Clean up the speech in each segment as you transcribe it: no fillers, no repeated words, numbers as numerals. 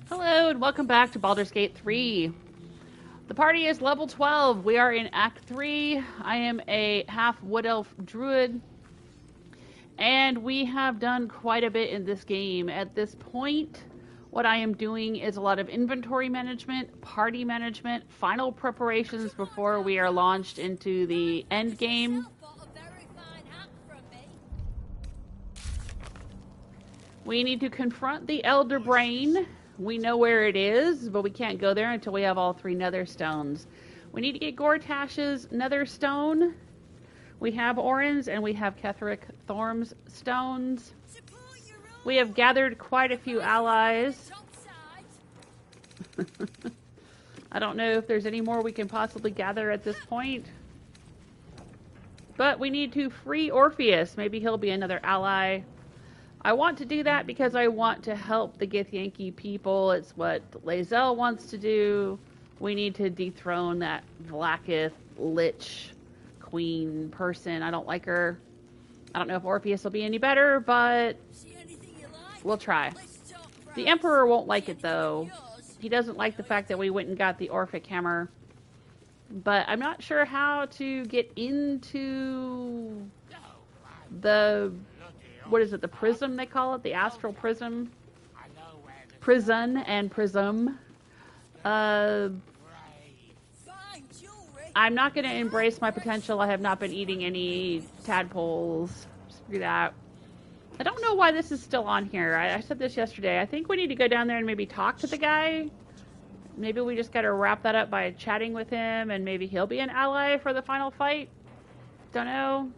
Hello and welcome back to Baldur's Gate 3. The party is level 12. We are in Act 3. I am a half wood elf druid. And we have done quite a bit in this game. At this point, what I am doing is a lot of inventory management, party management, final preparations before we are launched into the end game. We need to confront the Elder Brain. We know where it is, but we can't go there until we have all 3 nether stones. We need to get Gortash's nether stone. We have Orin's and we have Ketheric Thorm's stones. We have gathered quite a few allies. I don't know if there's any more we can possibly gather at this point. But we need to free Orpheus. Maybe he'll be another ally. I want to do that because I want to help the Githyanki people. It's what Lae'zel wants to do. We need to dethrone that Vlaakith Lich Queen person. I don't like her. I don't know if Orpheus will be any better, but we'll try. The Emperor won't like it, though. He doesn't like the fact that we went and got the Orphic Hammer. But I'm not sure how to get into the... What is it? The prism, they call it? The astral prism? Prison and prism. I'm not going to embrace my potential. I have not been eating any tadpoles. Screw that. I don't know why this is still on here. I said this yesterday. I think we need to go down there and maybe talk to the guy. Maybe we just got to wrap that up by chatting with him, and maybe he'll be an ally for the final fight. Don't know.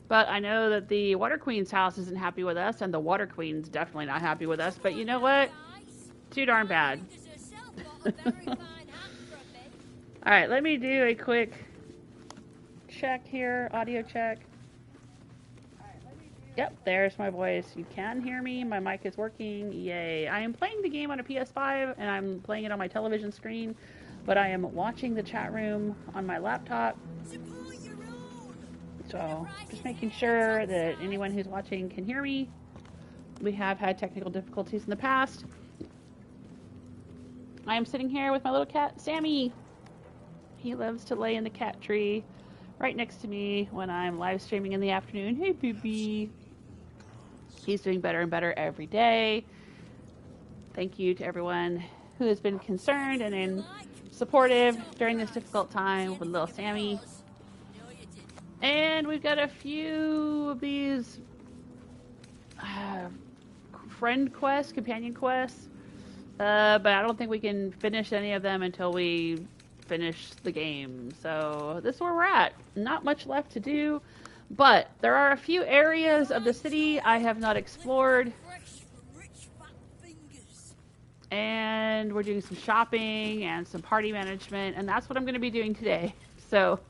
But I know that the Water Queen's house isn't happy with us, and the Water Queen's definitely not happy with us. But you know what? Too darn bad. Alright, let me do a quick check here. Audio check. Yep, there's my voice. You can hear me. My mic is working. Yay. I am playing the game on a PS5, and I'm playing it on my television screen. But I am watching the chat room on my laptop. So, just making sure that anyone who's watching can hear me. We have had technical difficulties in the past. I am sitting here with my little cat, Sammy. He loves to lay in the cat tree right next to me when I'm live streaming in the afternoon. Hey, baby. He's doing better and better every day. Thank you to everyone who has been concerned and supportive during this difficult time with little Sammy. And we've got a few of these friend quests, companion quests. But I don't think we can finish any of them until we finish the game. So this is where we're at. Not much left to do. But there are a few areas of the city I have not explored. And we're doing some shopping and some party management. And that's what I'm going to be doing today. So...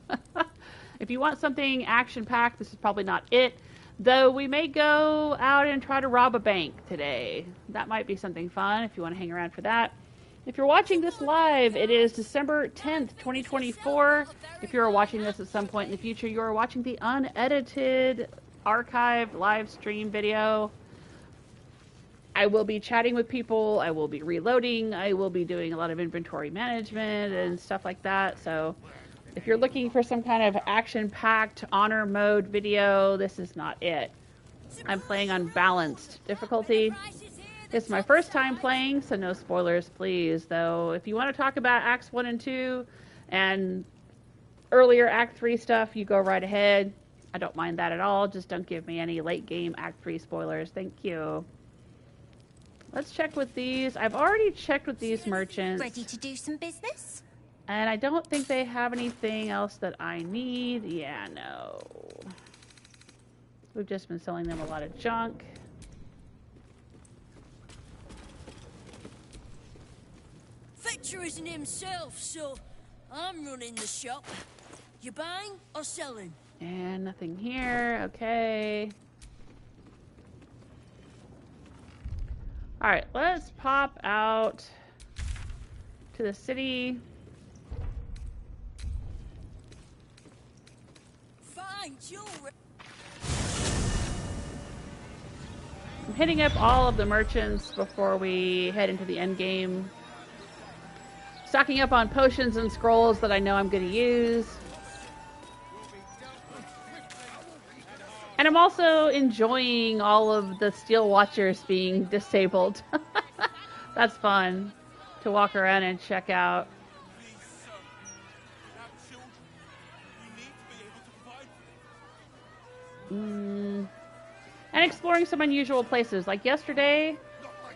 If you want something action-packed, this is probably not it. Though we may go out and try to rob a bank today. That might be something fun if you want to hang around for that. If you're watching this live, it is December 10th, 2024. If you're watching this at some point in the future, you are watching the unedited, archived live stream video. I will be chatting with people. I will be reloading. I will be doing a lot of inventory management and stuff like that. So... if you're looking for some kind of action-packed honor mode video, this is not it. I'm playing on balanced difficulty. It's my first time playing, so no spoilers, please. Though, if you want to talk about Acts 1 and 2 and earlier Act 3 stuff, you go right ahead. I don't mind that at all. Just don't give me any late-game Act 3 spoilers. Thank you. Let's check with these. I've already checked with these merchants. Ready to do some business? And I don't think they have anything else that I need. Yeah, no. We've just been selling them a lot of junk. Fetcher isn't himself, so I'm running the shop. You buying or selling? And nothing here. Okay. Alright, let's pop out to the city. Fine jewelry. I'm hitting up all of the merchants before we head into the end game. Stocking up on potions and scrolls that I know I'm going to use. And I'm also enjoying all of the steel watchers being disabled. That's fun to walk around and check out. And exploring some unusual places. Like yesterday,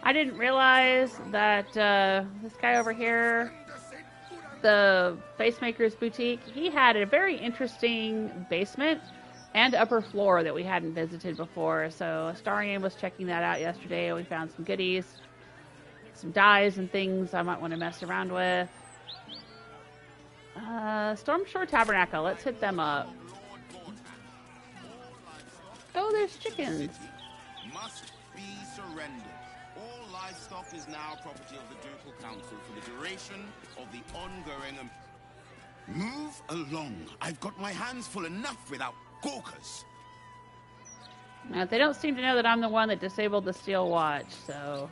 I didn't realize that this guy over here, the Facemaker's Boutique, he had a very interesting basement and upper floor that we hadn't visited before. So Astarian was checking that out yesterday. We found some goodies, some dyes and things I might want to mess around with. Stormshore Tabernacle, let's hit them up. Oh, there's chickens. Must be surrendered. All livestock is now property of the Ducal Council for the duration of the ongoing... Move along. I've got my hands full enough without gawkers. Now, they don't seem to know that I'm the one that disabled the steel watch, so...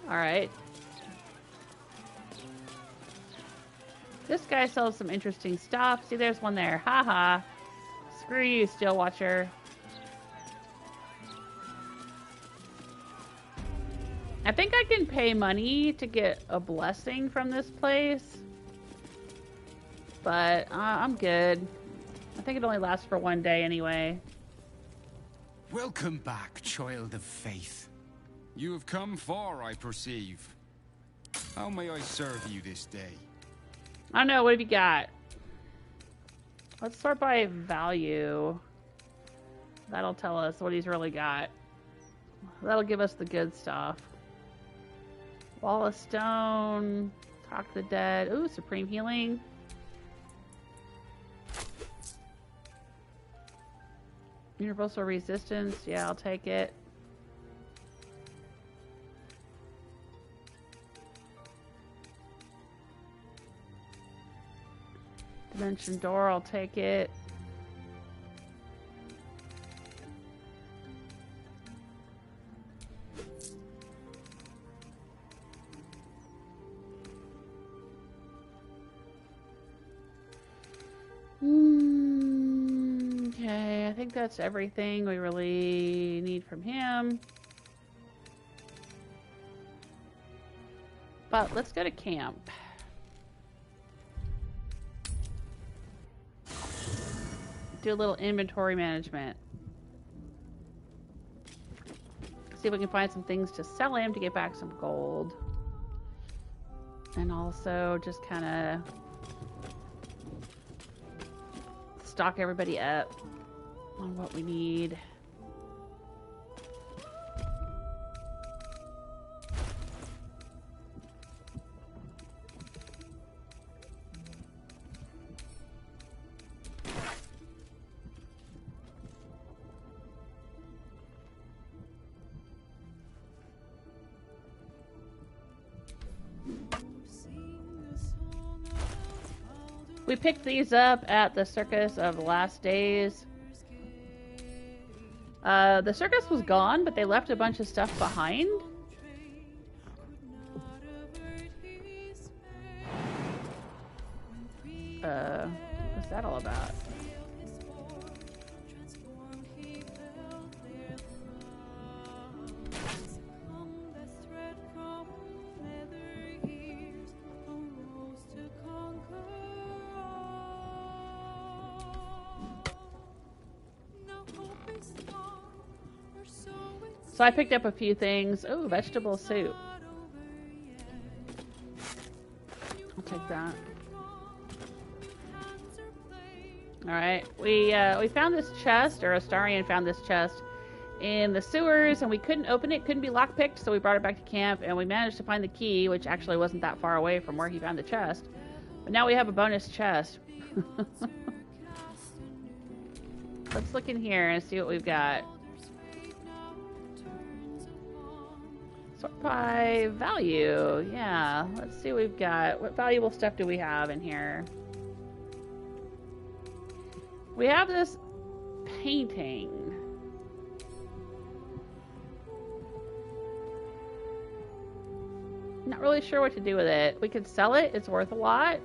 Alright. This guy sells some interesting stuff. See, there's one there. Haha. Screw you, Steel Watcher. I think I can pay money to get a blessing from this place. But I'm good. I think it only lasts for one day anyway. Welcome back, child of faith. You have come far, I perceive. How may I serve you this day? I don't know, what have you got? Let's sort by value. That'll tell us what he's really got. That'll give us the good stuff. Wall of Stone. Talk the Dead. Ooh, Supreme Healing. Universal Resistance. Yeah, I'll take it. Dimension Door, I'll take it. Okay, I think that's everything we really need from him. But let's go to camp. Do a little inventory management. See if we can find some things to sell him to get back some gold. And also just kind of stock everybody up on what we need. We picked these up at the Circus of the Last Days. The circus was gone, but they left a bunch of stuff behind. What's that all about? So I picked up a few things. Oh, vegetable soup. I'll take that. Alright, we found this chest, or Astarian found this chest in the sewers, and we couldn't open it, couldn't be lockpicked, so we brought it back to camp, and we managed to find the key, which actually wasn't that far away from where he found the chest. But now we have a bonus chest. Let's look in here and see what we've got. Sort by value. Yeah, let's see what we've got. What valuable stuff do we have in here? We have this painting. Not really sure what to do with it. We could sell it. It's worth a lot.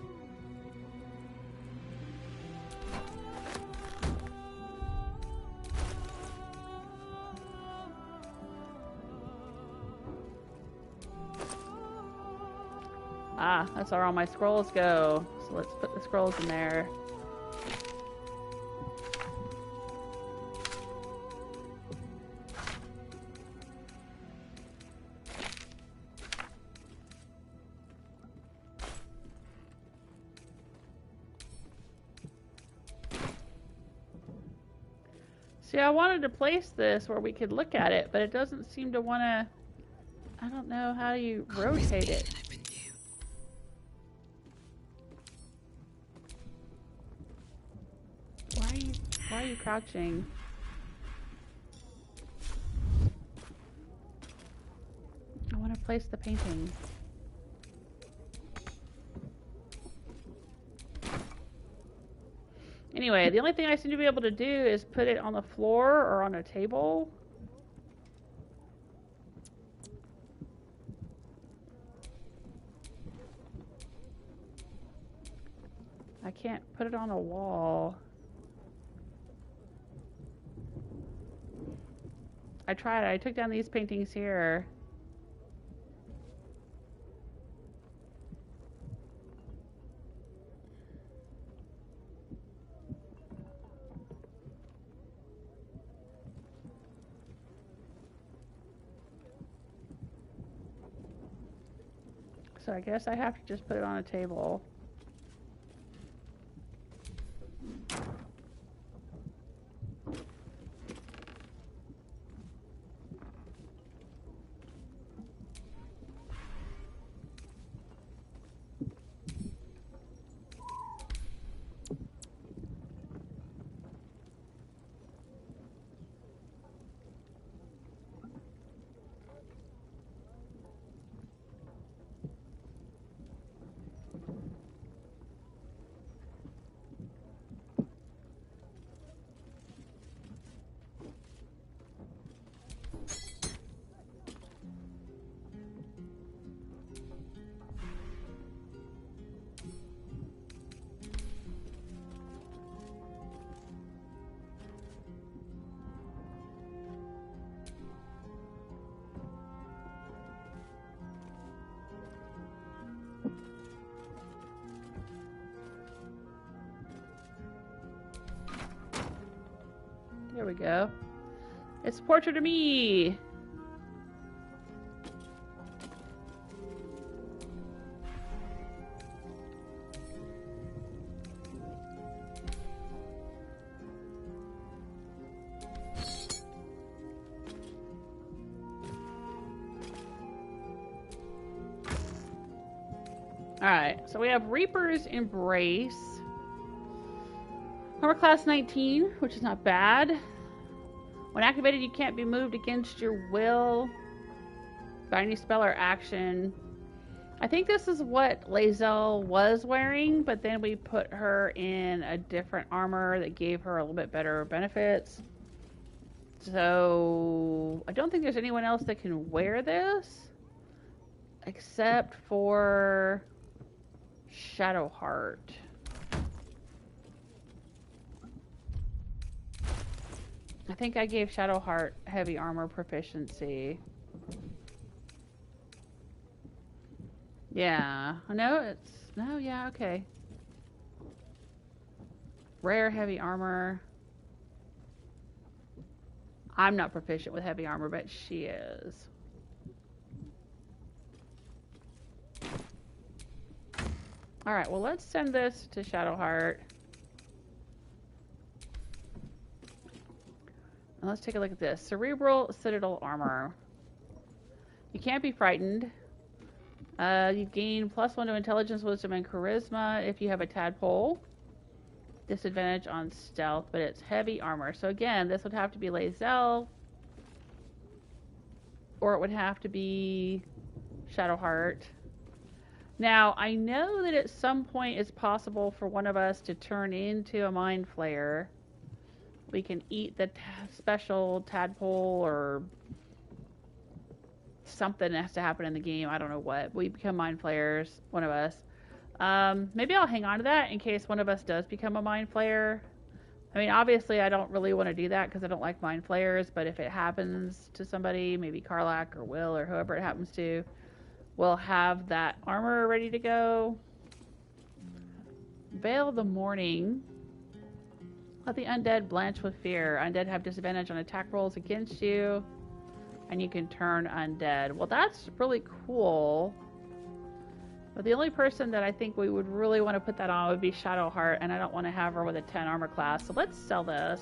Ah, that's where all my scrolls go. So let's put the scrolls in there. See, I wanted to place this where we could look at it, but it doesn't seem to want to... I don't know how you rotate it. Why are you crouching? I want to place the painting. Anyway, the only thing I seem to be able to do is put it on the floor or on a table. I can't put it on a wall. I tried it. I took down these paintings here. So I guess I have to just put it on a table. There we go. It's a portrait of me. Alright, so we have Reaper's Embrace. Armor class 19, which is not bad. When activated, you can't be moved against your will by any spell or action. I think this is what Lae'zel was wearing, but then we put her in a different armor that gave her a little bit better benefits. So I don't think there's anyone else that can wear this except for Shadowheart. I think I gave Shadowheart heavy armor proficiency. Yeah. No, it's... No, yeah, okay. Rare heavy armor. I'm not proficient with heavy armor, but she is. Alright, well, let's send this to Shadowheart. And let's take a look at this. Cerebral Citadel Armor. You can't be frightened. You gain +1 to Intelligence, Wisdom, and Charisma if you have a tadpole. Disadvantage on Stealth, but it's heavy armor. So again, this would have to be Lae'zel. Or it would have to be Shadowheart. Now, I know that at some point it's possible for one of us to turn into a Mind Flayer. We can eat the special tadpole or something has to happen in the game. I don't know what. We become mind flayers, one of us. Maybe I'll hang on to that in case one of us does become a mind flayer. I mean, obviously, I don't really want to do that because I don't like mind flayers, but if it happens to somebody, maybe Karlak or Will or whoever it happens to, we'll have that armor ready to go. Veil of the Morning. Let the undead blanch with fear. Undead have disadvantage on attack rolls against you, and you can turn undead. Well, that's really cool. But the only person that I think we would really want to put that on would be Shadowheart, and I don't want to have her with a 10 armor class. So let's sell this.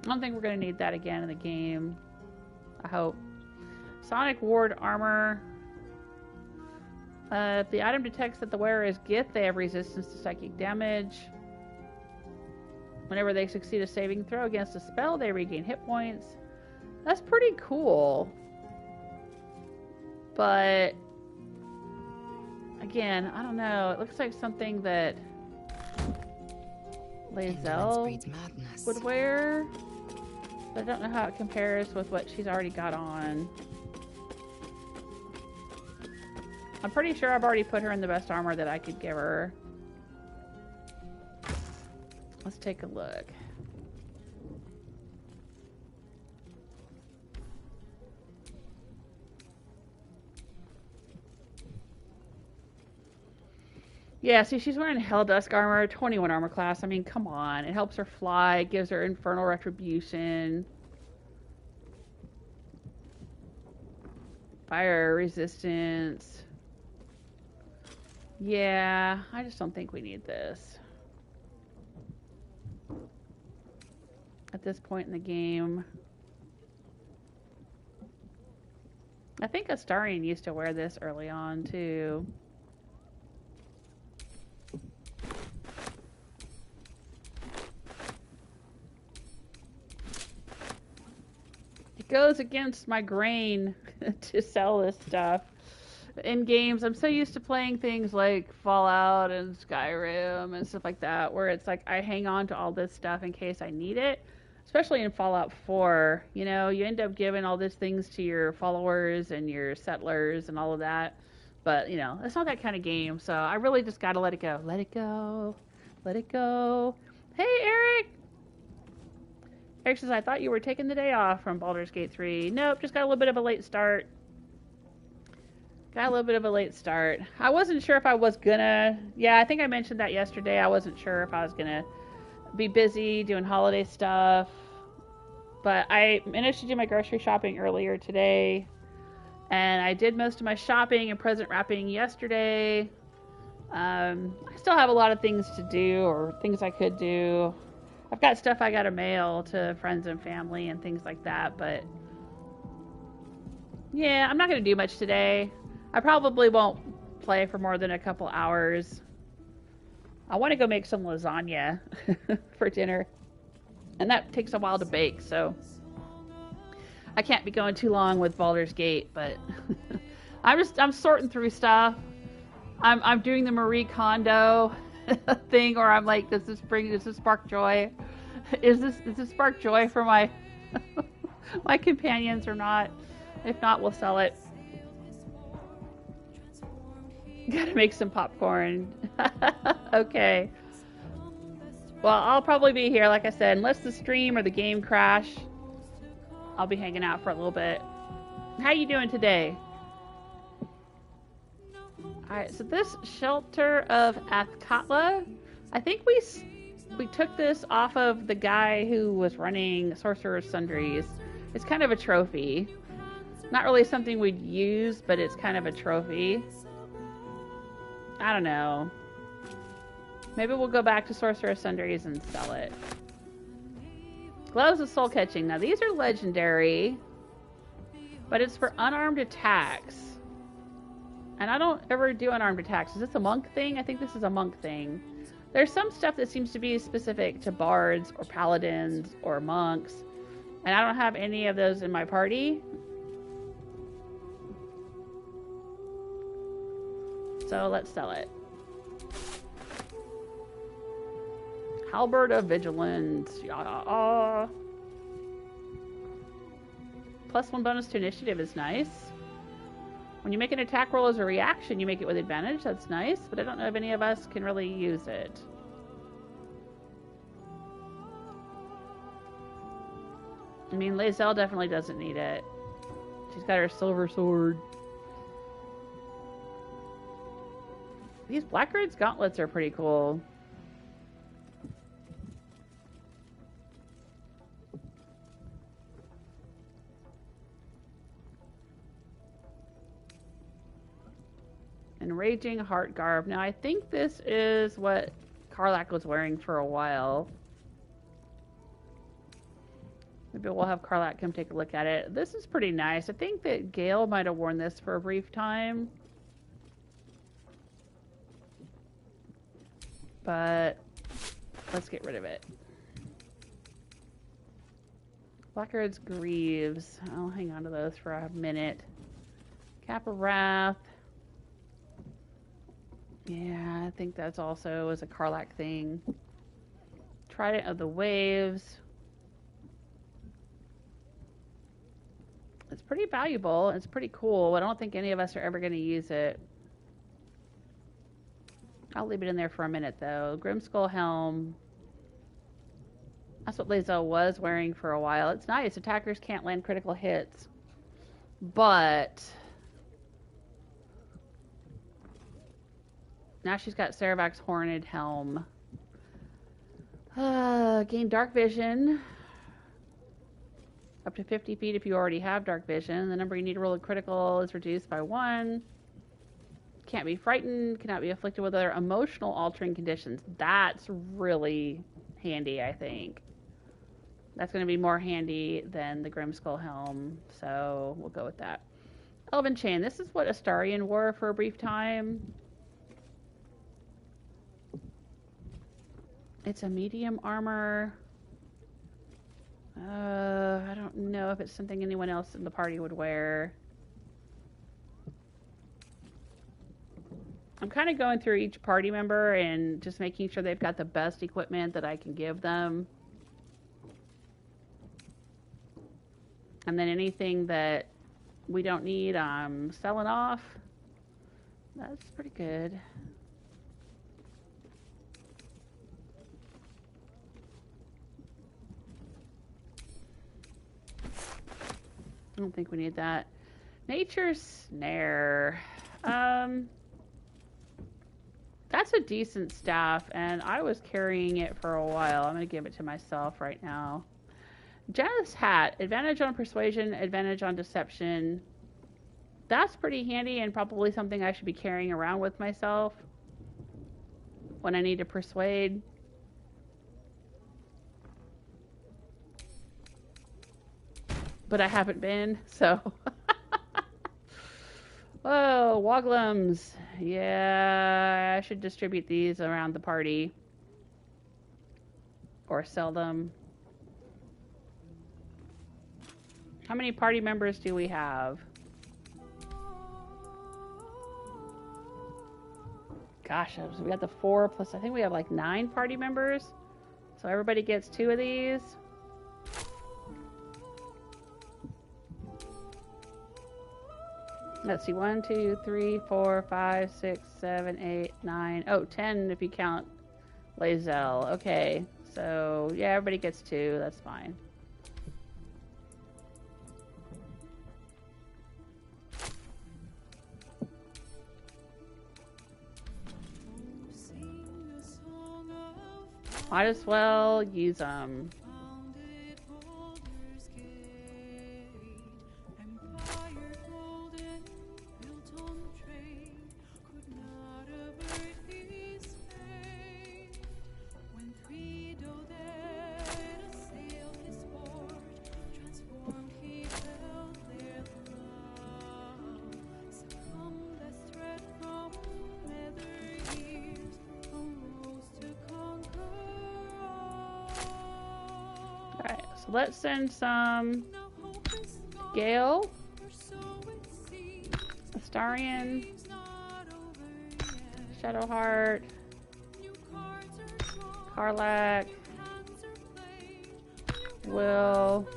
I don't think we're going to need that again in the game. I hope. Sonic Ward armor. If the item detects that the wearer is gift, they have resistance to psychic damage. Whenever they succeed a saving throw against a spell, they regain hit points. That's pretty cool. But again, I don't know. It looks like something that Lae'zel would wear. But I don't know how it compares with what she's already got on. I'm pretty sure I've already put her in the best armor that I could give her. Let's take a look. Yeah, see, she's wearing Helldusk armor, 21 armor class. I mean, come on. It helps her fly. It gives her Infernal Retribution. Fire resistance. Yeah, I just don't think we need this. At this point in the game. I think Astarion used to wear this early on, too. It goes against my grain to sell this stuff. In games, I'm so used to playing things like Fallout and Skyrim and stuff like that, where it's like I hang on to all this stuff in case I need it. Especially in Fallout 4, you know, you end up giving all these things to your followers and your settlers and all of that. But, you know, it's not that kind of game, so I really just gotta let it go. Let it go. Let it go. Hey, Eric! Eric says, I thought you were taking the day off from Baldur's Gate 3. Nope, just got a little bit of a late start. Got a little bit of a late start. I wasn't sure if I was gonna... Yeah, I think I mentioned that yesterday. I wasn't sure if I was gonna be busy doing holiday stuff. But I managed to do my grocery shopping earlier today. And I did most of my shopping and present wrapping yesterday. I still have a lot of things to do, or things I could do. I've got stuff I gotta mail to friends and family and things like that, but... Yeah, I'm not gonna do much today. I probably won't play for more than a couple hours. I want to go make some lasagna for dinner. And that takes a while to bake, so I can't be going too long with Baldur's Gate, but I'm sorting through stuff. I'm doing the Marie Kondo thing, or I'm like, does this spark joy? Does this spark joy for my my companions or not? If not, we'll sell it. Gotta make some popcorn. Okay. Well, I'll probably be here, like I said, unless the stream or the game crash. I'll be hanging out for a little bit. How you doing today? Alright, so this Shelter of Athkatla, I think we took this off of the guy who was running Sorcerer's Sundries. It's kind of a trophy. Not really something we'd use, but it's kind of a trophy. I don't know. Maybe we'll go back to Sorcerer Sundries and sell it. Gloves of Soul Catching. Now these are legendary, but it's for unarmed attacks. And I don't ever do unarmed attacks. Is this a monk thing? I think this is a monk thing. There's some stuff that seems to be specific to bards or paladins or monks. And I don't have any of those in my party. So let's sell it. Halberd of Vigilance. Yeah. +1 bonus to initiative is nice. When you make an attack roll as a reaction, you make it with advantage. That's nice, but I don't know if any of us can really use it. I mean, Lae'zel definitely doesn't need it. She's got her silver sword. These Blackguard's gauntlets are pretty cool. Enraging Heart Garb. Now, I think this is what Karlach was wearing for a while. Maybe we'll have Karlach come take a look at it. This is pretty nice. I think that Gale might have worn this for a brief time. But let's get rid of it. Blackguard's Greaves. I'll hang on to those for a minute. Cap of Wrath. Yeah, I think that's also is a Karlach thing. Trident of the Waves. It's pretty valuable. It's pretty cool. I don't think any of us are ever going to use it. I'll leave it in there for a minute, though. Grimskull Helm. That's what Lae'zel was wearing for a while. It's nice. Attackers can't land critical hits. But now she's got Saravak's Horned Helm. Gain Dark Vision. Up to 50 feet if you already have Dark Vision. The number you need to roll a critical is reduced by 1. Can't be frightened. Cannot be afflicted with other emotional altering conditions. That's really handy, I think. That's going to be more handy than the Grimskull Helm. So we'll go with that. Elven Chain. This is what Astarion wore for a brief time. It's a medium armor. I don't know if it's something anyone else in the party would wear. I'm kind of going through each party member and just making sure they've got the best equipment that I can give them. And then anything that we don't need, I'm selling off. That's pretty good. I don't think we need that. Nature's Snare. That's a decent staff, and I was carrying it for a while. I'm going to give it to myself right now. Janeth's Hat. Advantage on Persuasion, advantage on Deception. That's pretty handy and probably something I should be carrying around with myself when I need to persuade. But I haven't been, so. Oh, Woglums. Yeah, I should distribute these around the party. Or sell them. How many party members do we have? Gosh, so we got the 4 plus, I think we have like 9 party members. So everybody gets 2 of these. Let's see, 1, 2, 3, 4, 5, 6, 7, 8, 9. Oh, 10 if you count Lae'zel. Okay, so yeah, everybody gets 2. That's fine. Might as well use them. Let's send some Gale, Astarion, Shadowheart, Karlach, Will,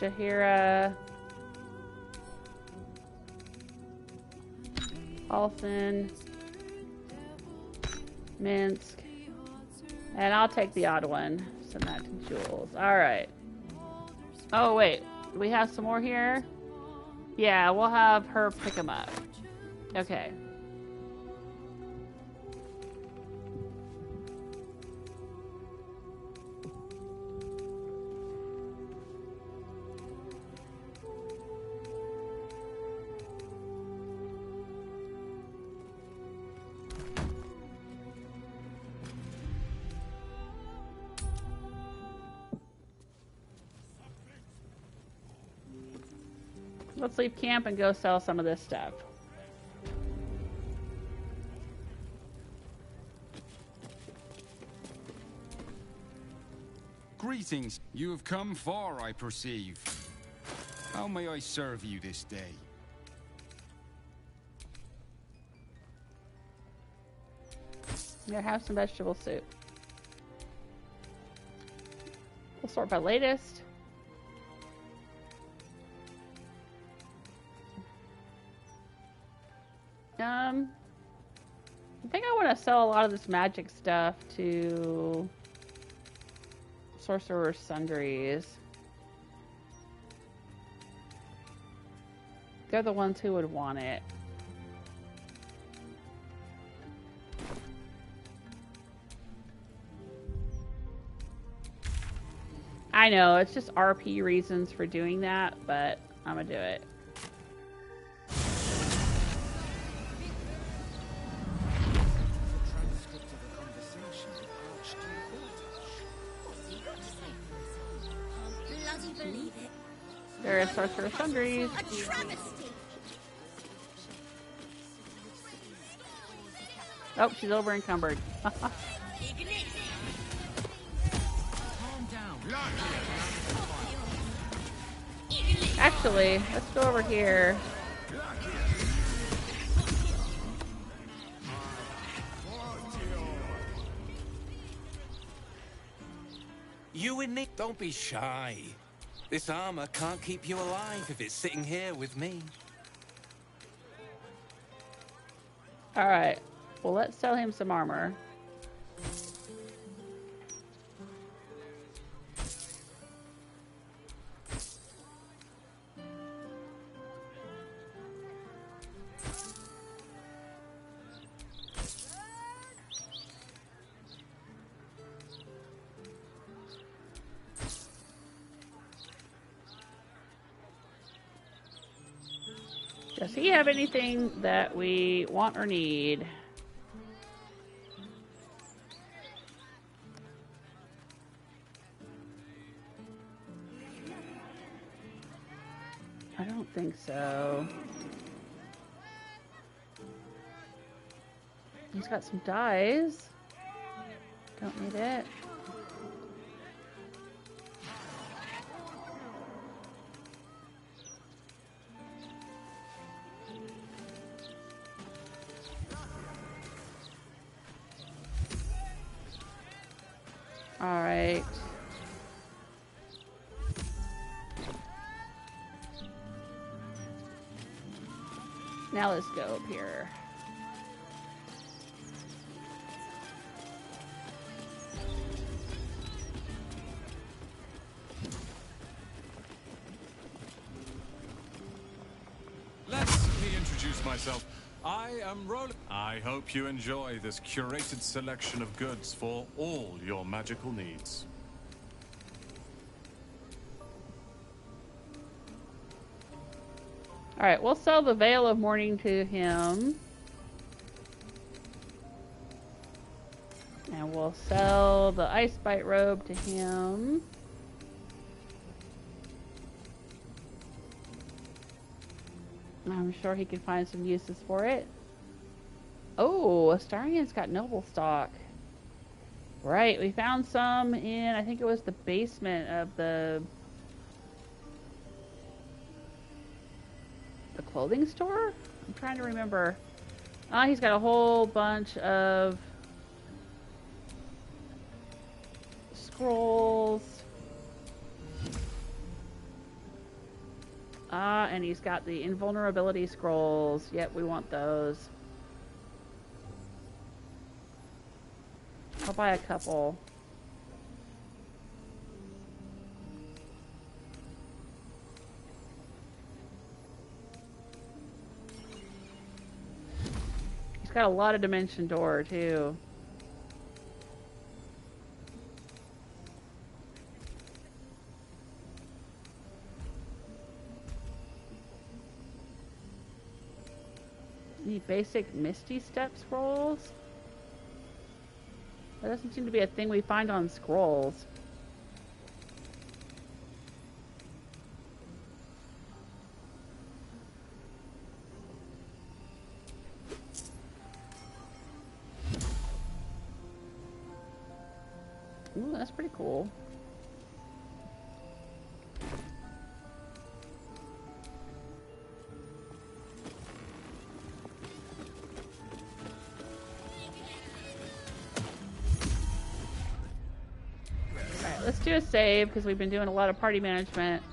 Jahira. Paulson. Minsk. And I'll take the odd one. Send that to Jules. Alright. Oh, wait. Do we have some more here? Yeah, we'll have her pick them up. Okay. Let's leave camp and go sell some of this stuff. Greetings. You have come far, I perceive. How may I serve you this day? Here, have some vegetable soup. We'll sort by latest. I think I want to sell a lot of this magic stuff to Sorcerer's Sundries. They're the ones who would want it. I know, it's just RP reasons for doing that, but I'm gonna do it. There is Sorcerer's Sundries. A travesty. Oh, she's over encumbered. Actually, let's go over here. You and Nick, don't be shy. This armor can't keep you alive if it's sitting here with me. Alright. Well, let's sell him some armor. Does he have anything that we want or need? I don't think so. He's got some dyes. Don't need it. All right. Now let's go up here. Let me introduce myself. I am Roland. I hope you enjoy this curated selection of goods for all your magical needs. All right, we'll sell the Veil of Mourning to him. And we'll sell the Ice Bite Robe to him. I'm sure he can find some uses for it. Oh, Astarian's got Noblestalk. Right, we found some in, I think it was the basement of the clothing store? I'm trying to remember. He's got a whole bunch of scrolls. and he's got the invulnerability scrolls. Yep, we want those. I'll buy a couple. He's got a lot of dimension door, too. Any basic Misty Step scrolls? That doesn't seem to be a thing we find on scrolls. Ooh, that's pretty cool. Let's do a save because we've been doing a lot of party management.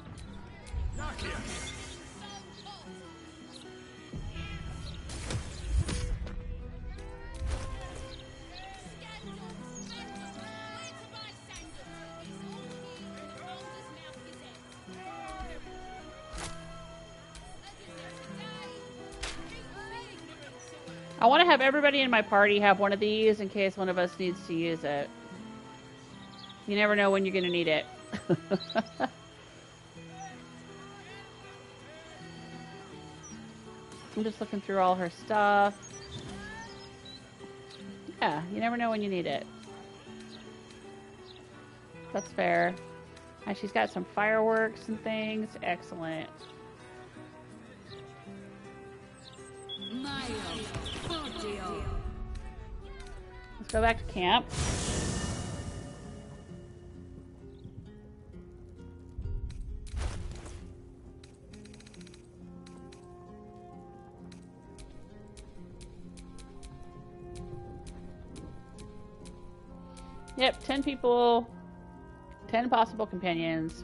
I want to have everybody in my party have one of these in case one of us needs to use it. You never know when you're going to need it. I'm just looking through all her stuff. Yeah, you never know when you need it. That's fair. And she's got some fireworks and things. Excellent. Let's go back to camp. Yep, 10 people, 10 possible companions.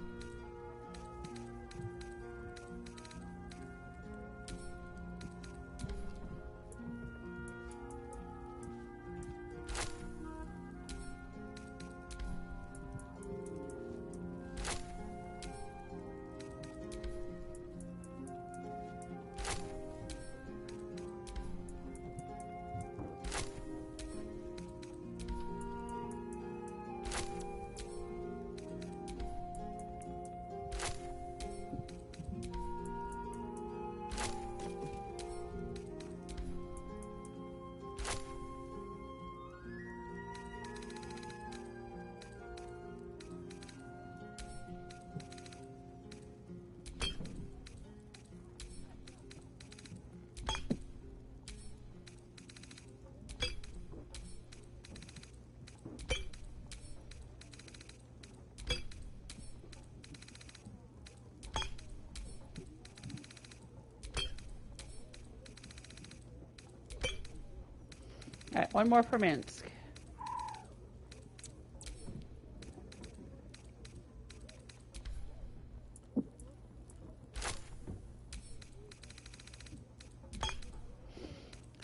Alright, one more for Minsk.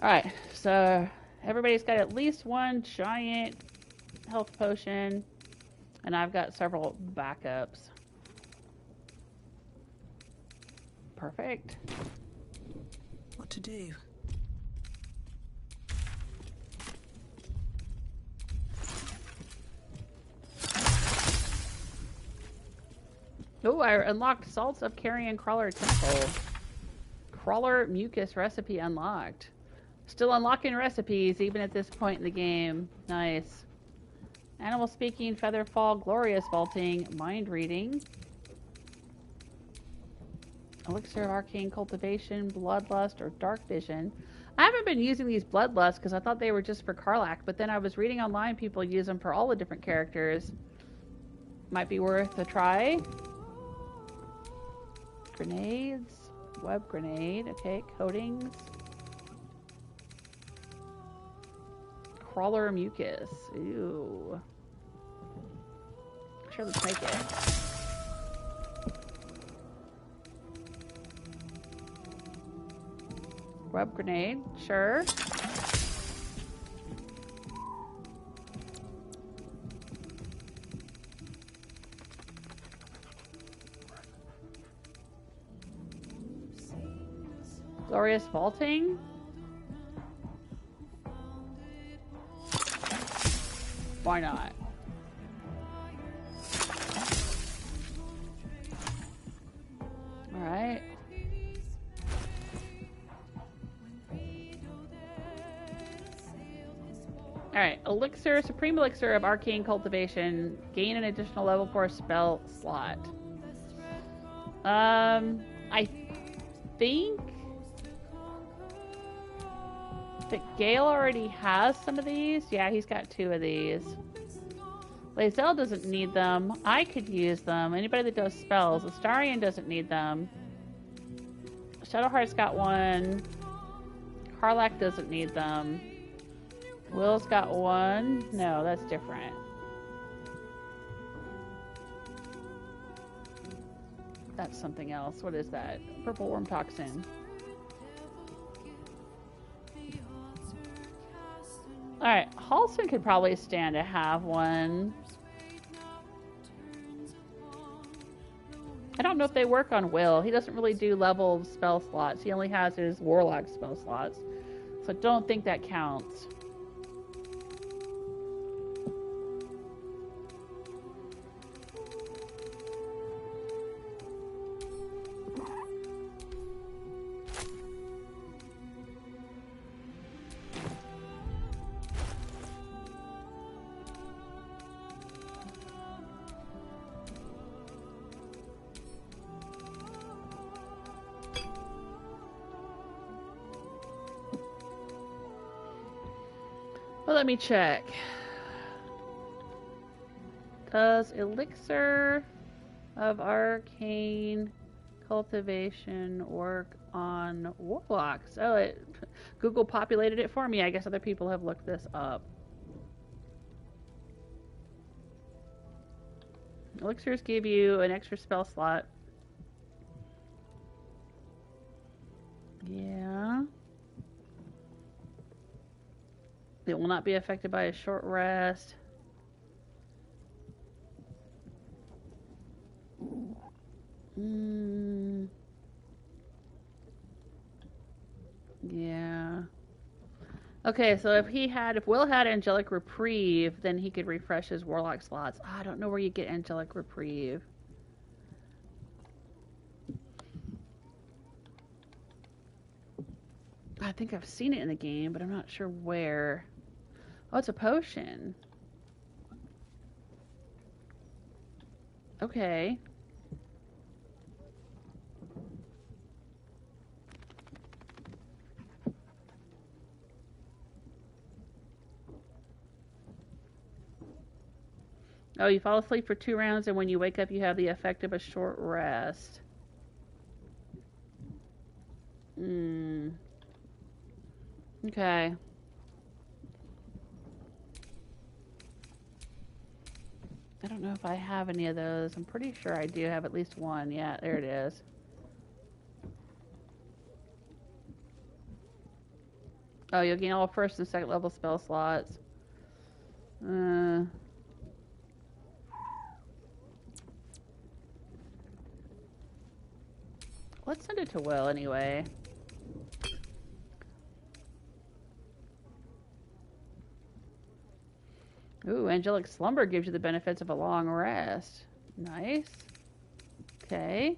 Alright, so everybody's got at least one giant health potion, and I've got several backups. Perfect. What to do? Oh, I unlocked Salts of Carrion Crawler Temple. Crawler Mucus recipe unlocked. Still unlocking recipes even at this point in the game. Nice. Animal Speaking, Featherfall, Glorious Vaulting, Mind Reading. Elixir of Arcane Cultivation, Bloodlust, or Dark Vision. I haven't been using these Bloodlust because I thought they were just for Karlach, but then I was reading online people use them for all the different characters. Might be worth a try. Grenades, web grenade, okay, coatings. Crawler mucus, ew. Sure, let's make it. Web grenade, sure. Glorious vaulting? Why not? Alright. Alright, Elixir, Supreme Elixir of Arcane Cultivation. Gain an additional level 4 spell slot. I think that Gale already has some of these. Yeah, he's got 2 of these. Lae'zel doesn't need them. I could use them. Anybody that does spells. Astarion doesn't need them. Shadowheart's got 1. Harlack doesn't need them. Will's got 1. No, that's different. That's something else. What is that? Purple worm toxin. Alright, Halson could probably stand to have 1. I don't know if they work on Will. He doesn't really do level spell slots. He only has his Warlock spell slots. So I don't think that counts. Well, let me check. Does Elixir of Arcane Cultivation work on Warlocks? Oh, Google populated it for me. I guess other people have looked this up. Elixirs give you an extra spell slot. Yeah. It will not be affected by a short rest. Yeah. Okay, so if Will had Angelic Reprieve, then he could refresh his Warlock slots. I don't know where you get Angelic Reprieve. I think I've seen it in the game, but I'm not sure where. Oh, it's a potion. Okay. Oh, you fall asleep for 2 rounds, and when you wake up, you have the effect of a short rest. Okay. I don't know if I have any of those. I'm pretty sure I do have at least 1. Yeah, there it is. Oh, you'll gain all 1st and 2nd level spell slots. Let's send it to Will anyway. Ooh, Angelic Slumber gives you the benefits of a long rest. Nice. Okay.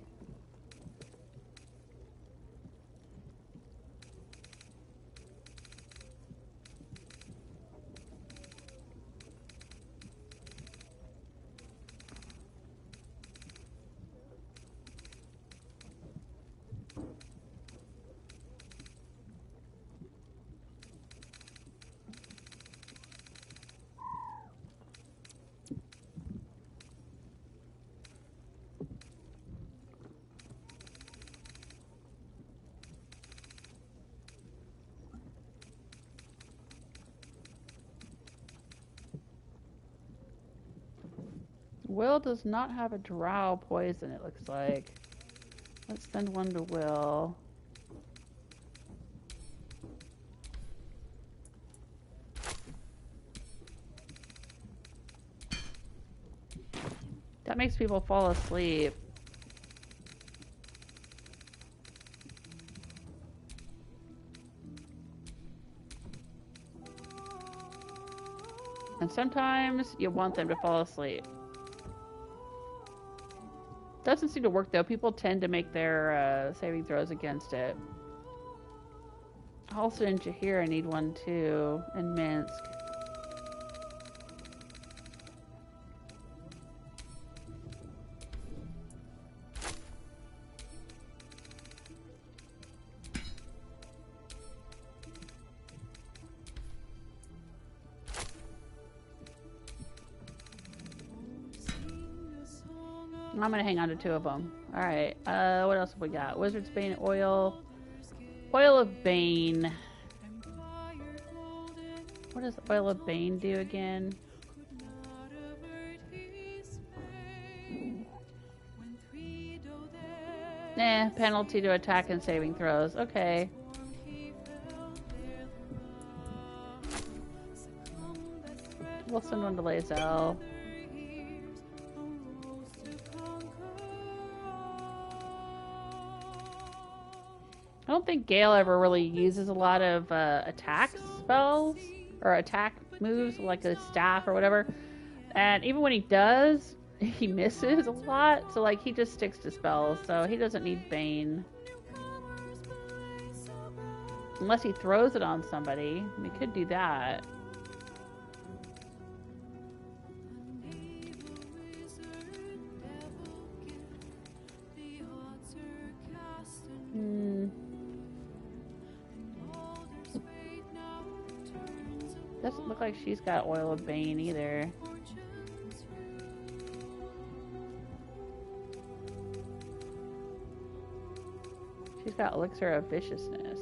Will does not have a drow poison, it looks like. Let's send 1 to Will. That makes people fall asleep. And sometimes you want them to fall asleep. Doesn't seem to work though. People tend to make their saving throws against it. Also in Jahir I need one too. In Minsk. I'm gonna hang on to 2 of them. Alright, what else have we got? Wizard's Bane oil. Oil of Bane. What does Oil of Bane do again? Penalty to attack and saving throws. Okay. We'll send one to Lae'zel. I don't think Gale ever really uses a lot of attack spells or attack moves like a staff or whatever. And even when he does, he misses a lot. So like he just sticks to spells. So he doesn't need Bane. Unless he throws it on somebody. We could do that. Doesn't look like she's got Oil of Bane either. She's got Elixir of Viciousness.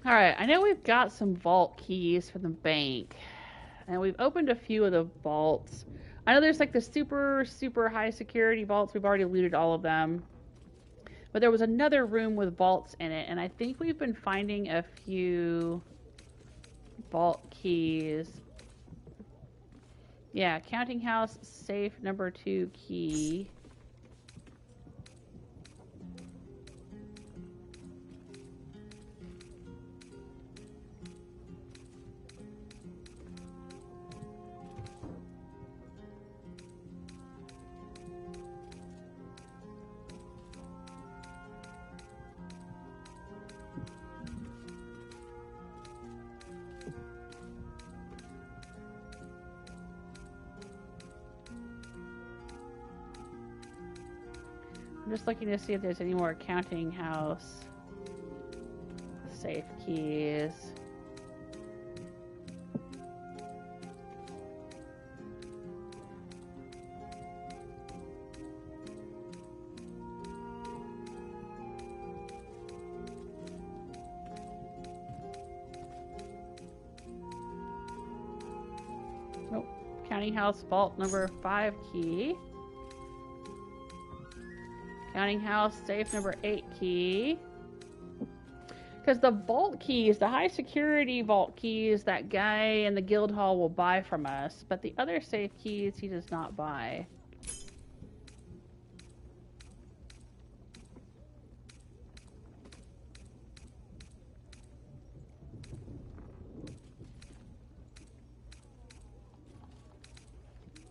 Alright, I know we've got some vault keys for the bank. And we've opened a few of the vaults. I know there's like the super, super high security vaults. We've already looted all of them. But there was another room with vaults in it. And I think we've been finding a few vault keys. Yeah, counting house, safe number 2 key. I'm just looking to see if there's any more counting house safe keys. Nope. Counting house vault number 5 key. Counting house safe number 8 key. Because the vault keys, the high security vault keys, that guy in the guild hall will buy from us, but the other safe keys he does not buy.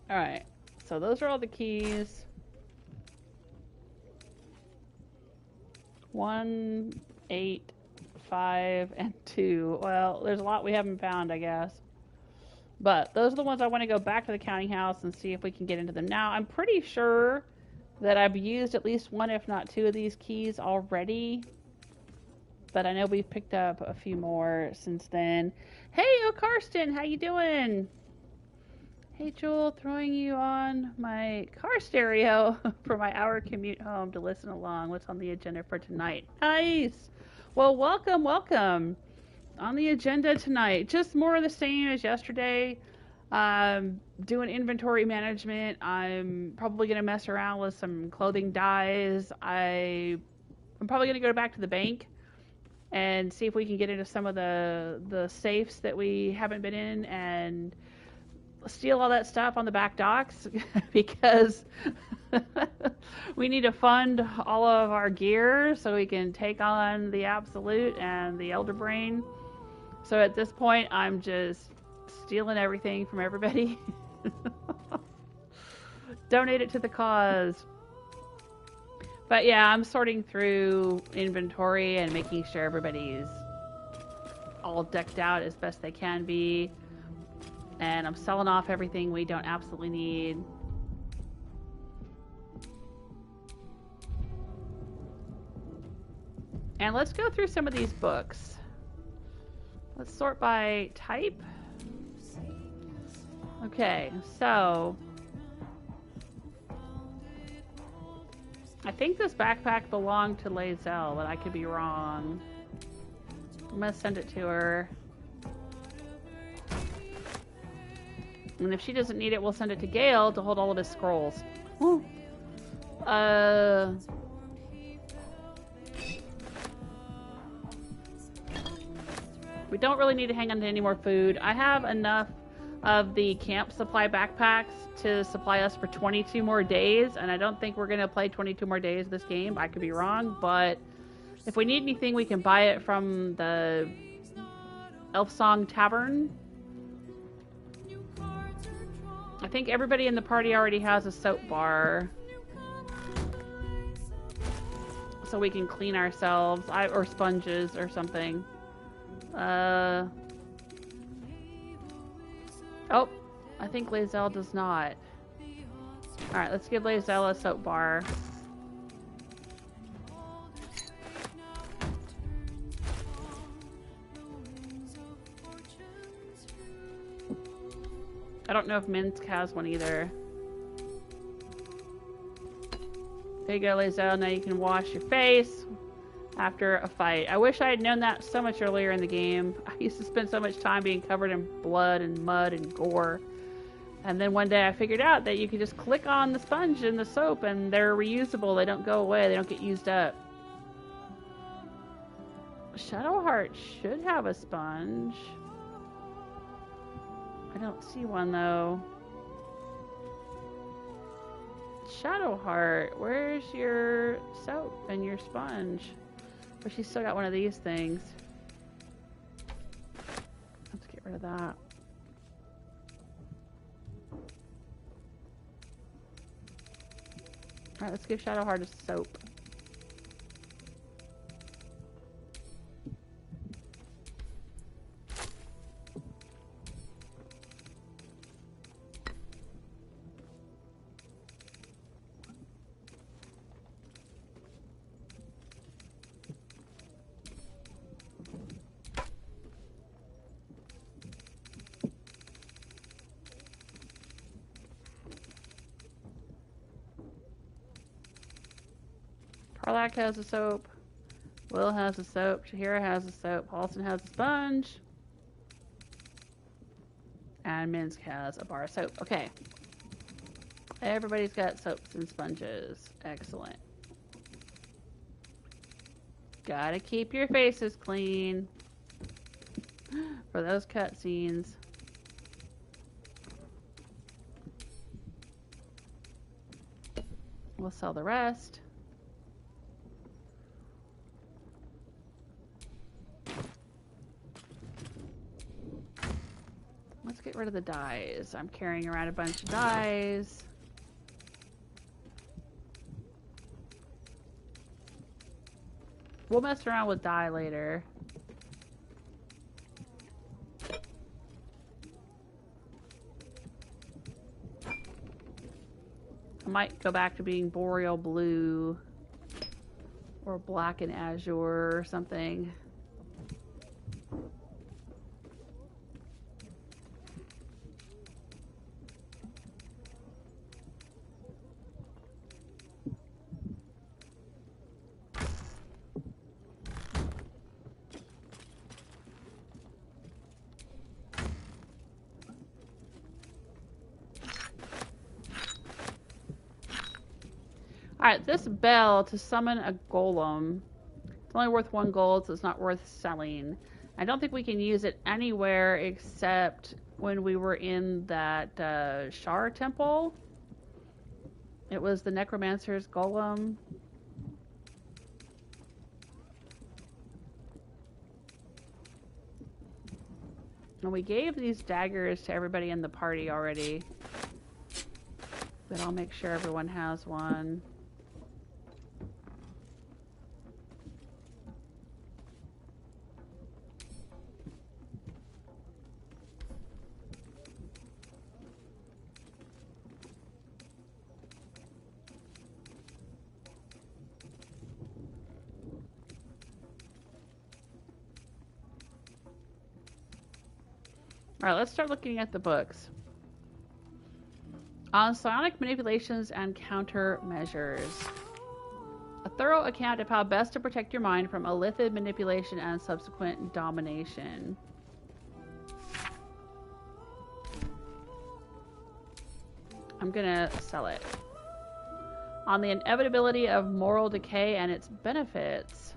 Alright, so those are all the keys. 1, 8, 5, and 2. Well, there's a lot we haven't found, I guess. But those are the ones I want to go back to the counting house and see if we can get into them. Now, I'm pretty sure that I've used at least 1, if not 2 of these keys already. But I know we've picked up a few more since then. Hey, Karsten, how you doing? Hey, Joel, throwing you on my car stereo for my hour commute home to listen along. What's on the agenda for tonight? Nice. Well, welcome, welcome. On the agenda tonight, just more of the same as yesterday. Doing inventory management. I'm probably going to mess around with some clothing dyes. I'm probably going to go back to the bank and see if we can get into some of the safes that we haven't been in and steal all that stuff on the back docks because we need to fund all of our gear so we can take on the Absolute and the Elder Brain. So at this point, I'm just stealing everything from everybody. Donate it to the cause. But yeah, I'm sorting through inventory and making sure everybody's all decked out as best they can be. And I'm selling off everything we don't absolutely need. And let's go through some of these books. Let's sort by type. Okay, so I think this backpack belonged to Lae'zel, but I could be wrong. I'm gonna send it to her. And if she doesn't need it, we'll send it to Gale to hold all of his scrolls. Woo. We don't really need to hang on to any more food. I have enough of the camp supply backpacks to supply us for 22 more days, and I don't think we're going to play 22 more days of this game. I could be wrong, but if we need anything, we can buy it from the Elf Song Tavern. I think everybody in the party already has a soap bar. So we can clean ourselves. Or sponges or something. Oh, I think Lae'zel does not. Alright, let's give Lae'zel a soap bar. I don't know if Minsk has one either. There you go, Lae'zel. Now you can wash your face. after a fight. I wish I had known that so much earlier in the game. I used to spend so much time being covered in blood and mud and gore. And then one day I figured out that you could just click on the sponge and the soap and they're reusable. They don't go away. They don't get used up. Shadowheart should have a sponge. I don't see one though. Shadowheart, where's your soap and your sponge? But she's still got one of these things. Let's get rid of that. Alright, let's give Shadowheart a soap. Karlak has a soap. Will has a soap. Shahira has a soap. Paulson has a sponge. And Minsk has a bar of soap. Okay. Everybody's got soaps and sponges. Excellent. Gotta keep your faces clean for those cutscenes. We'll sell the rest. Let's get rid of the dyes. I'm carrying around a bunch of dyes. We'll mess around with dye later. I might go back to being boreal blue or black and azure or something. Alright, this bell to summon a golem. It's only worth 1 gold, so it's not worth selling. I don't think we can use it anywhere except when we were in that Shar temple. It was the Necromancer's golem. And we gave these daggers to everybody in the party already. But I'll make sure everyone has one. Alright, let's start looking at the books. On psionic manipulations and countermeasures. A thorough account of how best to protect your mind from illithid manipulation and subsequent domination. I'm gonna sell it. On the inevitability of moral decay and its benefits.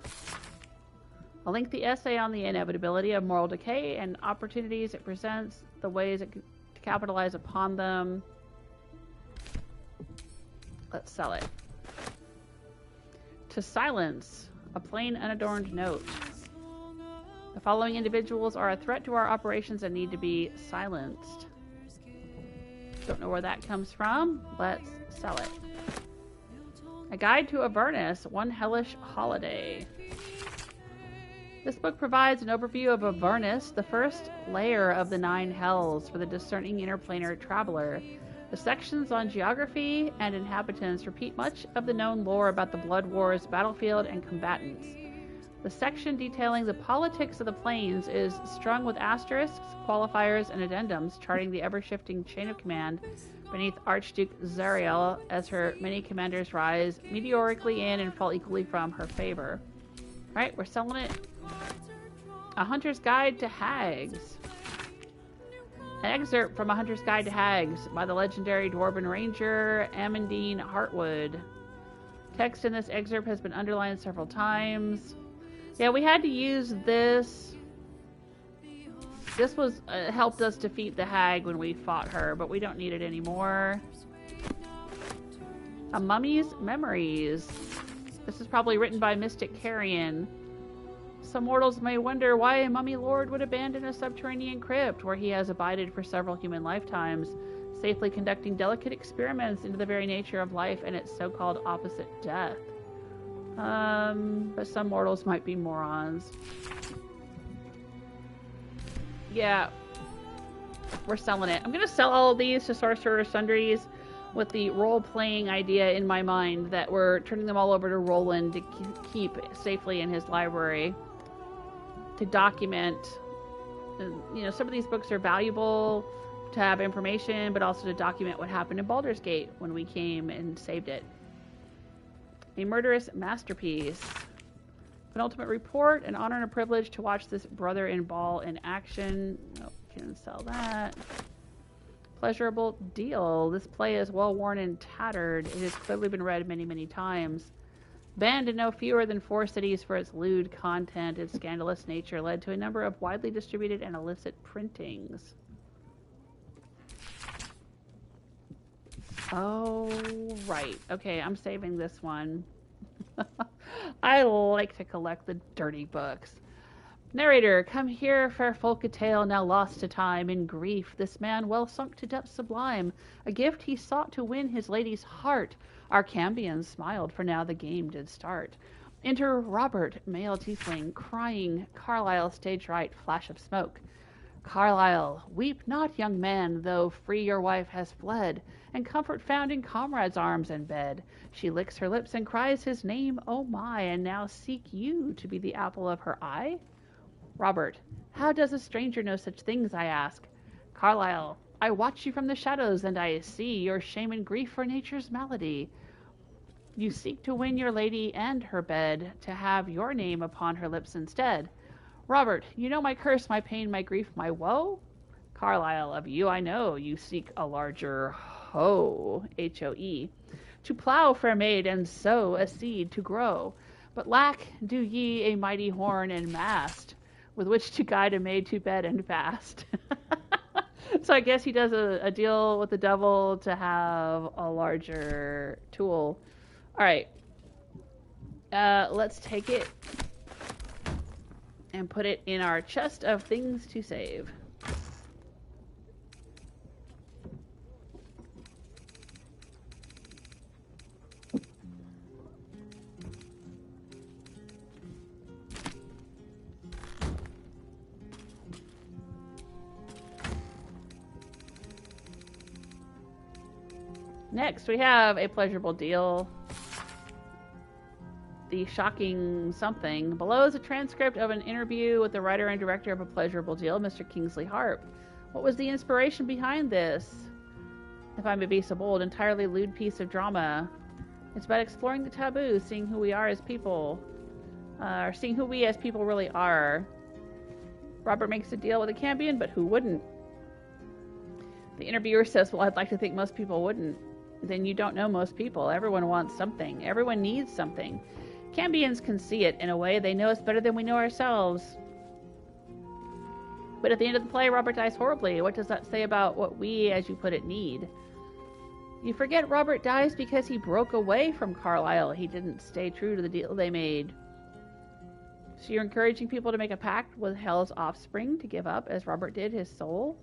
I'll link the essay on the inevitability of moral decay and opportunities it presents, the ways it to capitalize upon them. Let's sell it. To silence, a plain unadorned note. The following individuals are a threat to our operations and need to be silenced. Don't know where that comes from. Let's sell it. A guide to Avernus, one hellish holiday. This book provides an overview of Avernus, the first layer of the 9 hells for the discerning interplanar traveler. The sections on geography and inhabitants repeat much of the known lore about the Blood Wars battlefield and combatants. The section detailing the politics of the planes is strung with asterisks, qualifiers, and addendums charting the ever-shifting chain of command beneath Archduke Zariel as her many commanders rise meteorically in and fall equally from her favor. Alright, we're selling it. A Hunter's Guide to Hags. An excerpt from A Hunter's Guide to Hags by the legendary Dwarven Ranger Amandine Hartwood. Text in this excerpt has been underlined several times. Yeah, we had to use this. This was helped us defeat the hag when we fought her, but we don't need it anymore. A Mummy's Memories. This is probably written by Mystic Carrion. Some mortals may wonder why a mummy lord would abandon a subterranean crypt where he has abided for several human lifetimes, safely conducting delicate experiments into the very nature of life and its so-called opposite, death. But some mortals might be morons. Yeah, we're selling it. I'm gonna sell all of these to Sorcerer Sundries with the role-playing idea in my mind that we're turning them all over to Roland to keep safely in his library to document. You know, some of these books are valuable to have information, but also to document what happened in Baldur's Gate when we came and saved it. A Murderous Masterpiece. Penultimate Report, an honor and a privilege to watch this brother in ball in action. Nope, can sell that. Pleasurable Deal. This play is well worn and tattered. It has clearly been read many, many times. Banned in no fewer than 4 cities for its lewd content, its scandalous nature led to a number of widely distributed and illicit printings. Oh, right. Okay, I'm saving this one. I like to collect the dirty books. Narrator, come here, fair folk, a tale now lost to time. In grief, this man well sunk to depths sublime. A gift he sought to win his lady's heart. Our Cambions smiled, for now the game did start. Enter Robert, male tiefling, crying. Carlisle, stage right, flash of smoke. Carlisle, weep not, young man, though free your wife has fled, and comfort found in comrade's arms and bed. She licks her lips and cries his name, oh my, and now seek you to be the apple of her eye? Robert, how does a stranger know such things, I ask? Carlisle, I watch you from the shadows, and I see your shame and grief for nature's malady. You seek to win your lady and her bed, to have your name upon her lips instead. Robert, you know my curse, my pain, my grief, my woe? Carlisle, of you I know, you seek a larger hoe, H-O-E, to plow, fair maid, and sow a seed to grow. But lack do ye a mighty horn and mast, with which to guide a maid to bed and fast. So I guess he does a deal with the devil to have a larger tool. Alright. Let's take it and put it in our chest of things to save. Next, we have a pleasurable deal. The shocking something. Below is a transcript of an interview with the writer and director of A Pleasurable Deal, Mr. Kingsley Harp. What was the inspiration behind this? If I may be so bold, entirely lewd piece of drama. It's about exploring the taboo, seeing who we are as people. Or seeing who we as people really are. Robert makes a deal with a Cambion, but who wouldn't? The interviewer says, well, I'd like to think most people wouldn't. Then you don't know most people. Everyone wants something. Everyone needs something. Cambions can see it in a way. They know us better than we know ourselves. But at the end of the play, Robert dies horribly. What does that say about what we, as you put it, need? You forget Robert dies because he broke away from Carlisle. He didn't stay true to the deal they made. So you're encouraging people to make a pact with Hell's offspring to give up, as Robert did, his soul?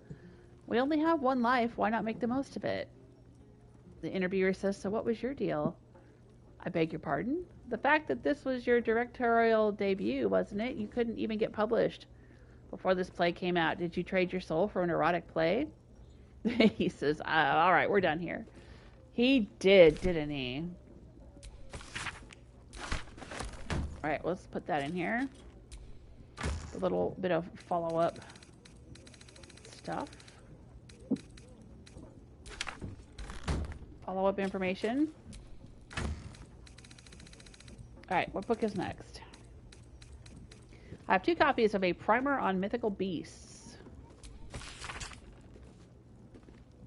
We only have one life. Why not make the most of it? The interviewer says, so what was your deal? I beg your pardon? The fact that this was your directorial debut, wasn't it? You couldn't even get published before this play came out. Did you trade your soul for an erotic play? He says, all right, we're done here. He did, didn't he? All right, let's put that in here. A little bit of follow-up stuff. Follow-up information. Alright, what book is next? I have 2 copies of a primer on mythical beasts.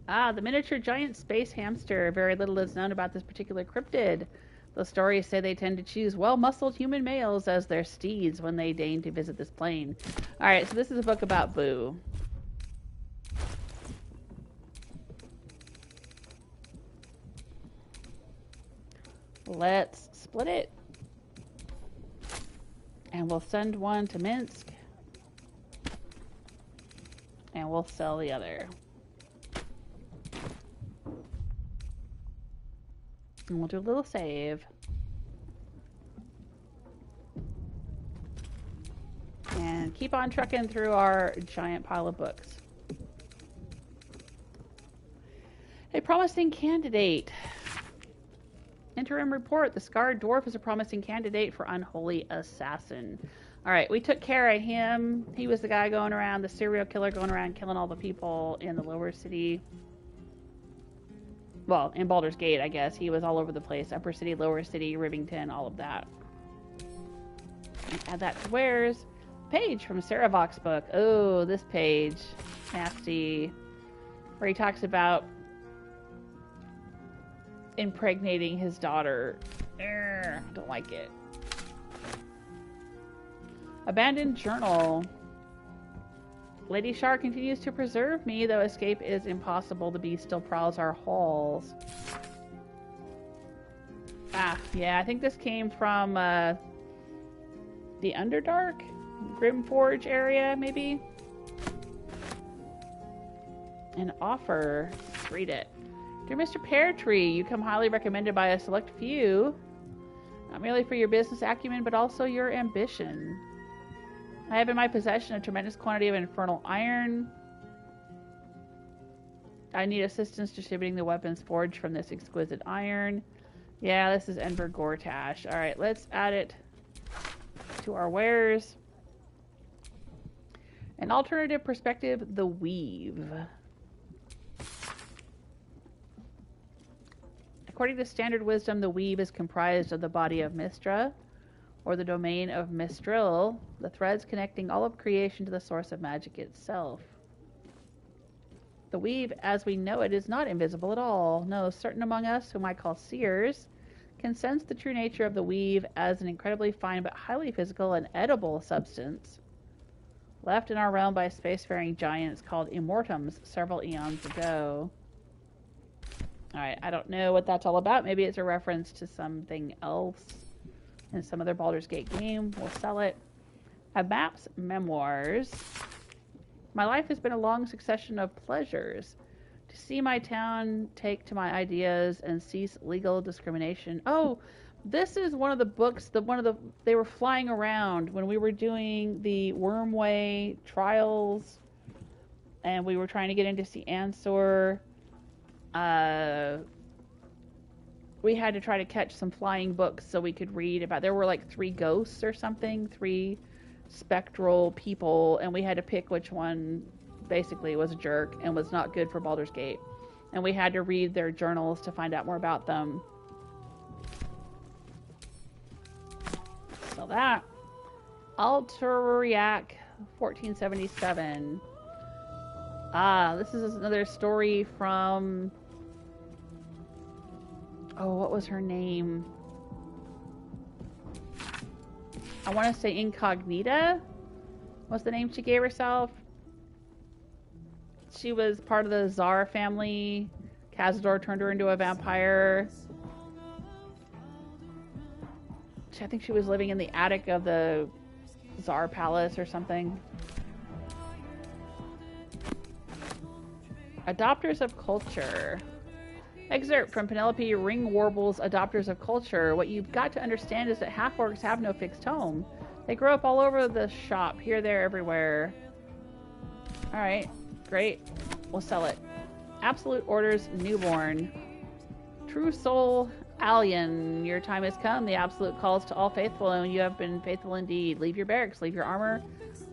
Ah, the miniature giant space hamster. Very little is known about this particular cryptid. The stories say they tend to choose well-muscled human males as their steeds when they deign to visit this plane. Alright, so this is a book about Boo. Let's split it. And we'll send one to Minsk. And we'll sell the other. And we'll do a little save. And keep on trucking through our giant pile of books. A promising candidate. Interim report. The Scarred Dwarf is a promising candidate for Unholy Assassin. Alright, we took care of him. He was the guy going around, the serial killer going around killing all the people in the lower city. Well, in Baldur's Gate, I guess. He was all over the place. Upper city, lower city, Rivington, all of that. Add that to Wares. Page from Sarah Vox's book. Oh, this page. Nasty. Where he talks about impregnating his daughter. Don't like it. Abandoned journal. Lady Shar continues to preserve me, though escape is impossible. The beast still prowls our halls. Ah, yeah, I think this came from the Underdark? Grimforge area, maybe? An offer. Let's read it. Dear Mr. Pear Tree, you come highly recommended by a select few. Not merely for your business acumen, but also your ambition. I have in my possession a tremendous quantity of infernal iron. I need assistance distributing the weapons forged from this exquisite iron. Yeah, this is Enver Gortash. Alright, let's add it to our wares. An alternative perspective, the weave. According to standard wisdom, the weave is comprised of the body of Mistra, or the domain of Mistril, the threads connecting all of creation to the source of magic itself. The weave, as we know it, is not invisible at all. No, certain among us, whom I call seers, can sense the true nature of the weave as an incredibly fine but highly physical and edible substance, left in our realm by spacefaring giants called Immortums several eons ago. Alright, I don't know what that's all about. Maybe it's a reference to something else in some other Baldur's Gate game. We'll sell it. A map's memoirs. My life has been a long succession of pleasures. To see my town take to my ideas and cease legal discrimination. Oh, this is one of the books, they were flying around when we were doing the Wormway trials and we were trying to get into see Ansor. We had to try to catch some flying books so we could read about, there were like 3 ghosts or something, 3 spectral people, and we had to pick which one basically was a jerk and was not good for Baldur's Gate. And we had to read their journals to find out more about them. So that. Altariac 1477. Ah, this is another story from... Oh, what was her name? I want to say Incognita? What's the name she gave herself? She was part of the Tsar family. Cazador turned her into a vampire. I think she was living in the attic of the Tsar Palace or something. Adopters of Culture. Excerpt from Penelope Ringwarble's Adopters of Culture. What you've got to understand is that half-orcs have no fixed home. They grow up all over the shop, here, there, everywhere. Alright, great. We'll sell it. Absolute Orders Newborn. True Soul Alien. Your time has come. The Absolute calls to all faithful, and you have been faithful indeed. Leave your barracks, leave your armor,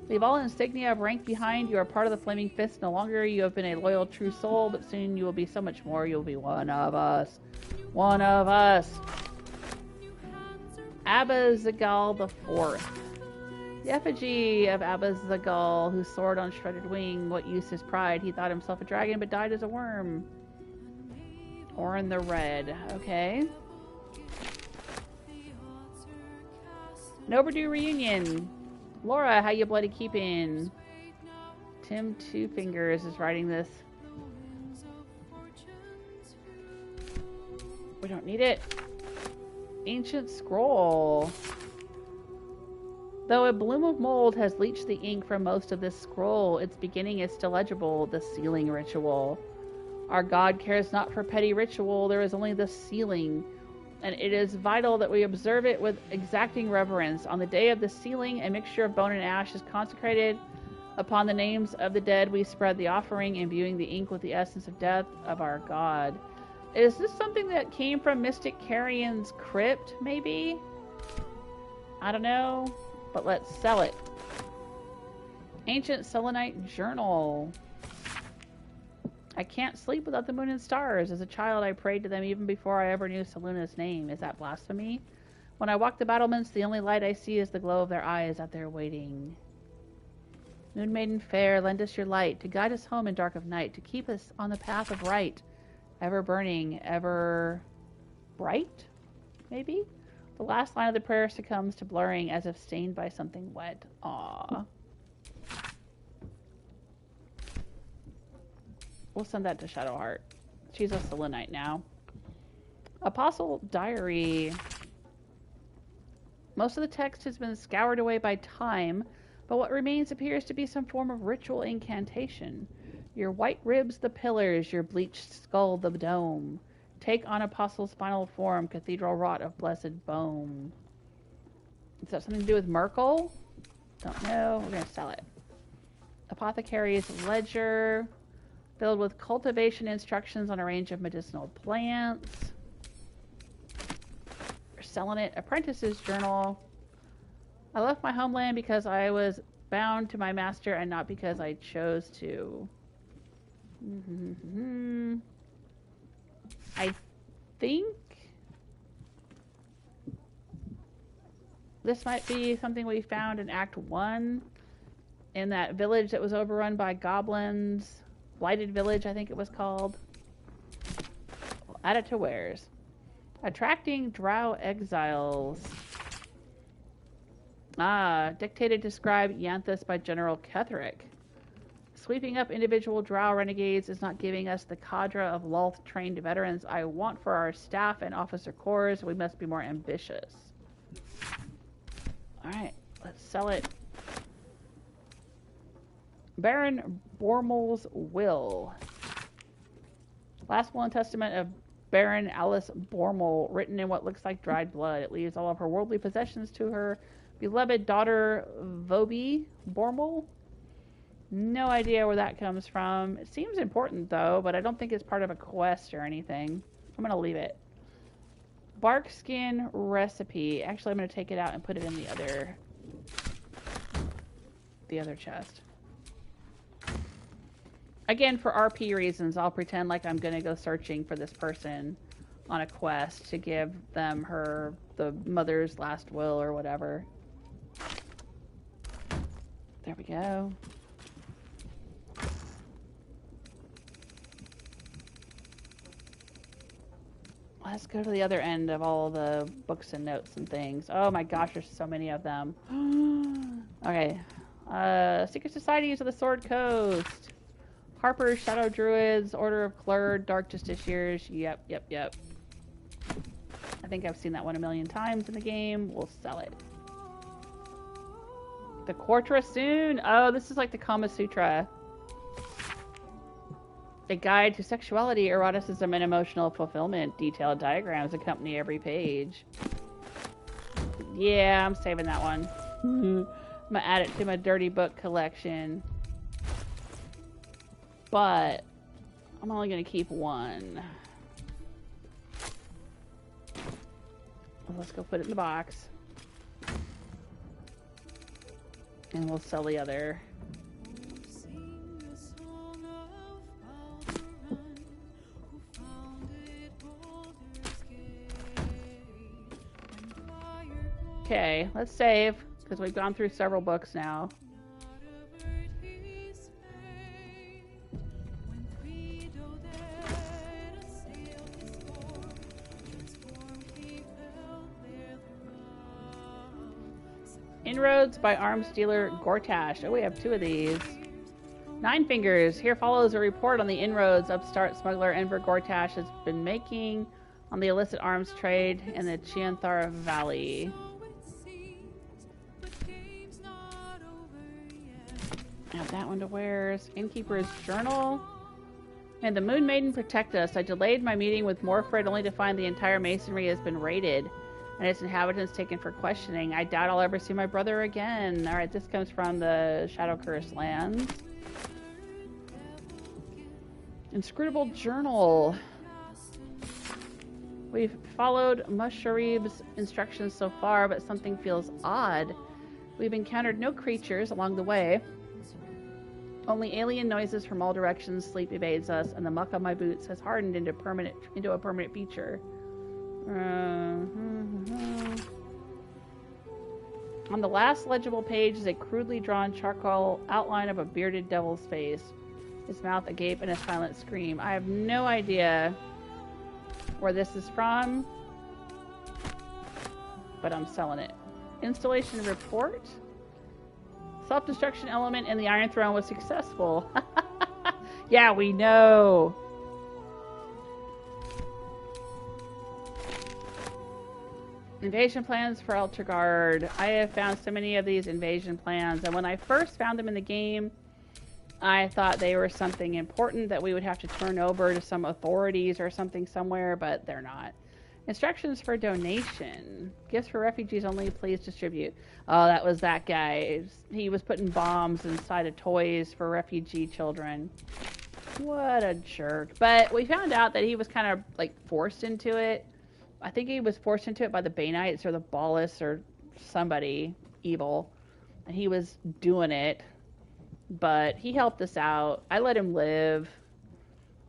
leave all insignia of rank behind. You are part of the Flaming Fist no longer. You have been a loyal true soul, but soon you will be so much more. You'll be one of us. One of us. Abba Zagal IV. The effigy of Abazagal, who soared on shredded wing. What use his pride? He thought himself a dragon, but died as a worm. Or in the red. Okay. Overdue reunion. Laura, how you bloody keepin'? Tim Two Fingers is writing this. We don't need it. Ancient scroll. Though a bloom of mold has leached the ink from most of this scroll, its beginning is still legible, the sealing ritual. Our God cares not for petty ritual, there is only the sealing, and it is vital that we observe it with exacting reverence. On the day of the sealing, a mixture of bone and ash is consecrated. Upon the names of the dead, we spread the offering, imbuing the ink with the essence of death of our God. Is this something that came from Mystic Carrion's crypt, maybe? I don't know. But let's sell it. Ancient Selenite Journal. I can't sleep without the moon and stars. As a child, I prayed to them even before I ever knew Seluna's name. Is that blasphemy? When I walk the battlements, the only light I see is the glow of their eyes out there waiting. Moon Maiden fair, lend us your light, to guide us home in dark of night, to keep us on the path of right, ever burning, ever bright, maybe? The last line of the prayer succumbs to blurring as if stained by something wet. Aww. We'll send that to Shadowheart. She's a Selenite now. Apostle Diary. Most of the text has been scoured away by time, but what remains appears to be some form of ritual incantation. Your white ribs the pillars, your bleached skull the dome. Take on apostle's final form, cathedral wrought of blessed bone. Is that something to do with Merkel? Don't know. We're going to sell it. Apothecary's ledger, filled with cultivation instructions on a range of medicinal plants. We're selling it. Apprentice's journal. I left my homeland because I was bound to my master and not because I chose to. I think this might be something we found in Act 1 in that village that was overrun by goblins. Blighted Village, I think it was called. We'll add it to wares. Attracting drow exiles. Dictated to scribe Yanthus by General Ketherick. Sweeping up individual drow renegades is not giving us the cadre of Lolth-trained veterans I want for our staff and officer corps. We must be more ambitious. Alright, let's sell it. Baron Bormel's Will. Last will and testament of Baron Alice Bormel, written in what looks like dried blood. It leaves all of her worldly possessions to her beloved daughter Vobi Bormel. No idea where that comes from. It seems important though, but I don't think it's part of a quest or anything. I'm going to leave it. Bark skin recipe. Actually, I'm going to take it out and put it in the other chest. Again, for RP reasons, I'll pretend like I'm going to go searching for this person on a quest to give them the mother's last will or whatever. There we go. Let's go to the other end of all the books and notes and things. Oh my gosh, there's so many of them. Okay. Secret Societies of the Sword Coast. Harper's Shadow Druids, Order of Klurd, Dark Justiciars. Yep. I think I've seen that one a million times in the game. We'll sell it. The Quartra Soon. Oh, this is like the Kama Sutra. A guide to sexuality, eroticism, and emotional fulfillment. Detailed diagrams accompany every page. Yeah, I'm saving that one. I'm gonna add it to my dirty book collection. But I'm only gonna keep one. Let's go put it in the box. And we'll sell the other. Okay, let's save. because we've gone through several books now. Inroads by arms dealer Gortash. Oh, we have 2 of these. Nine Fingers. Here follows a report on the inroads upstart smuggler Enver Gortash has been making on the illicit arms trade in the Chianthara Valley. Add that one to Wares. Innkeeper's Journal. And the Moon Maiden protect us. I delayed my meeting with Morfred only to find the entire masonry has been raided and its inhabitants taken for questioning. I doubt I'll ever see my brother again. Alright, this comes from the Shadow Curse lands. Inscrutable Journal. We've followed Musharib's instructions so far, but something feels odd. We've encountered no creatures along the way. Only alien noises from all directions. Sleep evades us, and the muck on my boots has hardened into a permanent feature. On the last legible page is a crudely drawn charcoal outline of a bearded devil's face, his mouth agape in a silent scream. I have no idea where this is from, but I'm selling it. Installation report. Self-destruction element in the Iron Throne was successful. Yeah, we know. Invasion plans for Eltergard. I have found so many of these invasion plans, and when I first found them in the game, I thought they were something important that we would have to turn over to some authorities or something somewhere, but they're not. Instructions for donation. Gifts for refugees only, please distribute. Oh, that was that guy. He was putting bombs inside of toys for refugee children. What a jerk. But we found out that he was kind of like forced into it. I think he was forced into it by the Banites or the Ballists or somebody evil. And he was doing it. But he helped us out. I let him live.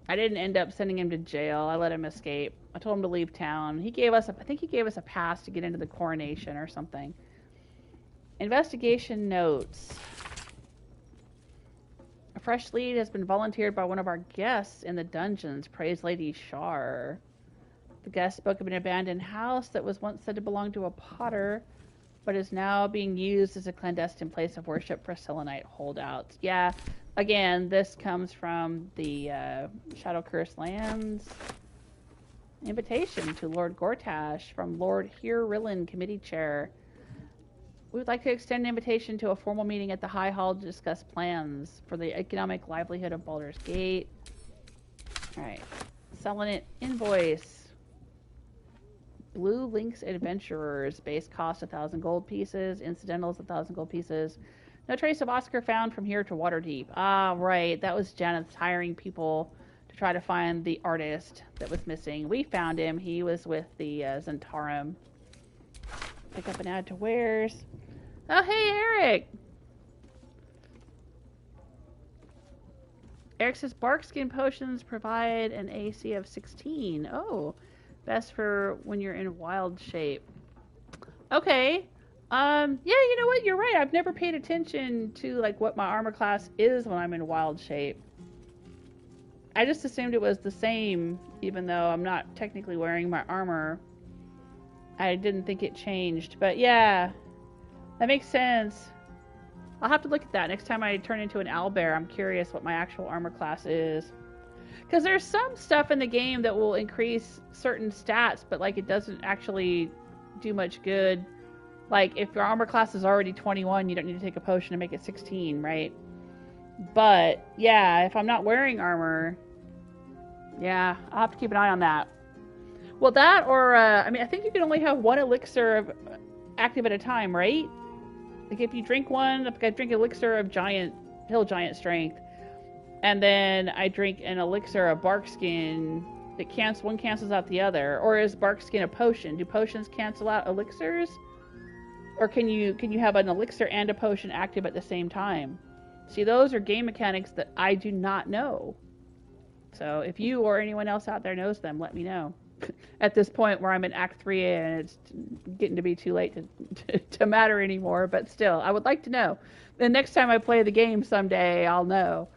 I didn't end up sending him to jail. I let him escape. I told him to leave town. He gave us, I think he gave us a pass to get into the coronation or something. Investigation notes. A fresh lead has been volunteered by one of our guests in the dungeons. Praise Lady Shar. The guest spoke of an abandoned house that was once said to belong to a potter, but is now being used as a clandestine place of worship for Selenite holdouts. Yeah, again, this comes from the Shadow Curse lands. Invitation to Lord Gortash from Lord Hirrilin, Committee Chair. We would like to extend an invitation to a formal meeting at the High Hall to discuss plans for the economic livelihood of Baldur's Gate. Alright. Selling it. Invoice. Blue Links Adventurers. Base cost 1,000 gold pieces. Incidentals 1,000 gold pieces. No trace of Oscar found from here to Waterdeep. Ah, right. That was Janeth's hiring people to try to find the artist that was missing. We found him. He was with the Zentarum. Pick up and add to wares. Oh, hey, Eric! Eric says barkskin potions provide an AC of 16. Oh, best for when you're in wild shape. Okay. Yeah, you know what? You're right. I've never paid attention to like what my armor class is when I'm in wild shape. I just assumed it was the same, even though I'm not technically wearing my armor. I didn't think it changed, but yeah, that makes sense. I'll have to look at that next time I turn into an owlbear. I'm curious what my actual armor class is. Because there's some stuff in the game that will increase certain stats, but like it doesn't actually do much good. Like if your armor class is already 21, you don't need to take a potion to make it 16, right? But yeah, if I'm not wearing armor, yeah, I'll have to keep an eye on that. Well, that or, I mean, I think you can only have one elixir active at a time, right? Like, if you drink one, like I drink elixir of hill giant strength, and then I drink an elixir of barkskin, one cancels out the other. Or is barkskin a potion? Do potions cancel out elixirs? Or can you have an elixir and a potion active at the same time? See, those are game mechanics that I do not know. So, if you or anyone else out there knows them, let me know. at this point where I'm in Act 3 and it's getting to be too late to matter anymore. But still, I would like to know. The next time I play the game someday, I'll know.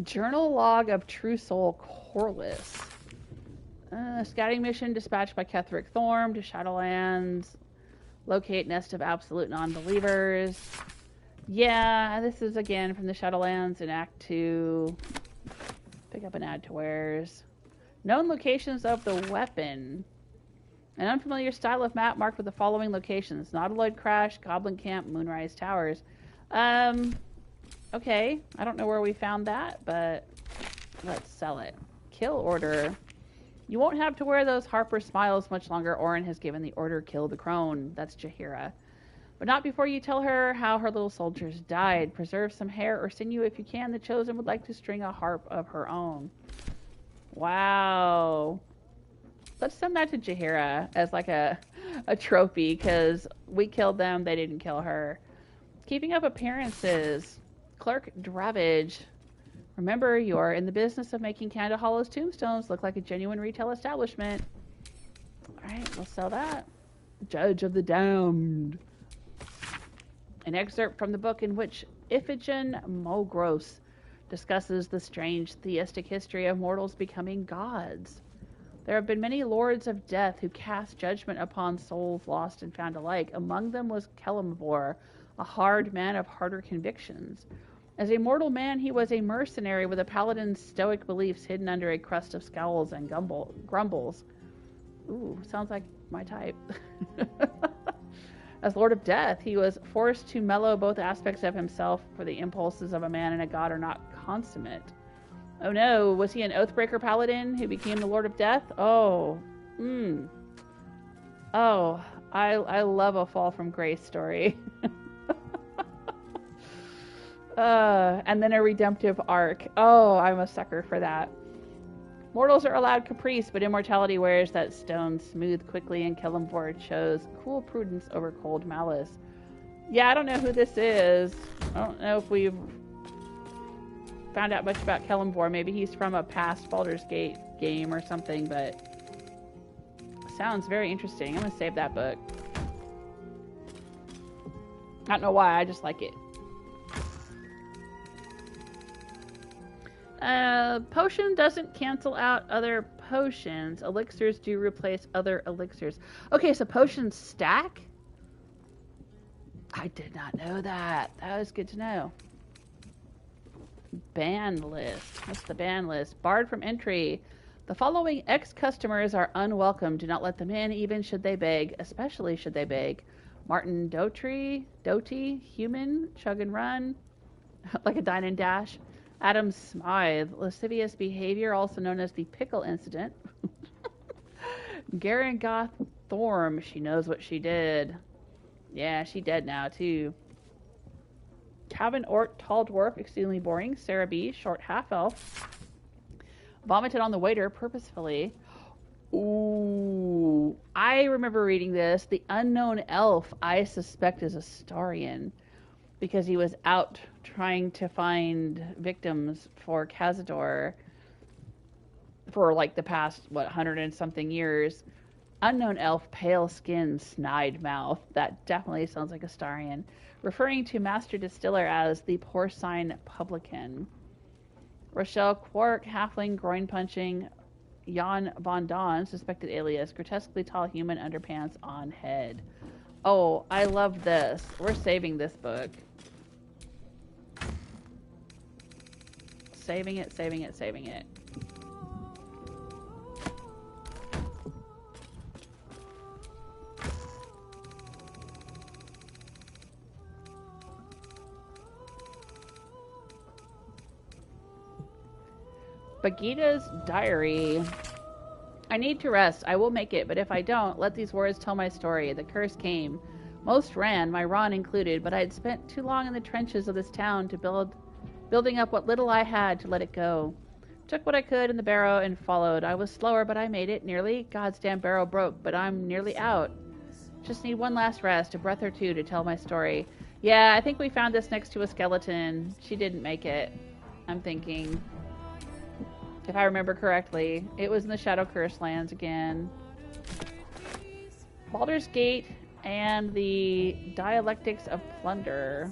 Journal log of True Soul Corliss. Scouting mission dispatched by Ketherick Thorm to Shadowlands. Locate nest of absolute non-believers. Yeah, this is again from the Shadowlands in Act 2. Pick up and add to wares. Known locations of the weapon. An unfamiliar style of map marked with the following locations. Nautiloid Crash, Goblin Camp, Moonrise Towers. Okay. I don't know where we found that, but let's sell it. Kill order. You won't have to wear those Harper smiles much longer. Orin has given the order, kill the crone. That's Jaheira. But not before you tell her how her little soldiers died. Preserve some hair or sinew if you can. The Chosen would like to string a harp of her own. Wow. Let's send that to Jaheira as like a trophy, because we killed them, they didn't kill her. Keeping up appearances. Clerk Dravage. Remember, you are in the business of making Canada Hollow's tombstones look like a genuine retail establishment. Alright, we'll sell that. Judge of the Damned. An excerpt from the book in which Iphigenia Mogros discusses the strange theistic history of mortals becoming gods. There have been many lords of death who cast judgment upon souls lost and found alike. Among them was Kelemvor, a hard man of harder convictions. As a mortal man, he was a mercenary with a paladin's stoic beliefs hidden under a crust of scowls and grumbles. Ooh, sounds like my type. As Lord of Death, he was forced to mellow both aspects of himself, for the impulses of a man and a god are not consummate. Oh no, was he an Oathbreaker paladin who became the Lord of Death? Oh. Oh, I love a Fall from Grace story. And then a redemptive arc. Oh, I'm a sucker for that. Mortals are allowed caprice, but immortality wears that stone smooth quickly, and Kelemvor chose cool prudence over cold malice. Yeah, I don't know who this is. I don't know if we've found out much about Kelemvor. Maybe he's from a past Baldur's Gate game or something, but sounds very interesting. I'm going to save that book. I don't know why, I just like it. Potion doesn't cancel out other potions. Elixirs do replace other elixirs. Okay, so potions stack? I did not know that. That was good to know. Ban list. What's the ban list? Barred from entry. The following ex-customers are unwelcome. Do not let them in, even should they beg, especially should they beg. Martin Doty, Human, Chug and Run, like a dine and dash. Adam Smythe, lascivious behavior, also known as the Pickle Incident. Garangoth Thorm, she knows what she did. Yeah, she dead now, too. Calvin Ort, tall dwarf, exceedingly boring. Sarah B, short half-elf. Vomited on the waiter purposefully. Ooh, I remember reading this. The unknown elf, I suspect, is Astarion, because he was out trying to find victims for Cazador for like the past, 100 and something years. Unknown elf, pale skin, snide mouth. That definitely sounds like Astarion. Referring to Master Distiller as the porcine publican. Rochelle Quark, halfling, groin punching. Jan Von Don, suspected alias, grotesquely tall human, underpants on head. Oh, I love this. We're saving this book. Saving it, saving it, saving it. Bagita's diary. I need to rest. I will make it, but if I don't, let these words tell my story. The curse came. Most ran, my Ron included, but I had spent too long in the trenches of this town to building up what little I had to let it go. Took what I could in the barrow and followed. I was slower, but I made it. Nearly. God's damn barrow broke, but I'm nearly out. Just need one last rest, a breath or two to tell my story. Yeah, I think we found this next to a skeleton. She didn't make it, I'm thinking. if I remember correctly. It was in the Shadow Curse lands again. Baldur's Gate and the Dialectics of Plunder.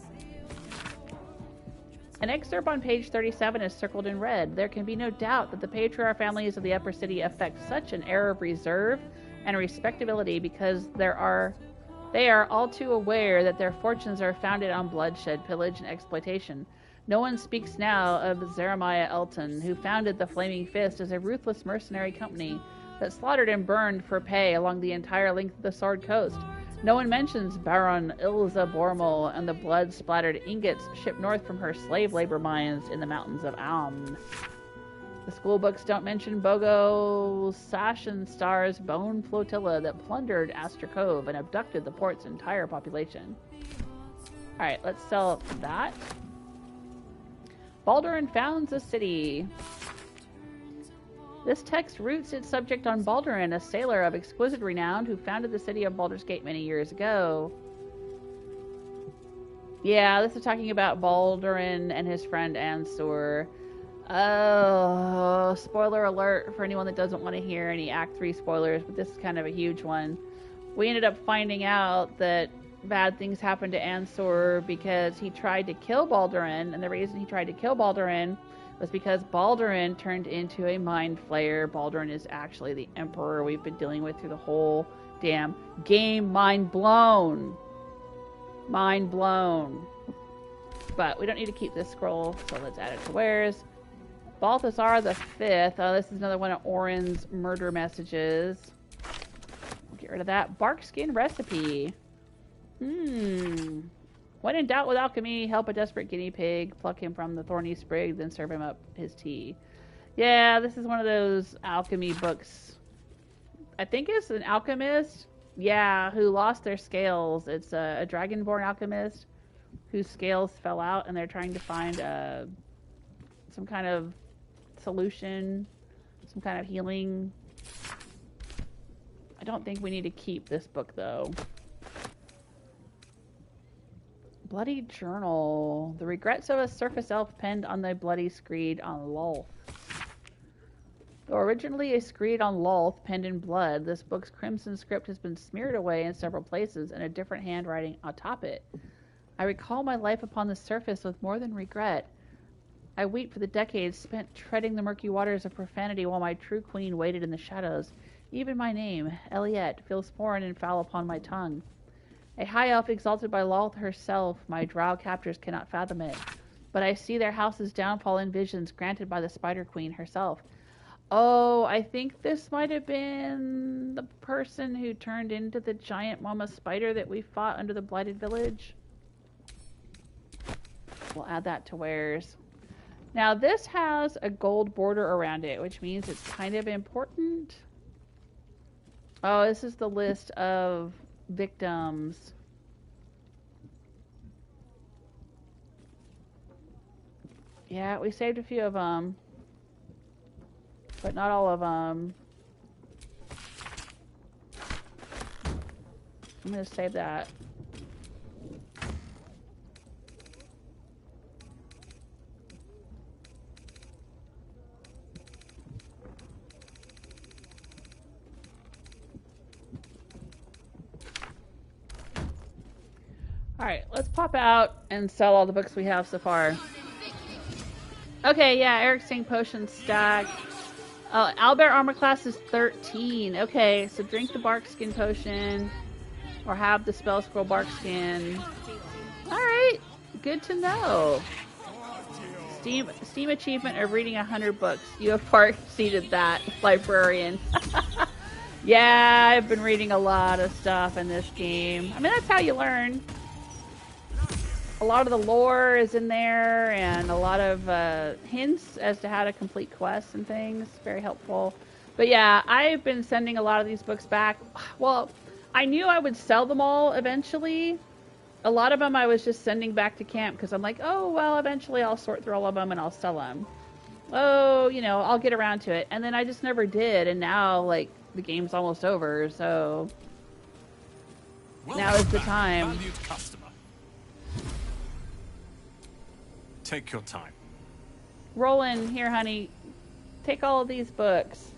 An excerpt on page 37 is circled in red. There can be no doubt that the patriarch families of the Upper City affect such an air of reserve and respectability because they are all too aware that their fortunes are founded on bloodshed, pillage, and exploitation. No one speaks now of Jeremiah Elton, who founded the Flaming Fist as a ruthless mercenary company that slaughtered and burned for pay along the entire length of the Sword Coast. No one mentions Baron Ilza Bormel and the blood-splattered ingots shipped north from her slave labor mines in the mountains of Alm. The school books don't mention Bogo Sashenstar's bone flotilla that plundered Astor Cove and abducted the port's entire population. Alright, let's sell that. Baldur founds a city. This text roots its subject on Baldurin, a sailor of exquisite renown who founded the city of Baldur's Gate many years ago. Yeah, this is talking about Baldurin and his friend Ansur. Oh, spoiler alert for anyone that doesn't want to hear any Act 3 spoilers, but this is kind of a huge one. We ended up finding out that bad things happened to Ansur because he tried to kill Baldurin, and the reason he tried to kill Baldurin was because Baldurin turned into a mind flayer. Baldurin is actually the emperor we've been dealing with through the whole damn game. Mind blown. Mind blown. But we don't need to keep this scroll, so let's add it to wares. Balthazar the Fifth. Oh, this is another one of Orin's murder messages. We'll get rid of that. Barkskin recipe. When in doubt with alchemy, help a desperate guinea pig, pluck him from the thorny sprig, then serve him up his tea. Yeah, this is one of those alchemy books. I think it's an alchemist, yeah, who lost their scales. It's a dragonborn alchemist whose scales fell out, and they're trying to find some kind of solution, some kind of healing. I don't think we need to keep this book, though. Bloody Journal. The regrets of a surface elf penned on the bloody screed on Lolth. Though originally a screed on Lolth penned in blood, this book's crimson script has been smeared away in several places and a different handwriting atop it. I recall my life upon the surface with more than regret. I weep for the decades spent treading the murky waters of profanity while my true queen waited in the shadows. Even my name, Eliette, feels foreign and foul upon my tongue. A high elf exalted by Lolth herself, my drow captors cannot fathom it. But I see their house's downfall in visions granted by the Spider Queen herself. Oh, I think this might have been the person who turned into the giant mama spider that we fought under the Blighted Village. We'll add that to wares. Now this has a gold border around it, which means it's kind of important. Oh, this is the list of victims. Yeah, we saved a few of them, but not all of them. I'm going to save that. Alright, let's pop out and sell all the books we have so far. Okay, yeah, Eric's saying potion stack. Albert armor class is 13. Okay, so drink the barkskin potion. Or have the spell scroll barkskin. Alright, good to know. Steam achievement of reading 100 books. You have far exceeded that, librarian. Yeah, I've been reading a lot of stuff in this game. I mean, that's how you learn. A lot of the lore is in there, and a lot of hints as to how to complete quests and things. Very helpful. But yeah, I've been sending a lot of these books back. Well, I knew I would sell them all eventually. A lot of them I was just sending back to camp because I'm like, oh, well, eventually I'll sort through all of them and I'll sell them. Oh, you know, I'll get around to it. And then I just never did, and now, like, the game's almost over, so now is the time. Valued customer. Take your time. Roland, here, honey. Take all of these books.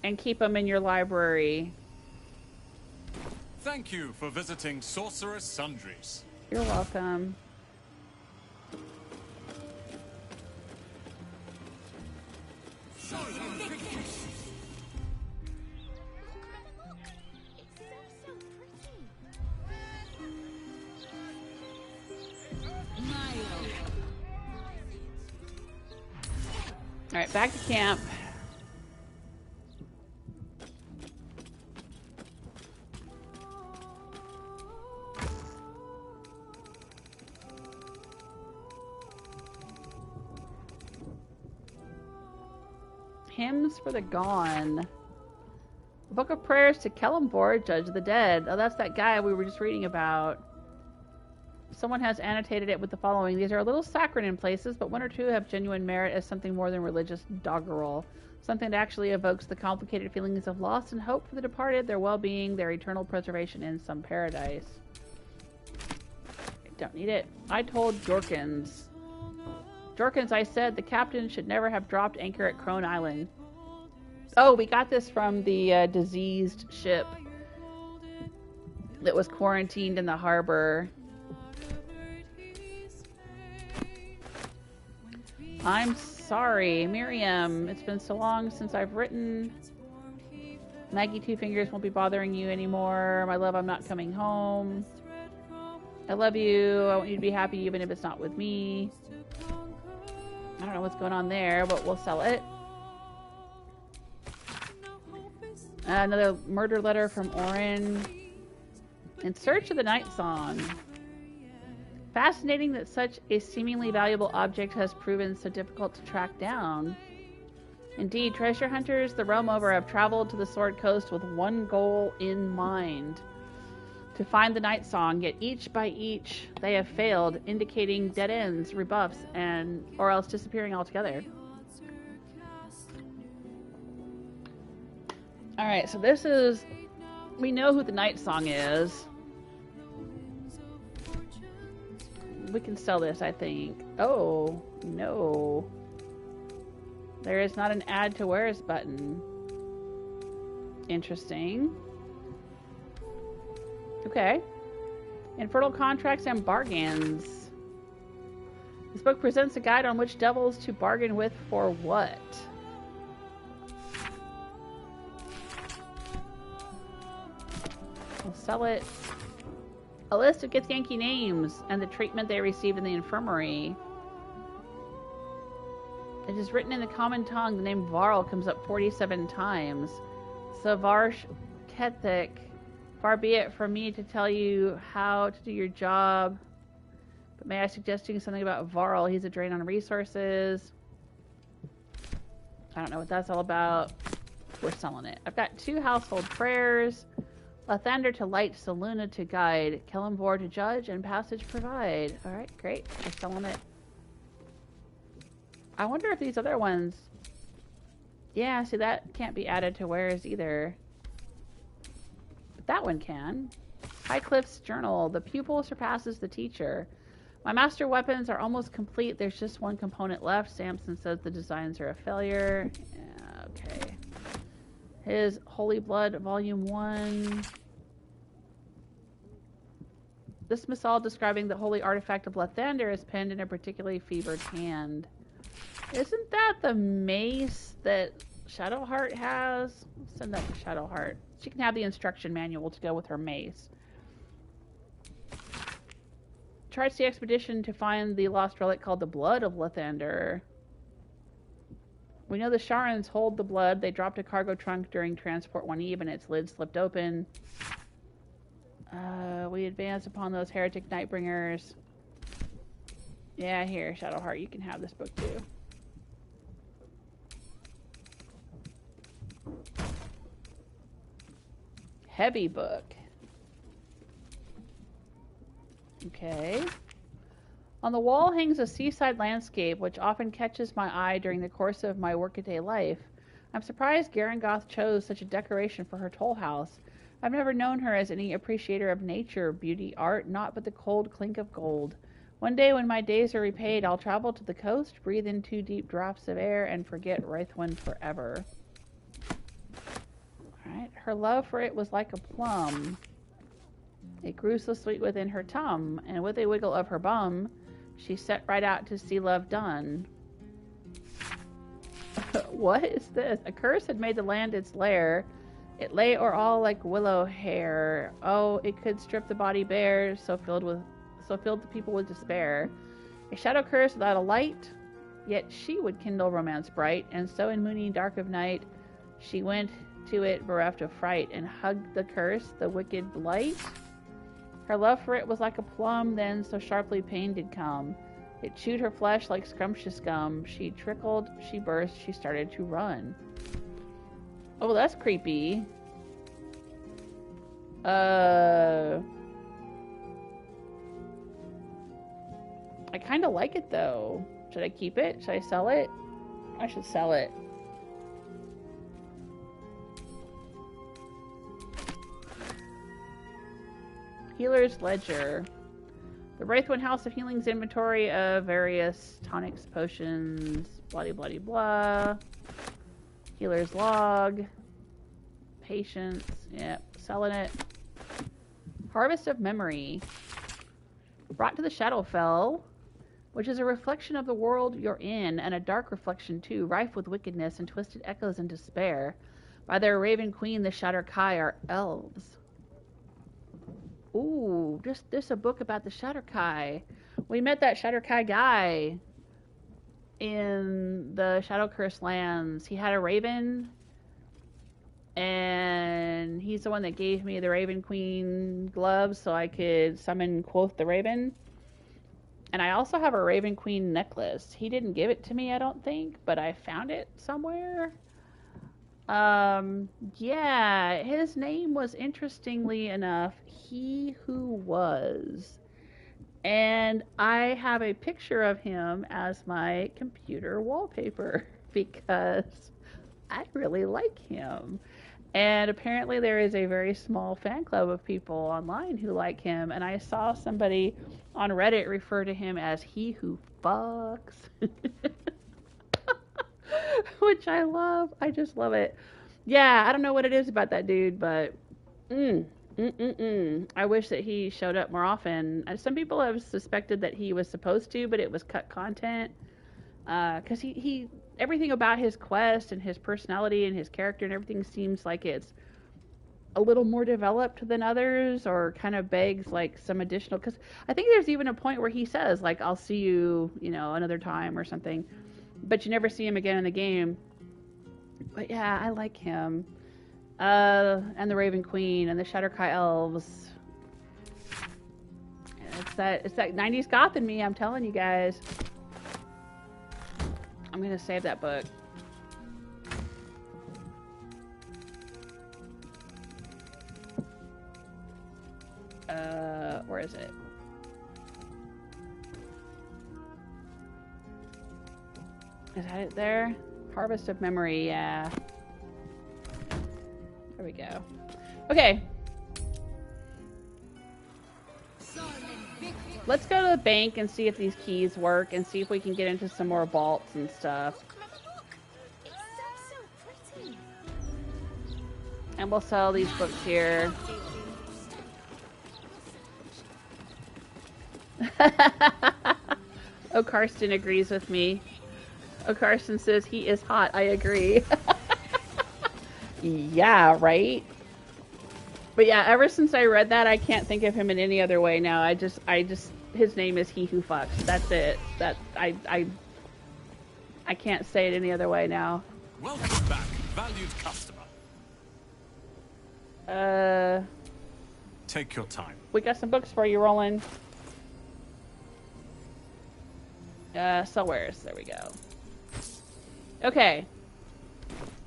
And keep them in your library. Thank you for visiting Sorceress Sundries. You're welcome. Alright, back to camp. Hymns for the Gone. The Book of Prayers to Kellumbor, Judge of the Dead. Oh, that's that guy we were just reading about. Someone has annotated it with the following. These are a little saccharine in places, but one or two have genuine merit as something more than religious doggerel. Something that actually evokes the complicated feelings of loss and hope for the departed, their well-being, their eternal preservation in some paradise. I don't need it. I told Jorkins. Jorkins, I said the captain should never have dropped anchor at Crone Island. Oh, we got this from the diseased ship that was quarantined in the harbor. I'm sorry, Miriam. It's been so long since I've written. Maggie Two Fingers won't be bothering you anymore. My love, I'm not coming home. I love you. I want you to be happy even if it's not with me. I don't know what's going on there, but we'll sell it. Another murder letter from Orin. In search of the night song. Fascinating that such a seemingly valuable object has proven so difficult to track down. Indeed, treasure hunters the realm over have traveled to the Sword Coast with one goal in mind. To find the night song, yet each by each they have failed, indicating dead ends, rebuffs, or else disappearing altogether. Alright, so this is... We know who the night song is. We can sell this, I think. Oh, no. There is not an add to wares button. Interesting. Okay. Infertile contracts and bargains. This book presents a guide on which devils to bargain with for what? We'll sell it. A list of Githyanki names and the treatment they received in the infirmary. It is written in the common tongue. The name Varl comes up 47 times. Savarsh Kethik. Far be it from me to tell you how to do your job. But may I suggest doing something about Varl? He's a drain on resources. I don't know what that's all about. We're selling it. I've got 2 household prayers. Lathander to light, Seluna to guide, Kellumbor to judge, and passage provide. Alright, great. We're selling it. I wonder if these other ones... Yeah, see, that can't be added to wares either. But that one can. Highcliffe's journal. The pupil surpasses the teacher. My master weapons are almost complete. There's just one component left. Samson says the designs are a failure. Yeah, okay. His Holy Blood, Volume 1. This missal describing the holy artifact of Lathander is penned in a particularly fevered hand. Isn't that the mace that Shadowheart has? Let's send that to Shadowheart. She can have the instruction manual to go with her mace. Charts the expedition to find the lost relic called the Blood of Lathander. We know the Sharans hold the blood. They dropped a cargo trunk during transport one eve and its lid slipped open. We advance upon those heretic Nightbringers. Yeah, here, Shadowheart, you can have this book too. Heavy book. Okay. On the wall hangs a seaside landscape, which often catches my eye during the course of my workaday life. I'm surprised Garangoth chose such a decoration for her toll house. I've never known her as any appreciator of nature, beauty, art, naught but the cold clink of gold. One day when my days are repaid, I'll travel to the coast, breathe in 2 deep draughts of air, and forget Wraithwind forever. Alright. Her love for it was like a plum. It grew so sweet within her tum, and with a wiggle of her bum, she set right out to see love done. What is this? A curse had made the land its lair. It lay o'er all like willow hair. Oh, it could strip the body bare, so filled the people with despair. A shadow curse without a light, yet she would kindle romance bright, and so in moony dark of night, she went to it bereft of fright, and hugged the curse, the wicked blight. Her love for it was like a plum, then so sharply pain did come. It chewed her flesh like scrumptious gum. She trickled, she burst, she started to run. Oh, that's creepy. I kind of like it though. Should I keep it? Should I sell it? I should sell it. Healer's Ledger. The Wraithwind House of Healing's inventory of various tonics, potions, blah blah blah. Healer's Log. Patience. Yep, selling it. Harvest of Memory. Brought to the Shadowfell, which is a reflection of the world you're in, and a dark reflection too, rife with wickedness and twisted echoes and despair. By their Raven Queen, the Shatter Kai, are elves. Ooh, there's a book about the Shatter Kai. We met that Shatter Kai guy in the Shadow Curse lands. He had a raven, and he's the one that gave me the Raven Queen gloves so I could summon Quoth the Raven. And I also have a Raven Queen necklace. He didn't give it to me, I don't think, but I found it somewhere. Yeah, his name was, interestingly enough, He Who Was. And I have a picture of him as my computer wallpaper because I really like him. And apparently there is a very small fan club of people online who like him. And I saw somebody on Reddit refer to him as He Who Fucks. Which I love. I just love it. Yeah, I don't know what it is about that dude, but I wish that he showed up more often. Some people have suspected that he was supposed to, but it was cut content. Because he everything about his quest and his personality and his character and everything seems like it's a little more developed than others, or kind of begs like some additional. Because I think there's even a point where he says like, "I'll see you, another time" or something. But you never see him again in the game. But yeah, I like him. And the Raven Queen and the Shatterkai Elves. It's that 90s goth in me, I'm telling you guys. I'm gonna save that book. Where is it? Is that it there? Harvest of Memory, yeah. There we go. Okay. Let's go to the bank and see if these keys work and see if we can get into some more vaults and stuff. And we'll sell these books here. Oh, Karsten agrees with me. Oh, Karsten says he is hot. I agree. Yeah, right? But yeah, ever since I read that, I can't think of him in any other way now. I just, his name is He Who Fucks. That's it. I can't say it any other way now. Welcome back, valued customer. Take your time. We got some books for you, Roland. Somewheres. There we go. Okay.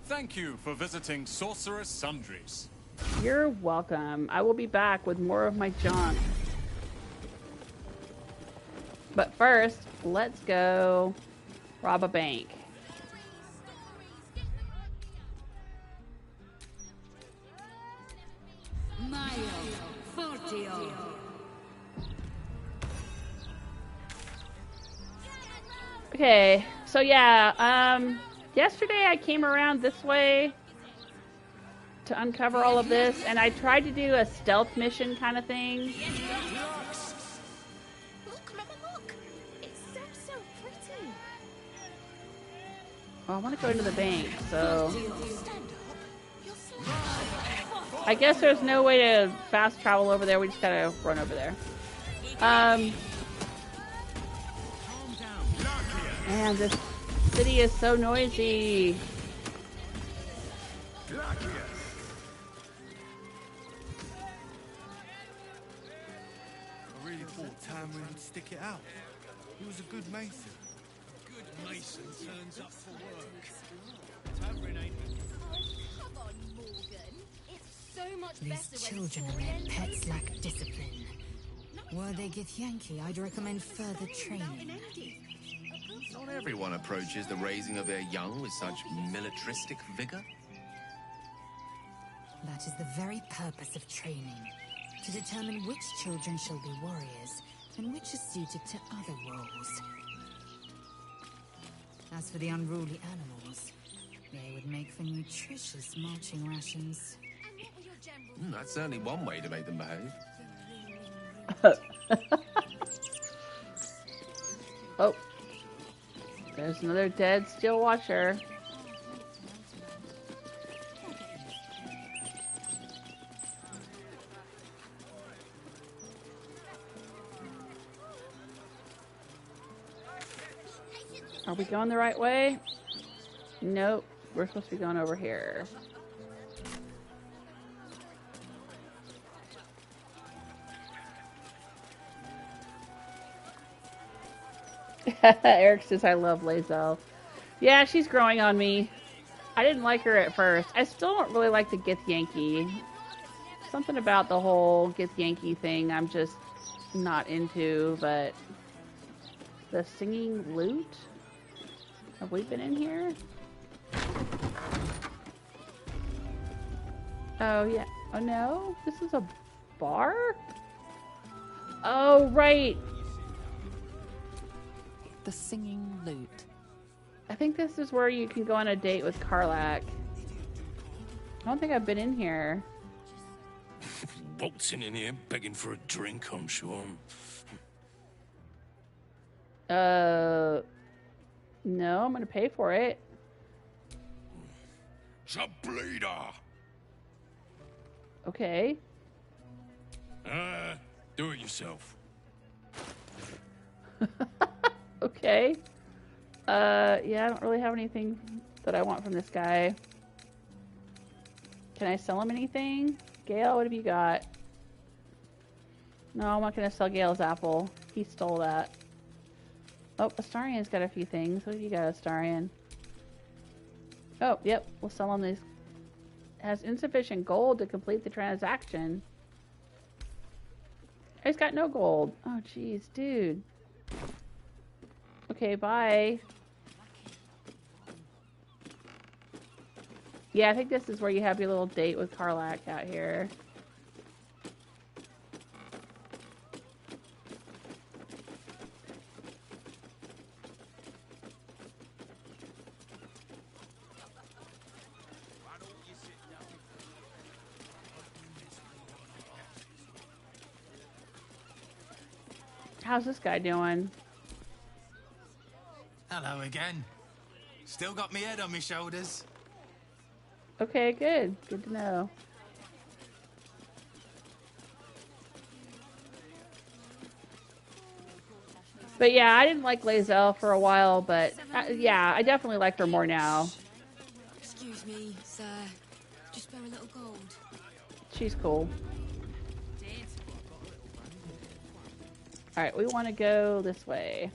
Thank you for visiting Sorceress Sundries. You're welcome. I will be back with more of my junk. But first, let's go rob a bank. Okay, so yeah, yesterday I came around this way to uncover all of this, and I tried to do a stealth mission kind of thing. Look, Mama, look! It's so pretty. Well, I want to go into the bank, so I guess there's no way to fast travel over there. We just gotta run over there. Man, this city is so noisy. I really thought Tamrin would stick it out. He was a good mason. Good mason turns up for work. Tamrin ain't... Oh, come on, Morgan. It's so much These better children and their pets lack discipline. Were they Githyanki, I'd recommend further training. Not everyone approaches the raising of their young with such militaristic vigor. That is the very purpose of training. To determine which children shall be warriors, and which are suited to other roles. As for the unruly animals, they would make for nutritious marching rations. And what were your general... That's certainly one way to make them behave. Oh, there's another dead steel watcher. Are we going the right way? Nope, we're supposed to be going over here. Eric says, I love Lae'zel. Yeah, she's growing on me. I didn't like her at first. I still don't really like the Githyanki. Something about the whole Githyanki thing I'm just not into, but... The singing lute? Have we been in here? Oh, yeah. Oh, no? This is a bar? Oh, right. The singing lute. I think this is where you can go on a date with Karlach. I don't think I've been in here. Waltzing in here, begging for a drink, I'm sure. No, I'm gonna pay for it. Shablida! Okay. Do it yourself. Okay. Yeah, I don't really have anything that I want from this guy. Can I sell him anything? Gale, what have you got? No, I'm not gonna sell Gale's apple. He stole that. Oh, Astarian's got a few things. What have you got, Astarian? Oh, yep. We'll sell him these. Has insufficient gold to complete the transaction. He's got no gold. Oh, jeez, dude. Okay, bye. Yeah, I think this is where you have your little date with Karlach out here. How's this guy doing? Hello again. Still got me head on my shoulders. Okay, good. Good to know. But yeah, I didn't like Lae'zel for a while, but yeah, I definitely like her more now. Excuse me, sir. Just spare a little gold. She's cool. Alright, we want to go this way.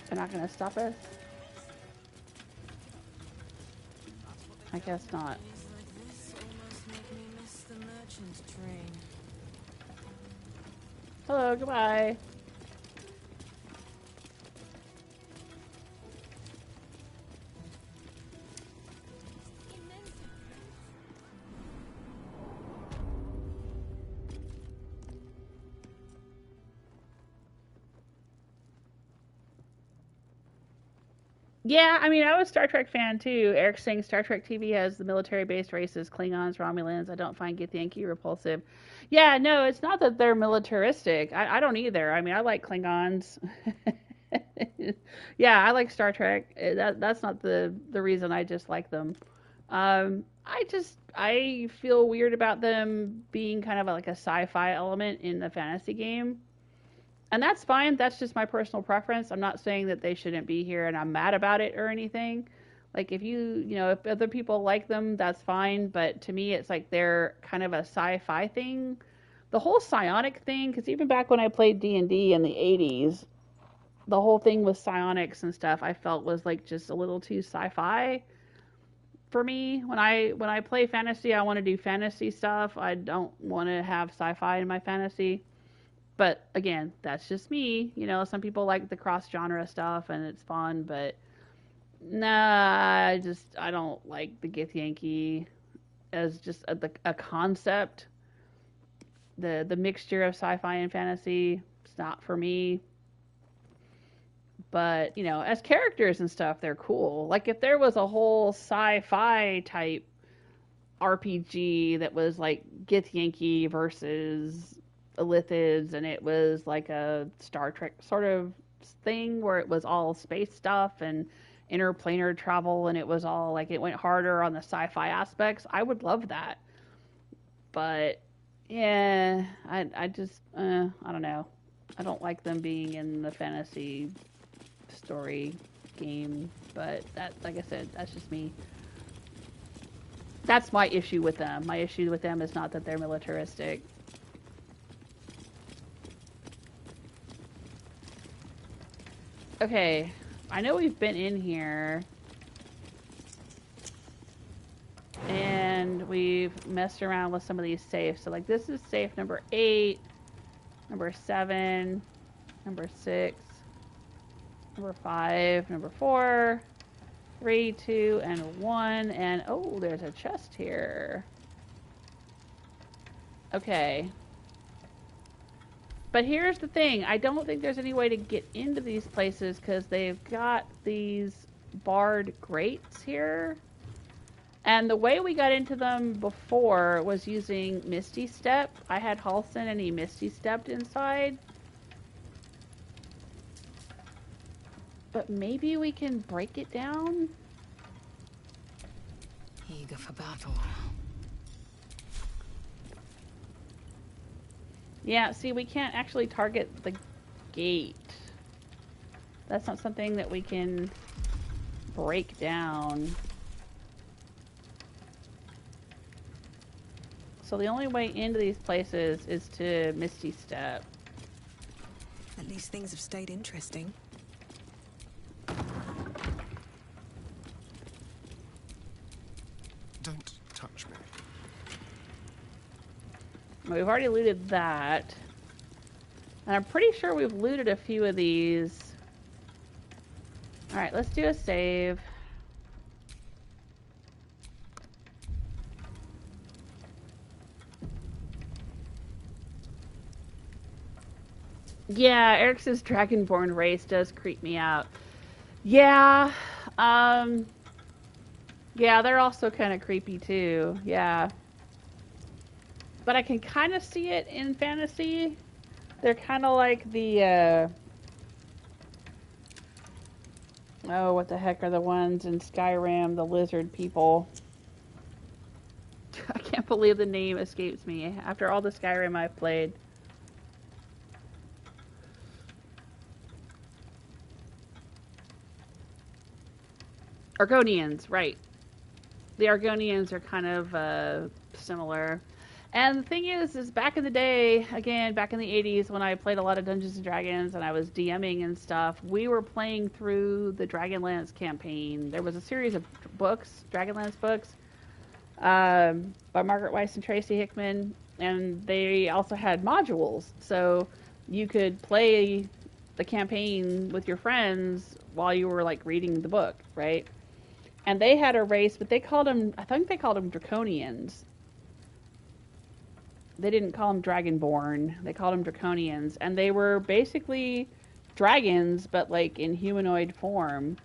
They're not going to stop us? I guess not. Hello, goodbye. Yeah, I mean, I was a Star Trek fan too. Eric's saying Star Trek TV has the military-based races, Klingons, Romulans. I don't find Githyanki repulsive. Yeah, no, it's not that they're militaristic. I don't either. I mean, I like Klingons. Yeah, I like Star Trek. That's not the reason. I just like them. I feel weird about them being kind of like a sci-fi element in the fantasy game. And that's fine. That's just my personal preference. I'm not saying that they shouldn't be here and I'm mad about it or anything. Like if if other people like them, that's fine. But to me, it's like they're kind of a sci-fi thing. The whole psionic thing, because even back when I played D&D in the 80s, the whole thing with psionics and stuff, I felt was like just a little too sci-fi for me. When I play fantasy, I want to do fantasy stuff. I don't want to have sci-fi in my fantasy. But again, that's just me. Some people like the cross genre stuff and it's fun, but nah, I don't like the Githyanki as just a concept. The mixture of sci-fi and fantasy, it's not for me. But, as characters and stuff, they're cool. Like if there was a whole sci-fi type RPG that was like Githyanki versus Illithids, and it was like a Star Trek sort of thing where it was all space stuff and interplanar travel, and it was all like it went harder on the sci-fi aspects. I would love that, but yeah, I just I don't know. I don't like them being in the fantasy story game, but that, like I said, that's just me. That's my issue with them. My issue with them is not that they're militaristic. Okay, I know we've been in here and we've messed around with some of these safes. So like this is safe number 8, number 7, number 6, number 5, number 4, 3, 2, and 1. And oh, there's a chest here. Okay. But here's the thing, I don't think there's any way to get into these places because they've got these barred grates here. And the way we got into them before was using Misty Step. I had Halson and he Misty Stepped inside. But maybe we can break it down? Eager for battle. Yeah, see, we can't actually target the gate. That's not something that we can break down. So the only way into these places is to Misty Step. At least things have stayed interesting. Don't touch me. We've already looted that. And I'm pretty sure we've looted a few of these. Alright, let's do a save. Yeah, Eric says Dragonborn race does creep me out. Yeah, yeah, they're also kind of creepy too. Yeah. But I can kind of see it in fantasy. They're kind of like the, oh, what the heck are the ones in Skyrim, the lizard people? I can't believe the name escapes me after all the Skyrim I've played. Argonians, right. The Argonians are kind of similar. And the thing is back in the day, again, back in the 80s when I played a lot of Dungeons & Dragons and I was DMing and stuff, we were playing through the Dragonlance campaign. There was a series of books, Dragonlance books, by Margaret Weiss and Tracy Hickman, and they also had modules. So you could play the campaign with your friends while you were like reading the book, right? And they had a race, but they called them, I think they called them Draconians. They didn't call them Dragonborn. They called them Draconians. And they were basically dragons, but like in humanoid form.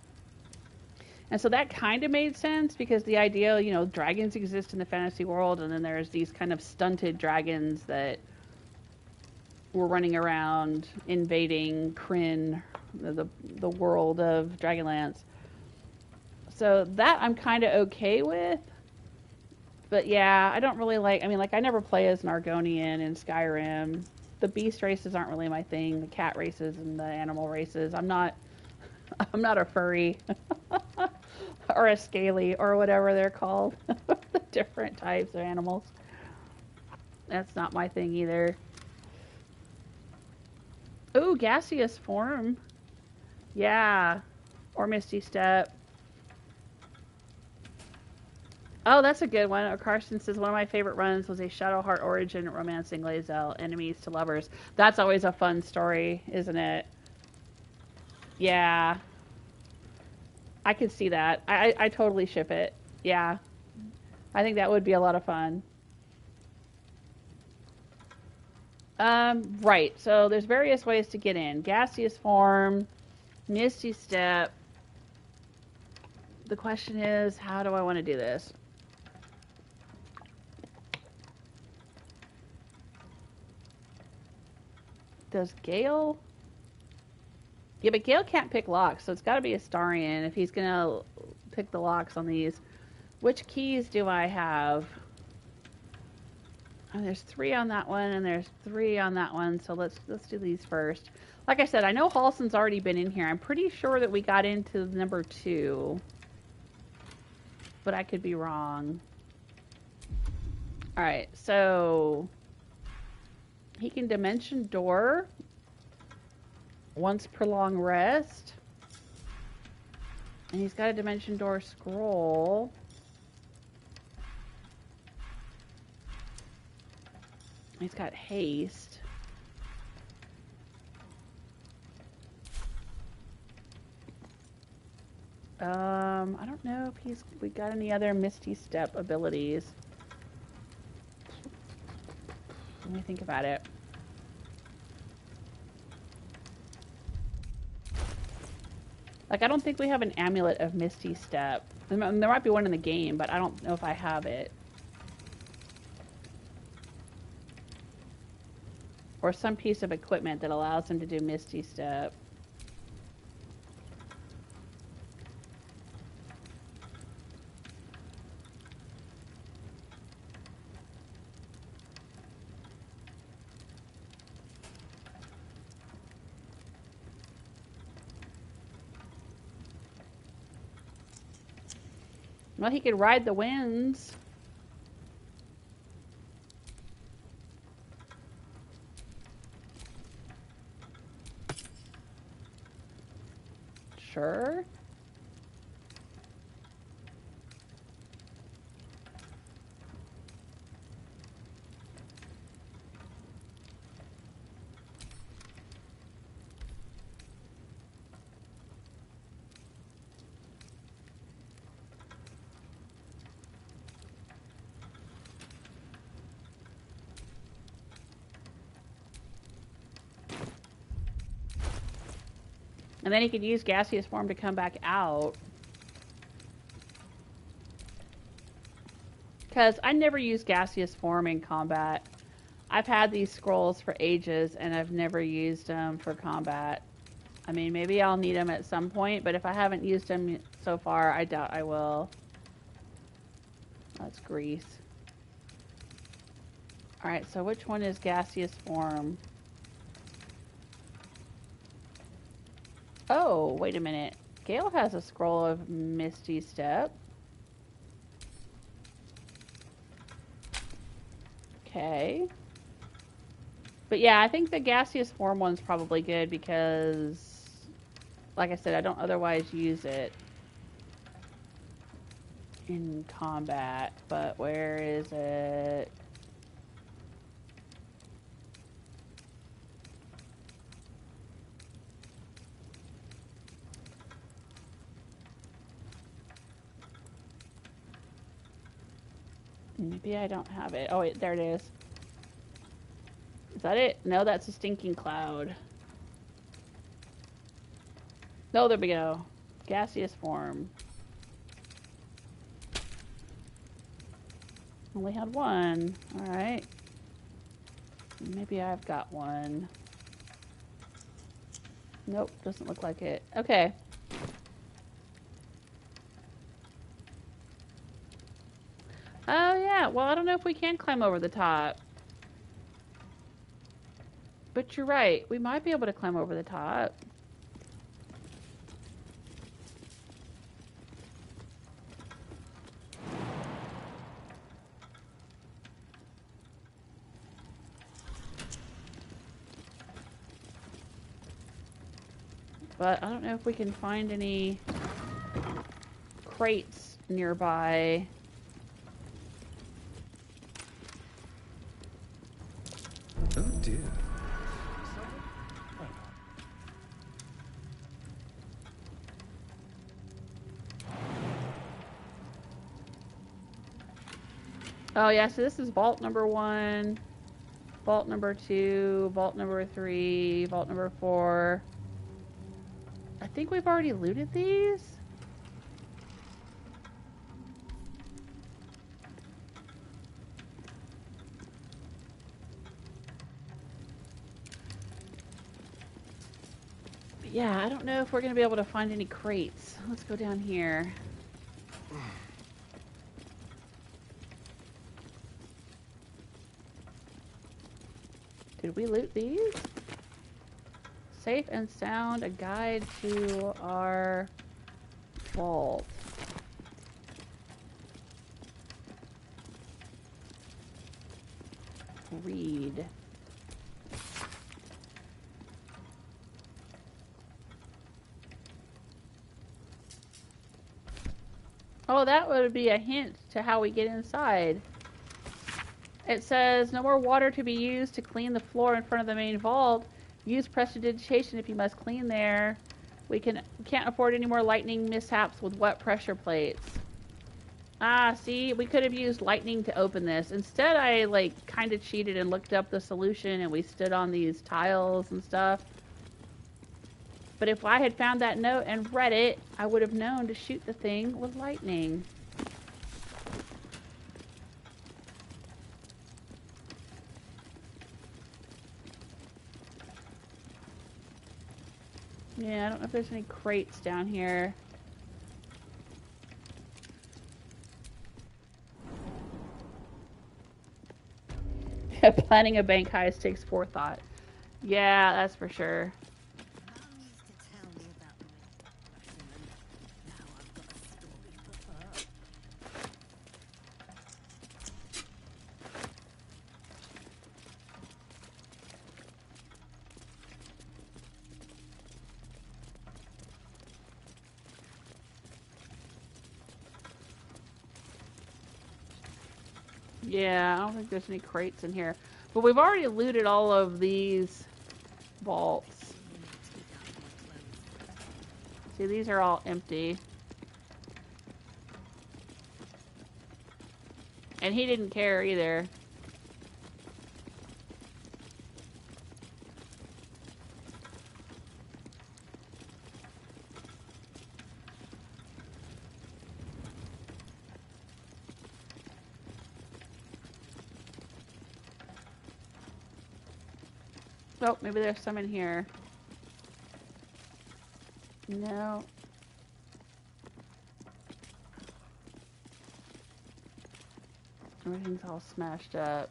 And so that kind of made sense because the idea, you know, dragons exist in the fantasy world, and then there's these kind of stunted dragons that were running around invading Kryn, the world of Dragonlance. So that I'm kind of okay with. But yeah, I don't really like, I mean, like, I never play as an Argonian in Skyrim. The beast races aren't really my thing. The cat races and the animal races. I'm not a furry. Or a scaly, or whatever they're called. The different types of animals. That's not my thing either. Ooh, gaseous form. Yeah. Or Misty Step. Oh, that's a good one. Carson says, one of my favorite runs was a Shadowheart origin romancing Lae'zel, enemies to lovers. That's always a fun story, isn't it? Yeah. I could see that. I totally ship it. Yeah. I think that would be a lot of fun. Right. So there's various ways to get in. Gaseous form, Misty Step. The question is, how do I want to do this? Does Gale... Yeah, but Gale can't pick locks, so it's got to be Astarion if he's going to pick the locks on these. Which keys do I have? Oh, there's 3 on that one, and there's 3 on that one, so let's do these first. Like I said, I know Halson's already been in here. I'm pretty sure that we got into number 2. But I could be wrong. Alright, so... he can dimension door... once per long rest. And he's got a dimension door scroll. He's got haste. I don't know if we got any other Misty Step abilities. Let me think about it. Like, I don't think we have an amulet of Misty Step. There might be one in the game, but I don't know if I have it. Or some piece of equipment that allows him to do Misty Step. Well, he could ride the winds. Sure. And then he could use gaseous form to come back out. Because I never use gaseous form in combat. I've had these scrolls for ages and I've never used them for combat. I mean, maybe I'll need them at some point, but if I haven't used them so far, I doubt I will. That's grease. Alright, so which one is gaseous form? Oh, wait a minute. Gale has a scroll of Misty Step. Okay. But yeah, I think the gaseous form one's probably good because, like I said, I don't otherwise use it in combat. But where is it? Maybe I don't have it. Oh, wait, there it is. Is that it? No, that's a stinking cloud. No, there we go. Gaseous form. Only had one. Alright. Maybe I've got one. Nope, doesn't look like it. Okay. Oh yeah, well I don't know if we can climb over the top. But you're right, we might be able to climb over the top. But I don't know if we can find any crates nearby. Oh dear. Oh yeah, so this is vault number 1, vault number 2, vault number 3, vault number 4. I think we've already looted these. But yeah, I don't know if we're going to be able to find any crates. Let's go down here. Did we loot these? Safe and sound, a guide to our vault. Read. Oh, that would be a hint to how we get inside. It says, no more water to be used to clean the floor in front of the main vault. Use prestidigitation if you must clean there. We can't afford any more lightning mishaps with wet pressure plates. Ah, see, we could have used lightning to open this. Instead, I like kind of cheated and looked up the solution, and we stood on these tiles and stuff. But if I had found that note and read it, I would have known to shoot the thing with lightning. Yeah, I don't know if there's any crates down here. Planning a bank heist takes forethought. Yeah, that's for sure. Yeah, I don't think there's any crates in here. But we've already looted all of these vaults. See, these are all empty. And he didn't care either. Oh, maybe there's some in here. No. Everything's all smashed up.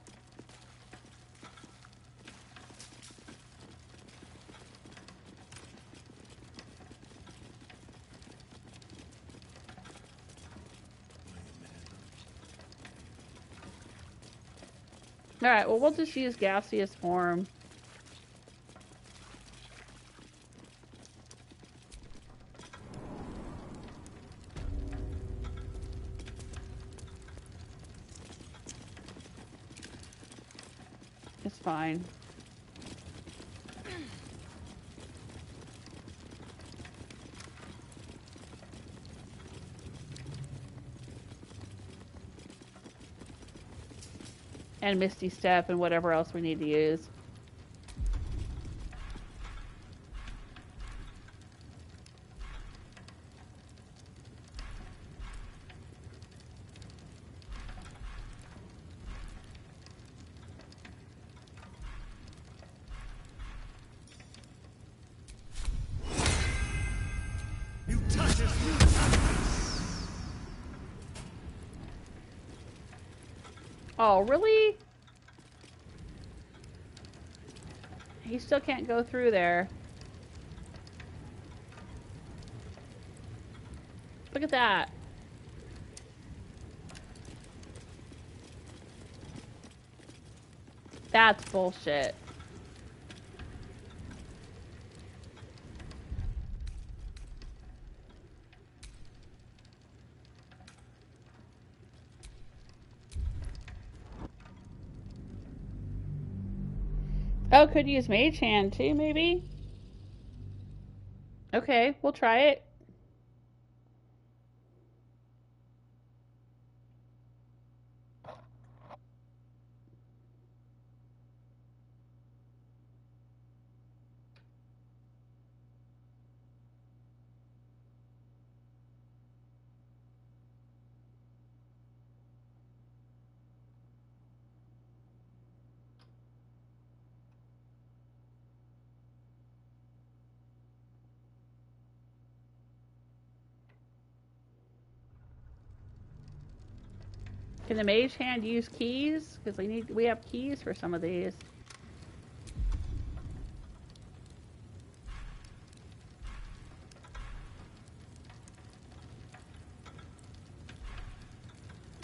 Alright, well, we'll just use gaseous form. It's fine. And Misty Step and whatever else we need to use. Oh, really? He still can't go through there. Look at that. That's bullshit. Oh, could use Mage Hand too, maybe? Okay, we'll try it. Can the Mage Hand use keys? Because we have keys for some of these.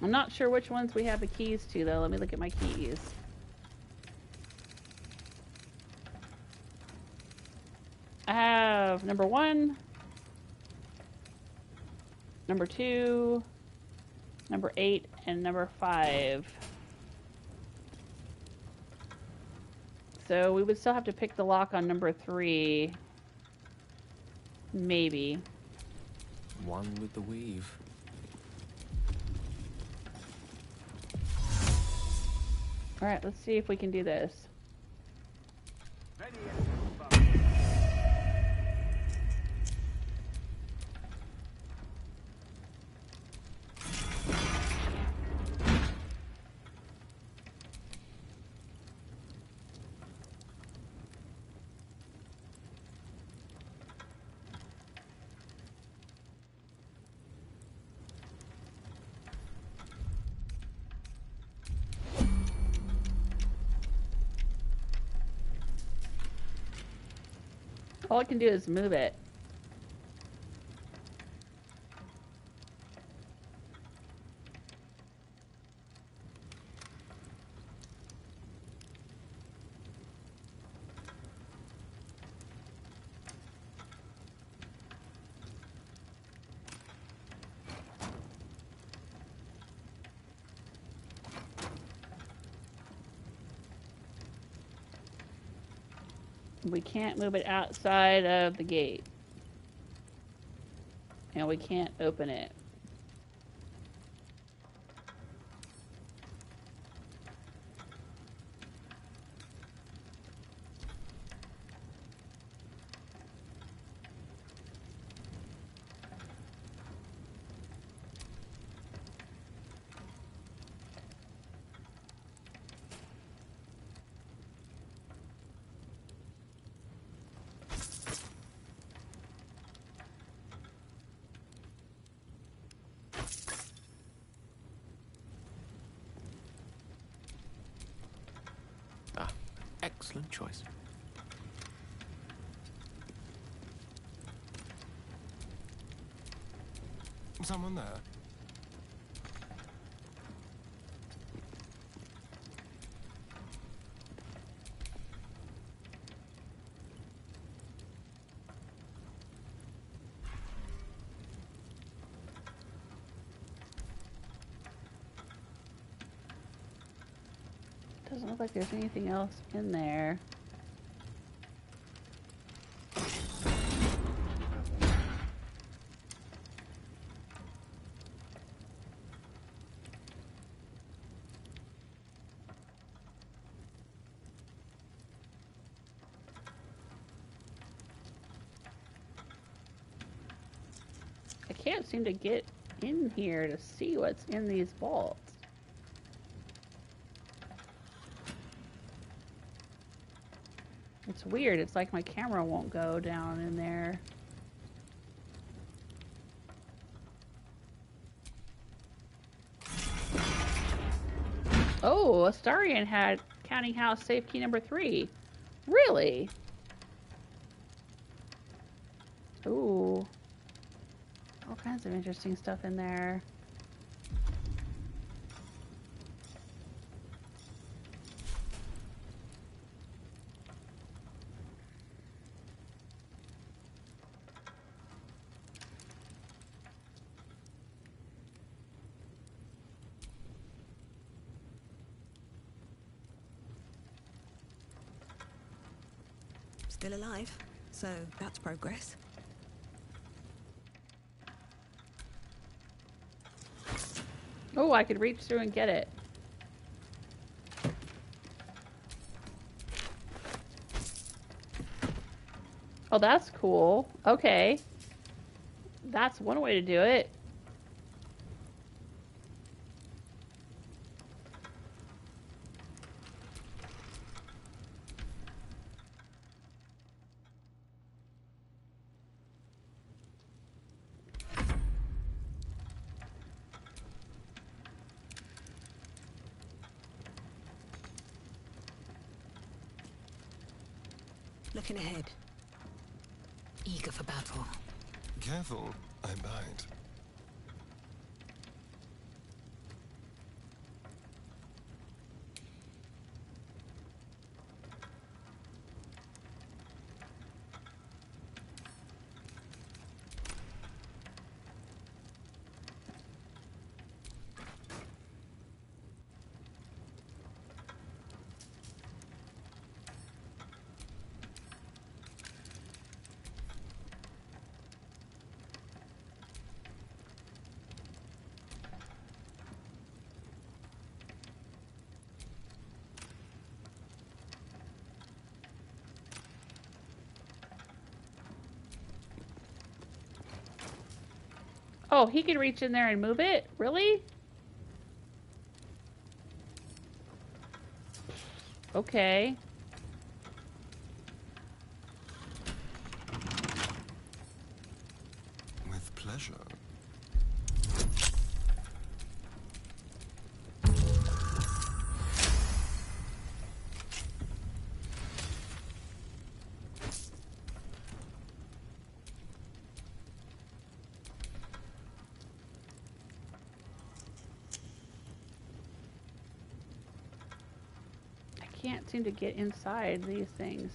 I'm not sure which ones we have the keys to, though. Let me look at my keys. I have number 1, number 2, number 8, and number 5. So we would still have to pick the lock on number 3. Maybe. One with the weave. Alright, let's see if we can do this. All I can do is move it. We can't move it outside of the gate. And we can't open it. Excellent choice. Someone there? Doesn't look like there's anything else in there. I can't seem to get in here to see what's in these vaults. It's weird. It's like my camera won't go down in there. Oh! Oh, Astarian had counting house safe key number 3. Really? Ooh. All kinds of interesting stuff in there. Still alive, so that's progress. Oh, I could reach through and get it. Oh, that's cool. Okay. That's one way to do it. Looking ahead. Eager for battle. Careful, I bite. Oh, he could reach in there and move it? Really? Okay. With pleasure. Can't seem to get inside these things.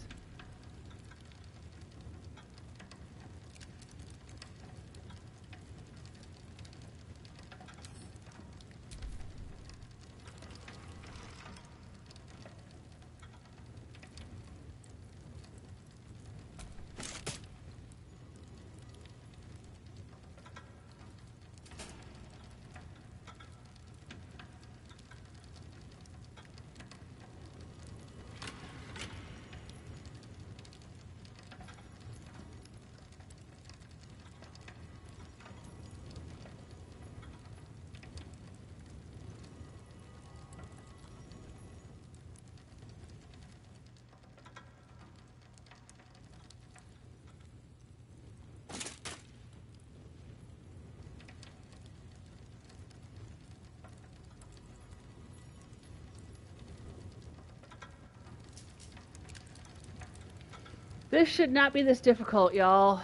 This should not be this difficult, y'all.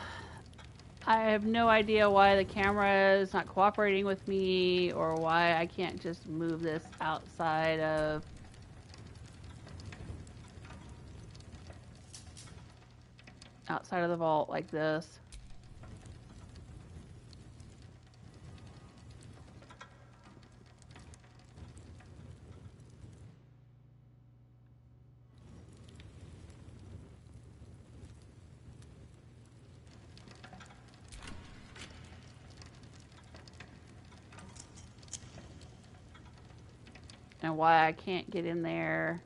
I have no idea why the camera is not cooperating with me or why I can't just move this outside of the vault like this. And why I can't get in there.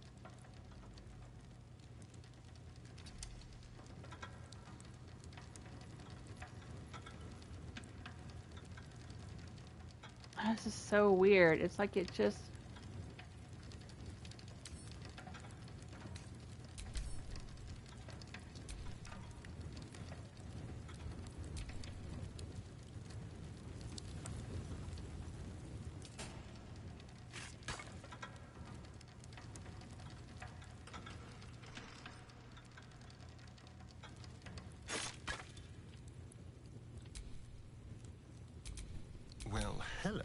This is so weird. It's like it just... Hello.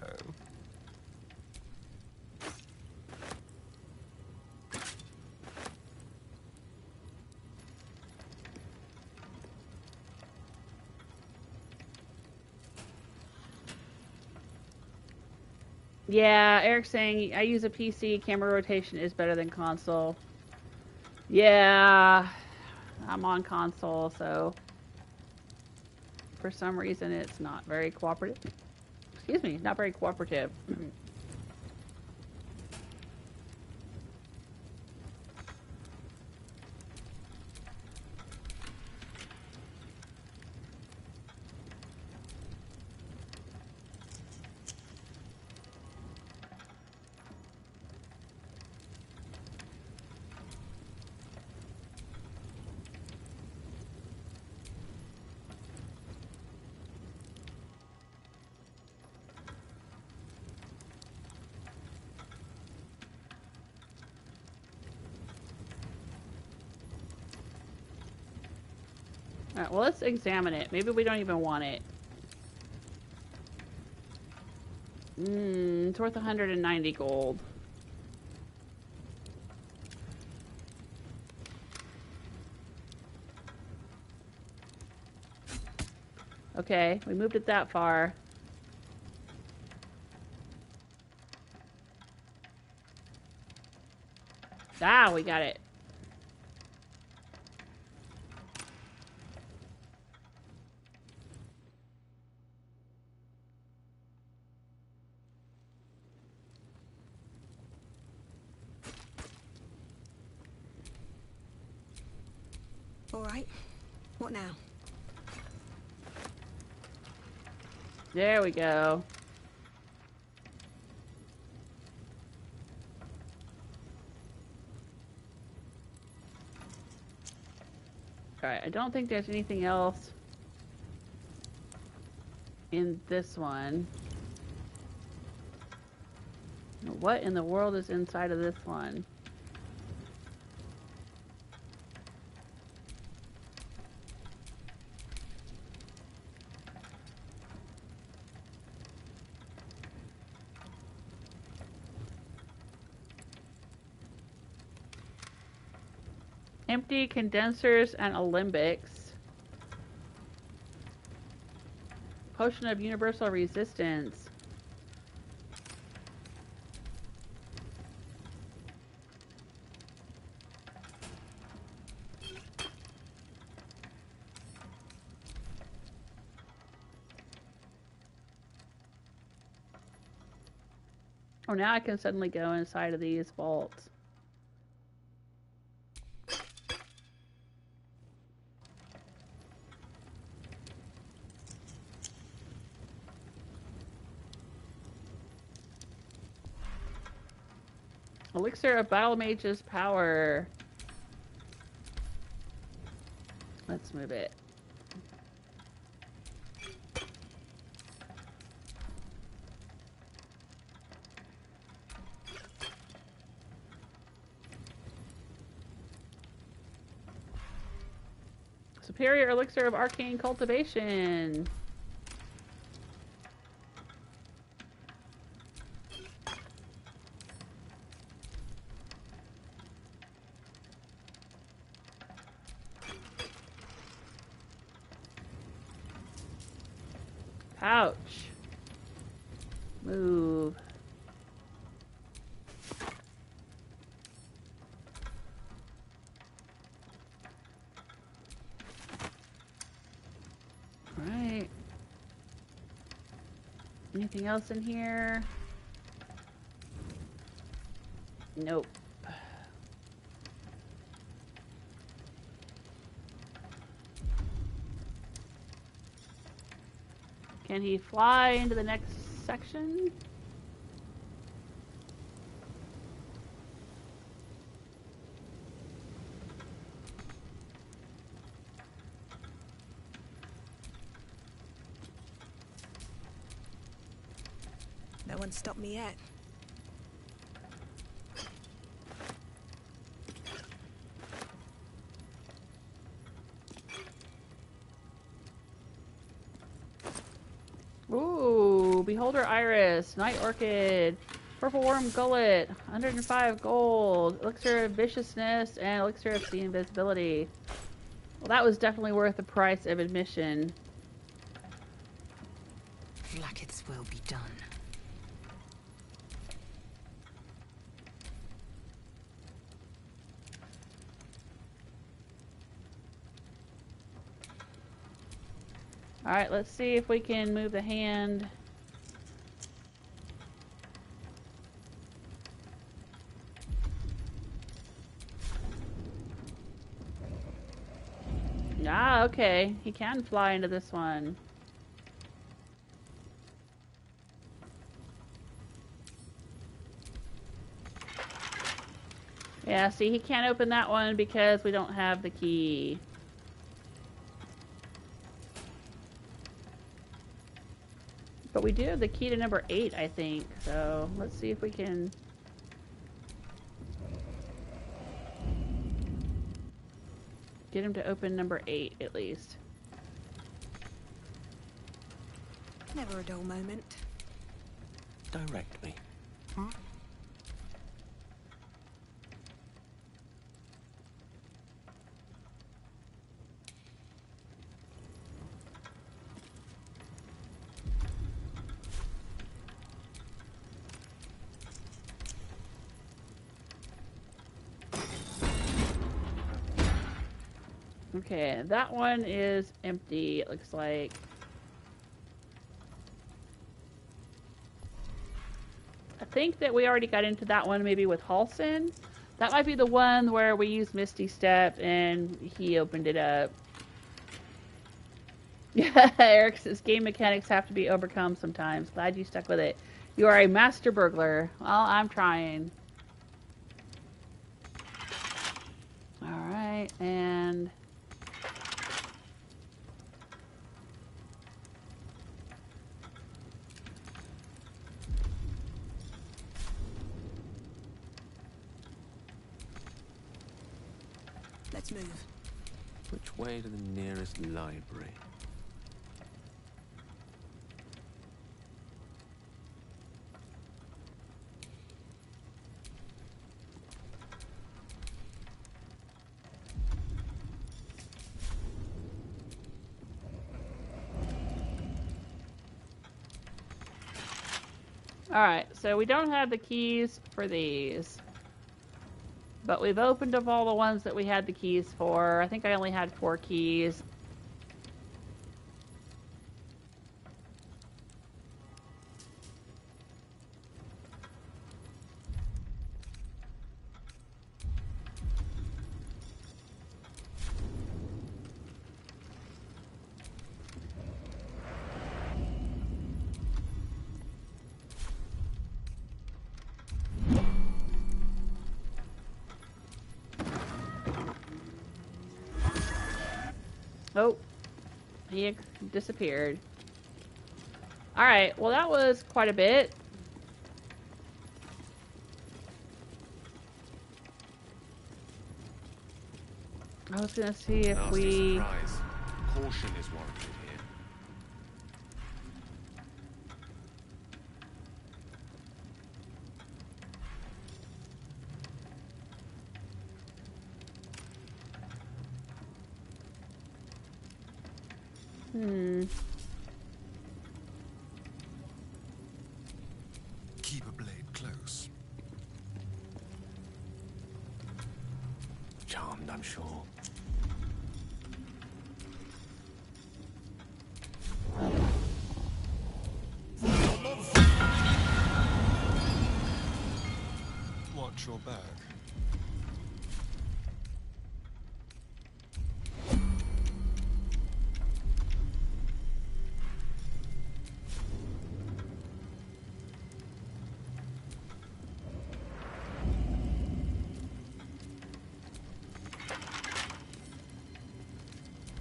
Yeah, Eric's saying I use a PC. Camera rotation is better than console. Yeah, I'm on console, so for some reason it's not very cooperative. Excuse me, not very cooperative. Alright, well, let's examine it. Maybe we don't even want it. It's worth 190 gold. Okay, we moved it that far. Ah, we got it. All right. What now? There we go. Alright, I don't think there's anything else in this one. What in the world is inside of this one? Empty condensers and alembics. Potion of universal resistance. Oh, now I can suddenly go inside of these vaults. Elixir of Battle Mage's power. Let's move it. Superior Elixir of Arcane Cultivation. Ouch. Move. Right. Anything else in here? Nope. Can he fly into the next section? No one stopped me yet. Ooh, Beholder Iris, Night Orchid, Purple Worm Gullet, 105 gold, Elixir of Viciousness, and Elixir of Sea Invisibility. Well, that was definitely worth the price of admission. Like its will be done. Alright, let's see if we can move the hand. Ah, okay. He can fly into this one. Yeah, see, he can't open that one because we don't have the key. But we do have the key to number 8, I think. So, let's see if we can... get him to open number 8, at least. Never a dull moment. Direct me. Okay, that one is empty, it looks like. I think that we already got into that one maybe with Halson. That might be the one where we used Misty Step and he opened it up. Yeah, Eric says game mechanics have to be overcome sometimes. Glad you stuck with it. You are a master burglar. Well, I'm trying. Alright, and... Let's move. Which way to the nearest library? Alright, so we don't have the keys for these. But we've opened up all the ones that we had the keys for. I think I only had 4 keys. Oh, he disappeared. Alright, well that was quite a bit. I was gonna see if Nasty surprise. Caution is warranted here. Keep a blade close. Charmed, I'm sure. Watch your back.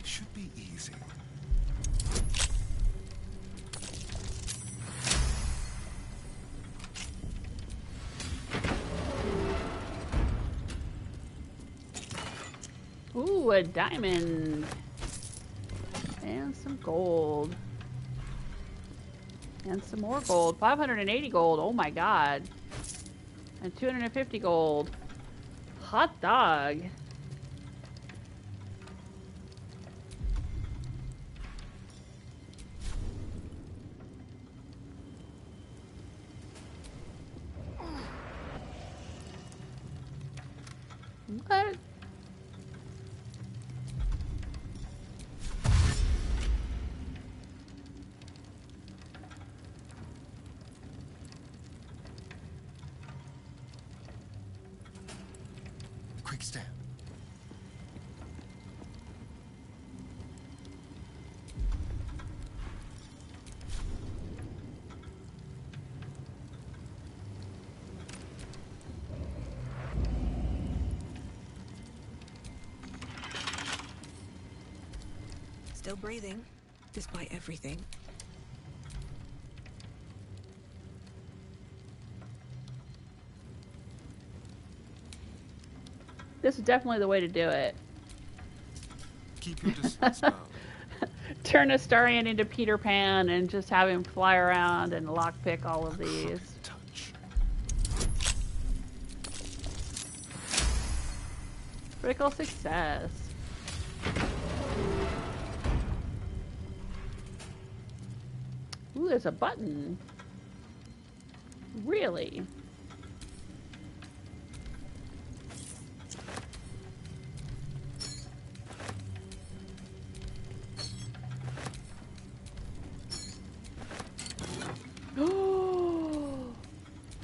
Should be easy. Ooh, a diamond. And some gold. And some more gold. 580 gold. Oh my god. And 250 gold. Hot dog. What? Quick step. Still breathing, despite everything. This is definitely the way to do it. Keep your distance now. Turn Astarion into Peter Pan and just have him fly around and lockpick all of these. Touch. Critical success. Ooh, there's a button. Really?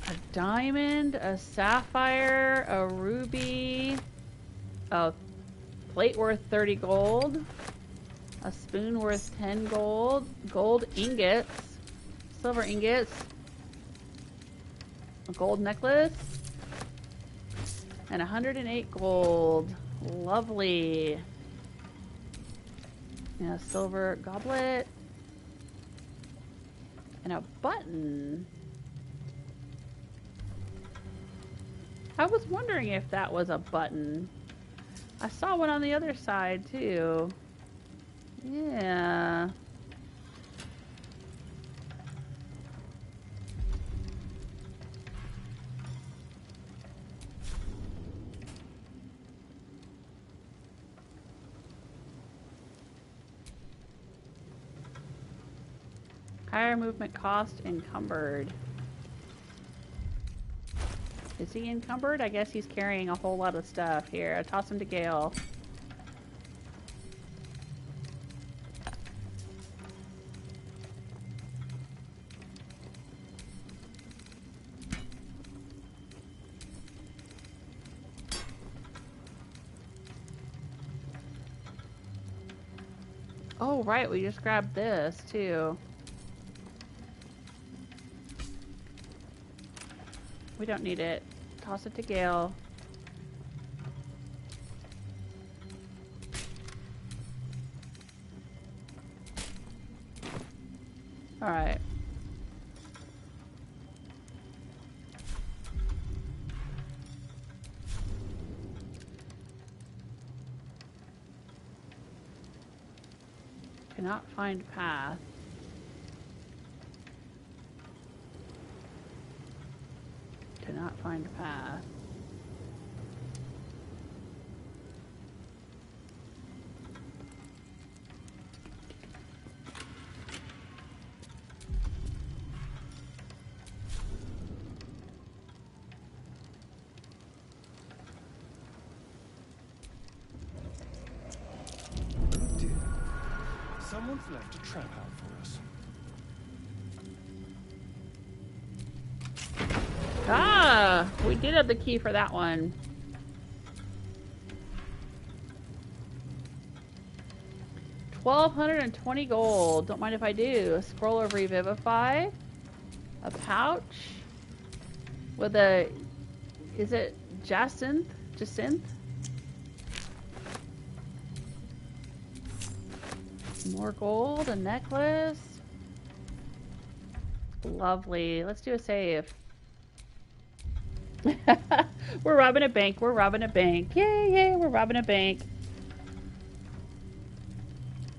A diamond, a sapphire, a ruby, a plate worth 30 gold, a spoon worth 10 gold, gold ingots, silver ingots, a gold necklace, and 108 gold. Lovely. And a silver goblet. And a button. I was wondering if that was a button. I saw one on the other side too. Yeah. Higher movement cost encumbered. Is he encumbered? I guess he's carrying a whole lot of stuff here. I toss him to Gale. Oh, right. We just grabbed this, too. We don't need it. Toss it to Gale. Alright. Cannot find path. Cannot find path. Oh dear. Someone's left a trap out for us. Ah, we did have the key for that one. $1,220 gold. Don't mind if I do. A scroll of Revivify. A pouch. With a... Is it Jacinth? Jacinth? More gold. A necklace. Lovely. Let's do a save. We're robbing a bank. We're robbing a bank. Yay, yay, we're robbing a bank.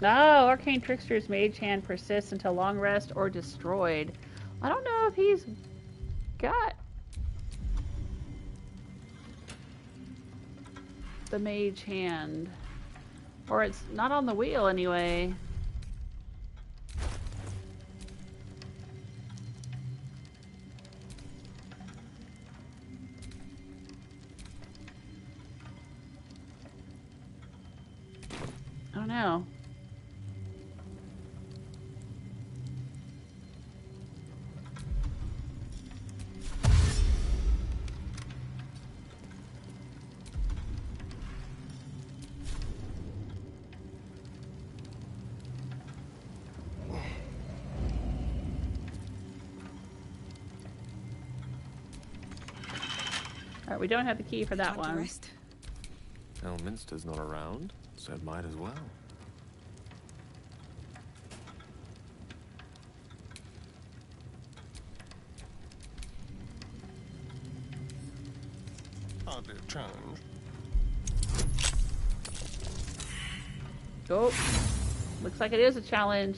Oh, Arcane Trickster's Mage Hand persists until long rest or destroyed. I don't know if he's got the Mage Hand. Or it's not on the wheel anyway. I don't know. Alright, we don't have the key for that one. Elminster's not around, so it might as well. Hardly a challenge. Oh, looks like it is a challenge.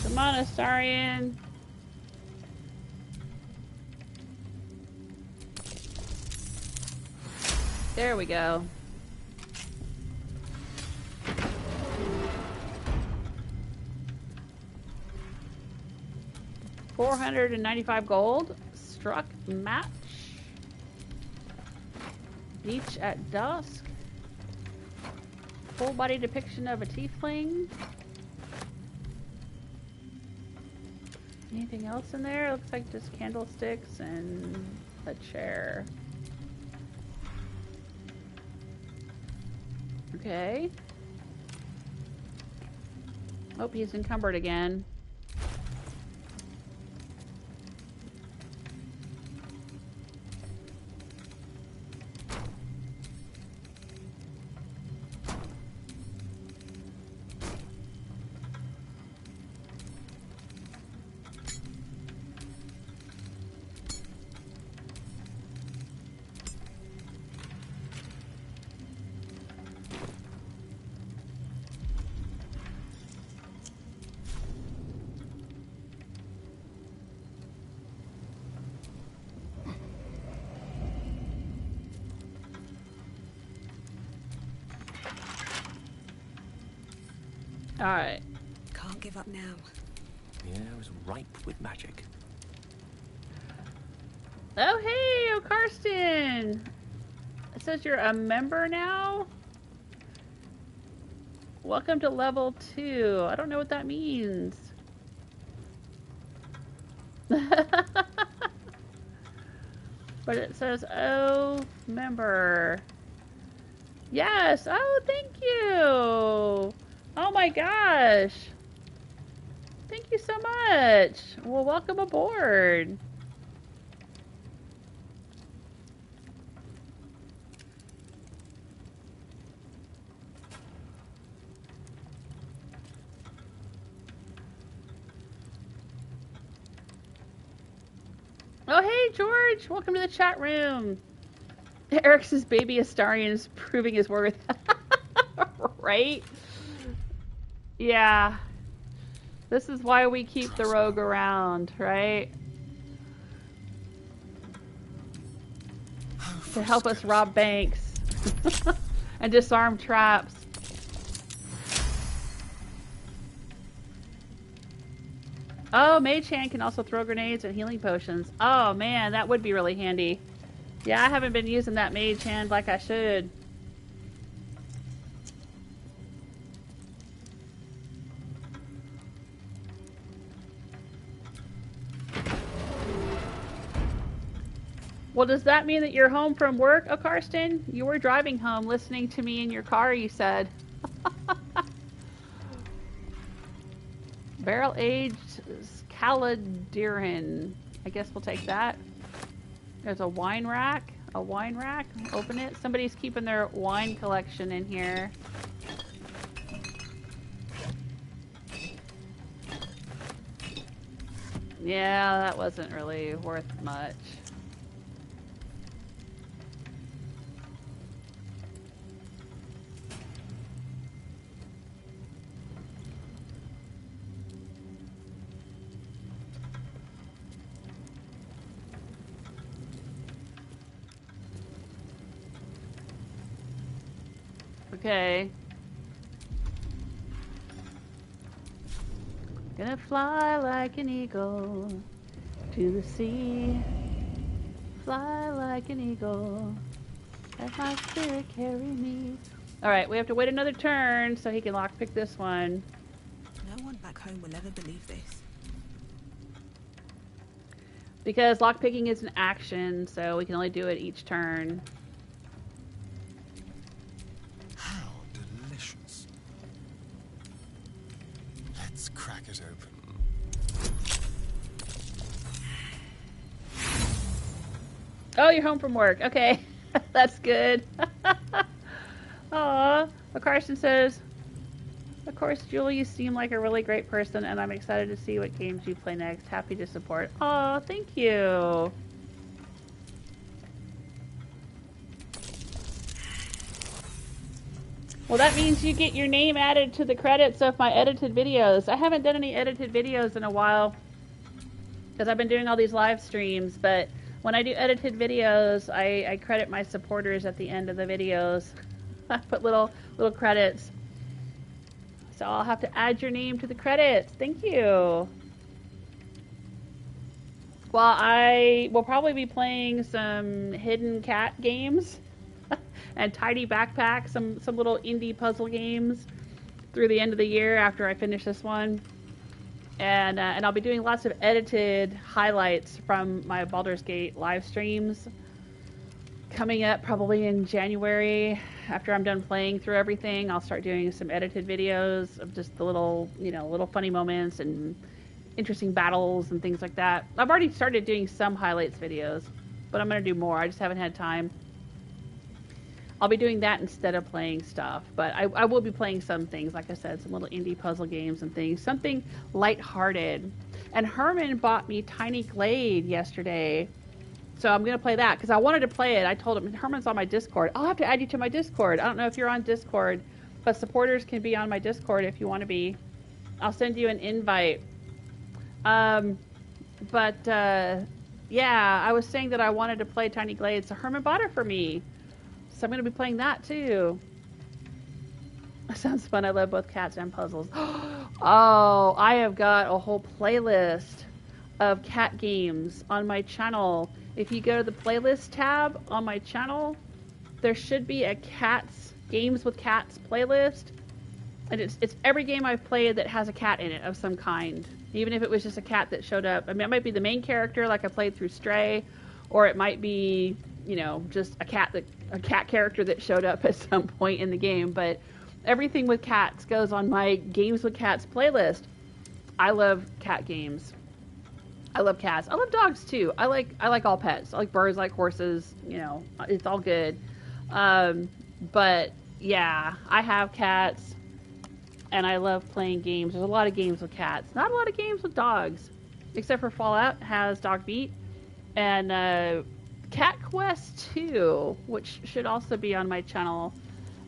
Come on, Astarian. There we go. $495 gold. Struck match. Beach at dusk. Full body depiction of a tiefling. Anything else in there? Looks like just candlesticks and a chair. Okay. Oh, he's encumbered again. Alright. Can't give up now. The air is ripe with magic. Oh, hey, Karsten! It says you're a member now? Welcome to level 2. I don't know what that means. But it says, oh, member. Yes! Oh, thank you! Oh my gosh! Thank you so much! Well, welcome aboard! Oh, hey, George! Welcome to the chat room! Eric's baby Astarian is proving his worth. Right? Yeah. This is why we keep the rogue around, right? To help us rob banks. And disarm traps. Oh, Mage Hand can also throw grenades and healing potions. Oh man, that would be really handy. Yeah, I haven't been using that Mage Hand like I should. Well, does that mean that you're home from work, oh, Karsten? You were driving home listening to me in your car, you said. Barrel-aged Caladiran. I guess we'll take that. There's a wine rack. a wine rack. Open it. Somebody's keeping their wine collection in here. Yeah, that wasn't really worth much. Okay. Gonna fly like an eagle to the sea. Fly like an eagle. Let my spirit carry me. Alright, we have to wait another turn so he can lockpick this one. No one back home will ever believe this. Because lockpicking is an action, so we can only do it each turn. How delicious. Let's crack it open. Oh, you're home from work. Okay. That's good. Aw. Carson says, of course, Julie, you seem like a really great person, and I'm excited to see what games you play next. Happy to support. Oh, thank you. Well, that means you get your name added to the credits of my edited videos. I haven't done any edited videos in a while because I've been doing all these live streams, but when I do edited videos, I credit my supporters at the end of the videos. I put little credits. So I'll have to add your name to the credits. Thank you. Well, I will probably be playing some hidden cat games and tidy backpack, some little indie puzzle games through the end of the year after I finish this one. And I'll be doing lots of edited highlights from my Baldur's Gate live streams coming up probably in January. After I'm done playing through everything, I'll start doing some edited videos of just the little, little funny moments and interesting battles and things like that. I've already started doing some highlights videos, but I'm going to do more. I just haven't had time. I'll be doing that instead of playing stuff, but I will be playing some things, like I said, some little indie puzzle games and things, something lighthearted. And Herman bought me Tiny Glade yesterday, so I'm going to play that because I wanted to play it. I told him, Herman's on my Discord. I'll have to add you to my Discord. I don't know if you're on Discord, but supporters can be on my Discord if you want to be. I'll send you an invite. Yeah, I was saying that I wanted to play Tiny Glade, so Herman bought it for me. So I'm going to be playing that too. That sounds fun. I love both cats and puzzles. Oh, I have got a whole playlist of cat games on my channel. If you go to the playlist tab on my channel, there should be a games with cats playlist. And it's every game I've played that has a cat in it of some kind. Even if it was just a cat that showed up. I mean, it might be the main character like I played through Stray, or it might be, just a cat character that showed up at some point in the game. But everything with cats goes on my Games with Cats playlist. I love cat games. I love cats. I love dogs too. I like all pets. I like birds, I like horses, it's all good. But yeah, I have cats and I love playing games. There's a lot of games with cats. Not a lot of games with dogs. Except for Fallout has Dog Beat. And Cat Quest 2, which should also be on my channel.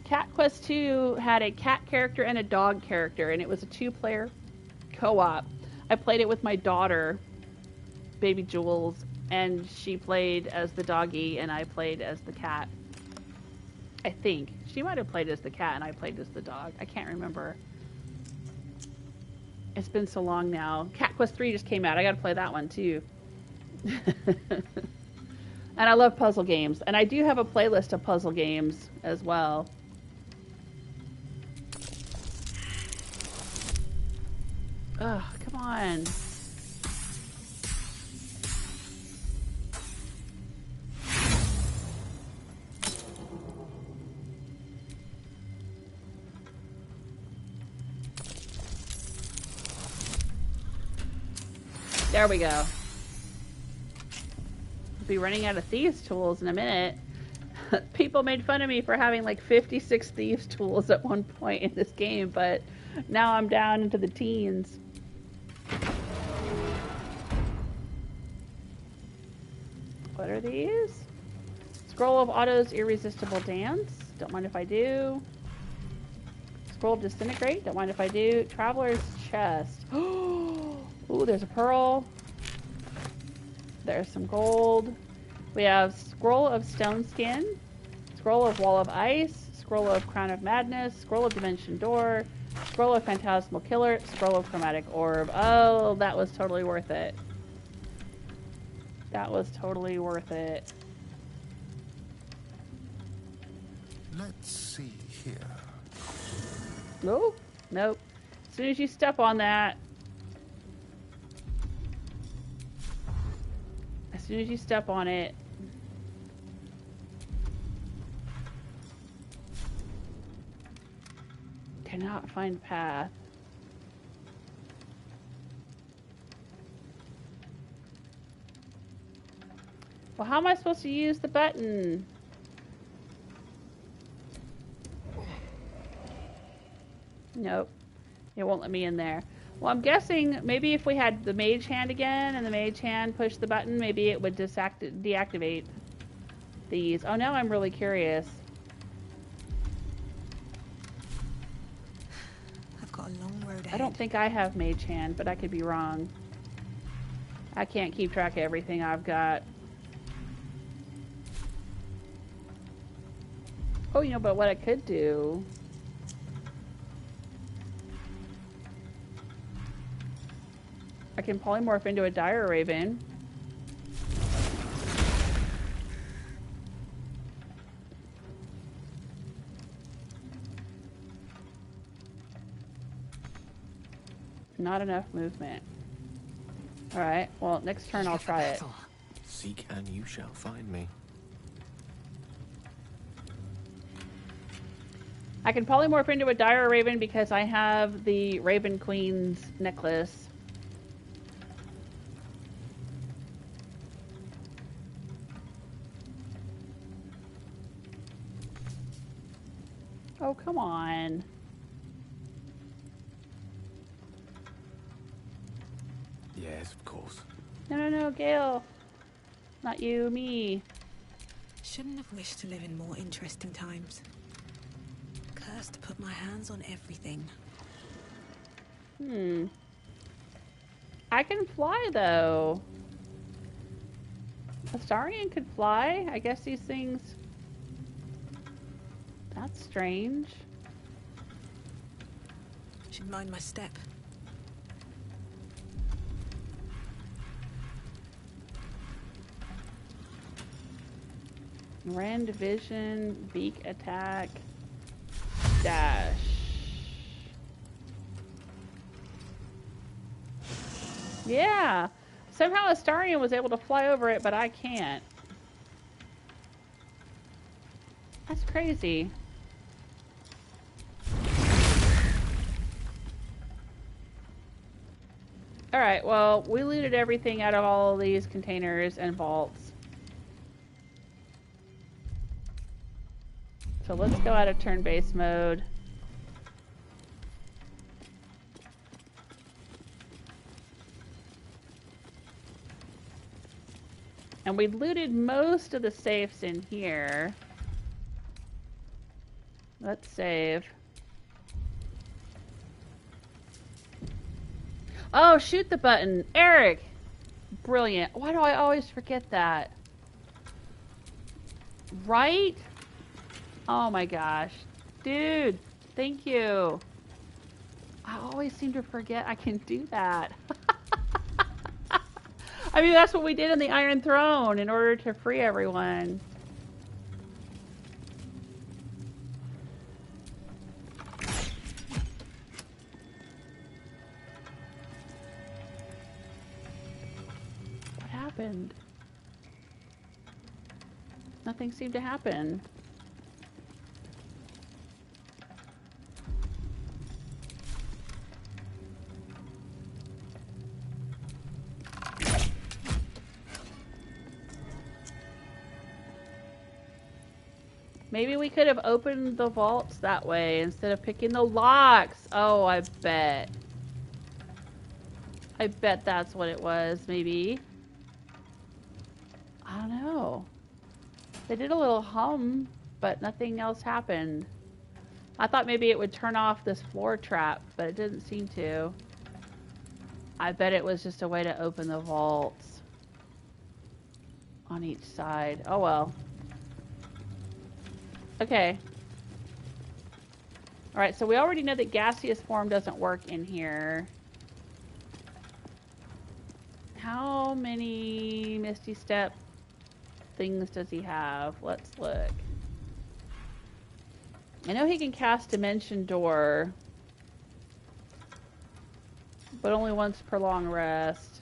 Cat Quest 2 had a cat character and a dog character, and it was a 2-player co-op. I played it with my daughter, Baby Jules, and she played as the doggy, and I played as the cat. I think. She might have played as the cat, and I played as the dog. I can't remember. It's been so long now. Cat Quest 3 just came out. I gotta play that one, too. And I love puzzle games. And I do have a playlist of puzzle games as well. Ugh, come on. There we go. be running out of thieves tools in a minute. People made fun of me for having like 56 thieves tools at one point in this game, but now I'm down into the teens. What are these? Scroll of Otto's Irresistible Dance. Don't mind if I do. Scroll of Disintegrate. Don't mind if I do. Traveler's Chest. Ooh, there's a pearl. There's some gold. We have Scroll of Stone Skin. Scroll of Wall of Ice. Scroll of Crown of Madness. Scroll of Dimension Door. Scroll of Phantasmal Killer. Scroll of Chromatic Orb. Oh, that was totally worth it. That was totally worth it. Let's see here. Nope. Nope. As soon as you step on that, as soon as you step on it, cannot find path. Well, how am I supposed to use the button? Nope. It won't let me in there. Well, I'm guessing maybe if we had the mage hand again and the mage hand pushed the button, maybe it would deactivate these. Oh, now I'm really curious. I've got a long road ahead. I don't think I have mage hand, but I could be wrong. I can't keep track of everything I've got. Oh, you know, but what I could do... I can polymorph into a dire raven. Not enough movement. Alright, well, next turn I'll try it. Seek and you shall find me. I can polymorph into a dire raven because I have the Raven Queen's necklace. Oh, come on. Yes, of course. No, Gale. Not you, me. Shouldn't have wished to live in more interesting times. Cursed to put my hands on everything. I can fly, though. Astarion could fly. I guess these things... That's strange. Should mind my step. Rend vision, beak attack, dash. Yeah. Somehow Astarion was able to fly over it, but I can't. That's crazy. Alright, well, we looted everything out of all of these containers and vaults. So let's go out of turn-based mode. And we looted most of the safes in here. Let's save. Oh, shoot the button. Eric! Brilliant. Why do I always forget that? Right? Oh my gosh. Dude, thank you. I always seem to forget I can do that. I mean, that's what we did in the Iron Throne in order to free everyone. What happened? Nothing seemed to happen. Maybe we could have opened the vaults that way instead of picking the locks. Oh, I bet. I bet that's what it was, maybe. I don't know. They did a little hum, but nothing else happened. I thought maybe it would turn off this floor trap, but it didn't seem to. I bet it was just a way to open the vaults on each side. Oh well. Okay. Alright, so we already know that gaseous form doesn't work in here. How many Misty Step things does he have? Let's look. I know he can cast Dimension Door, but only once per long rest.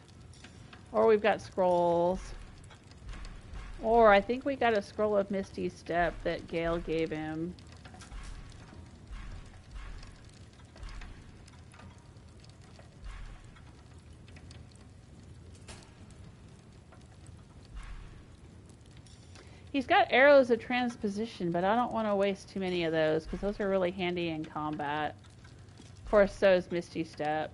Or we've got scrolls. Or I think we got a scroll of Misty Step that Gale gave him. He's got arrows of transposition, but I don't want to waste too many of those because those are really handy in combat. Of course, so is Misty Step.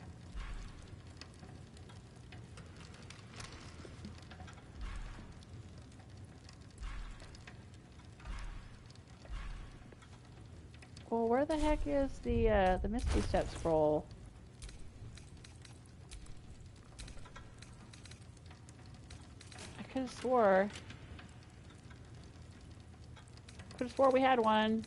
Well, where the heck is the Misty Step scroll? I could have swore we had one.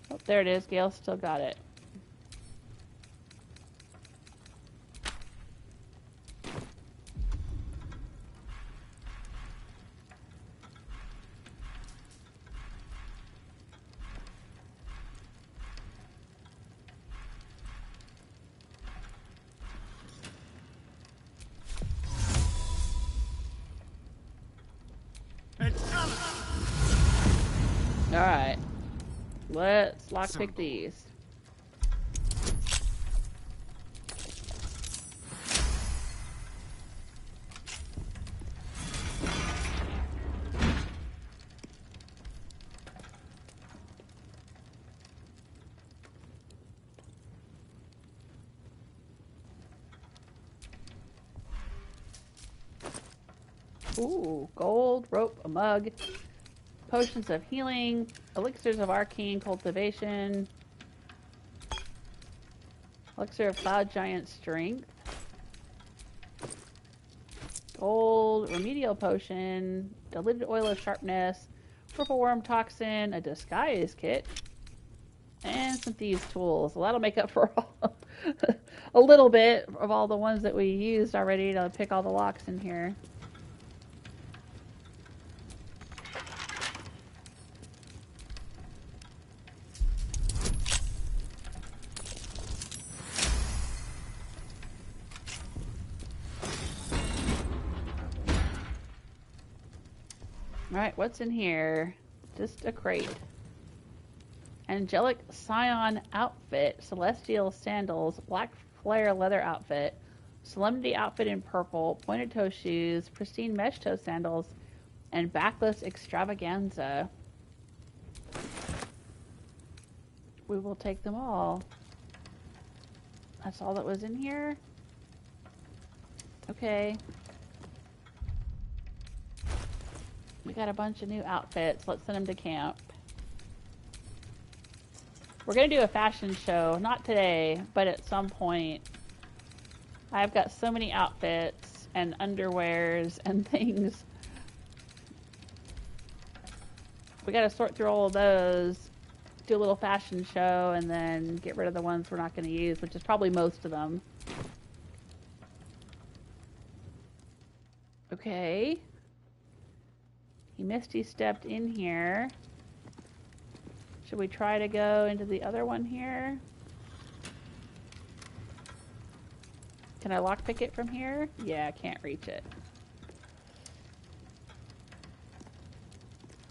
Oh, there it is. Gale still got it. Alright. Let's lockpick these. Ooh, gold, rope, a mug. Potions of healing, elixirs of arcane cultivation, elixir of cloud giant strength, gold, remedial potion, diluted oil of sharpness, purple worm toxin, a disguise kit, and some thieves tools. Well, that'll make up for a little bit of all the ones that we used already to pick all the locks in here. Alright, what's in here? Just a crate. Angelic Scion outfit, Celestial sandals, Black Flare leather outfit, Solemnity outfit in purple, pointed toe shoes, pristine mesh toe sandals, and backless extravaganza. We will take them all. That's all that was in here? Okay. We got a bunch of new outfits. Let's send them to camp. We're going to do a fashion show. Not today, but at some point. I've got so many outfits and underwears and things. We got to sort through all of those, do a little fashion show, and then get rid of the ones we're not going to use, which is probably most of them. Okay. He Misty stepped in here. Should we try to go into the other one here? Can I lockpick it from here? Yeah, I can't reach it.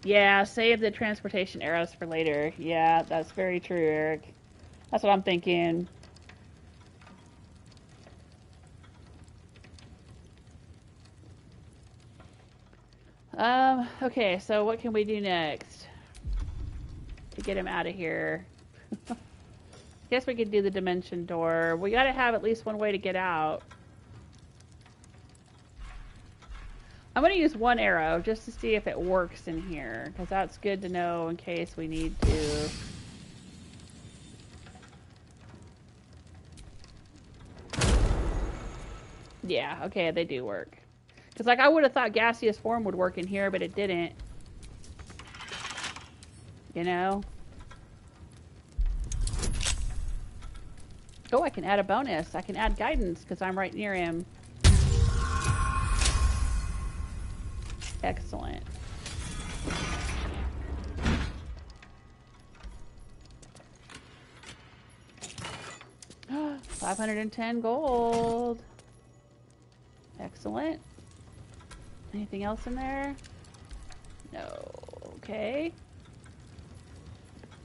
Yeah, save the transportation arrows for later. Yeah, that's very true, Eric. That's what I'm thinking. Okay, so what can we do next to get him out of here? Guess we could do the dimension door. We gotta have at least one way to get out. I'm gonna use one arrow just to see if it works in here, because that's good to know in case we need to. Yeah, okay, they do work. Because, like, I would have thought gaseous form would work in here, but it didn't. You know? Oh, I can add a bonus. I can add guidance, because I'm right near him. Excellent. $510 gold. Excellent. Anything else in there? No. Okay.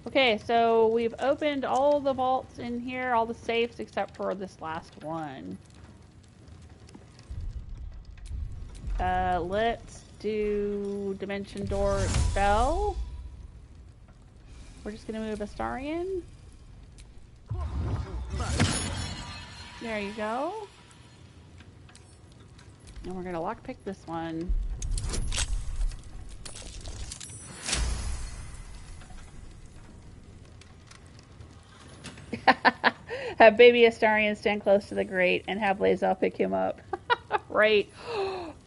Okay, so we've opened all the vaults in here, all the safes except for this last one. Let's do dimension door spell. We're just gonna move Astarion. There you go. And we're gonna lockpick this one. Have baby Astarion stand close to the grate and have Lae'zel pick him up. Right.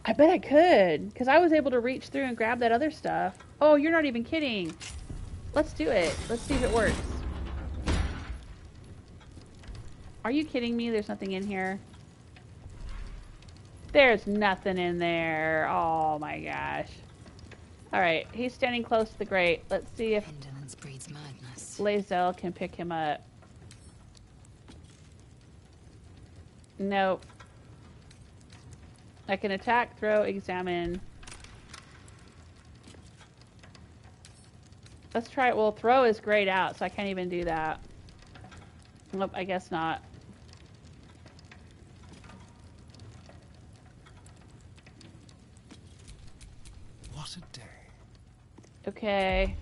I bet I could, because I was able to reach through and grab that other stuff. Oh, you're not even kidding. Let's do it. Let's see if it works. Are you kidding me? There's nothing in here. There's nothing in there. Oh my gosh. Alright, he's standing close to the grate. Let's see if Lae'zel can pick him up. Nope. I can attack, throw, examine. Let's try it. Well, throw is grayed out, so I can't even do that. Nope, I guess not. What a day. Okay.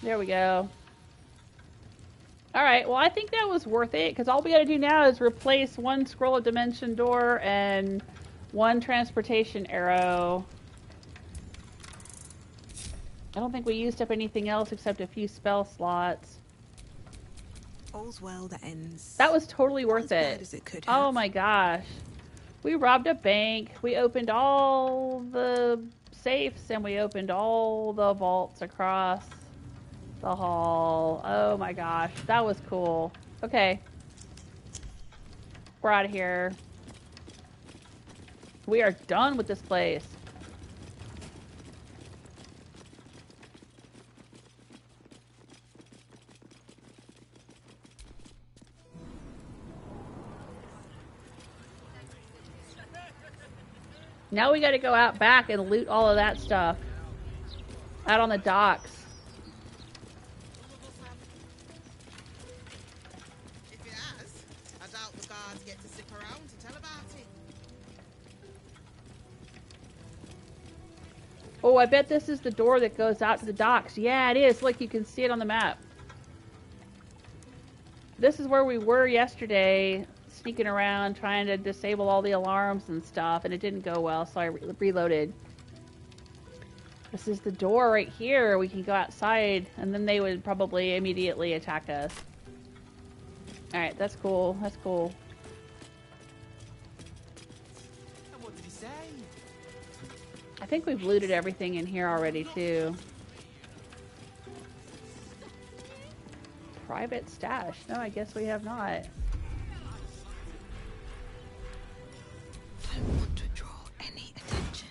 There we go. Alright, well I think that was worth it, because all we gotta do now is replace one scroll of dimension door and one transportation arrow. I don't think we used up anything else except a few spell slots. All's well that ends. That was totally worth as it. bad as it could have. Oh my gosh. We robbed a bank, we opened all the safes, and we opened all the vaults across the hall. Oh my gosh, that was cool. Okay. We're out of here. We are done with this place. Now we gotta go out back and loot all of that stuff. Out on the docks. If it has, I doubt the guards get to stick around to tell about it. Oh, I bet this is the door that goes out to the docks. Yeah, it is. Look, you can see it on the map. This is where we were yesterday, sneaking around, trying to disable all the alarms and stuff, and it didn't go well, so I reloaded. This is the door right here. We can go outside, and then they would probably immediately attack us. Alright, that's cool. That's cool. And what did he say? I think we've looted everything in here already, too. Private stash. No, I guess we have not. Don't want to draw any attention.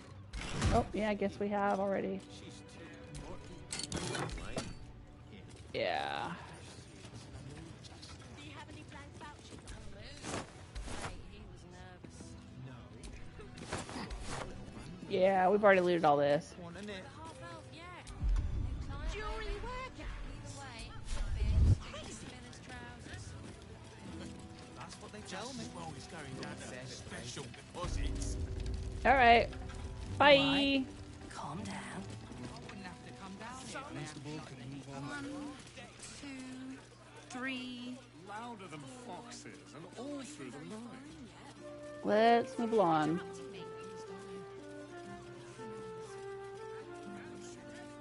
Oh, yeah, I guess we have already. Yeah. Do you have any blank vouchers? He was nervous. Yeah, we've already looted all this. That's what they tell me. Well, it's going down to their special deposits. All right. Bye. Right. Calm down. One, two, three. Louder than foxes and all through the line. Let's move along.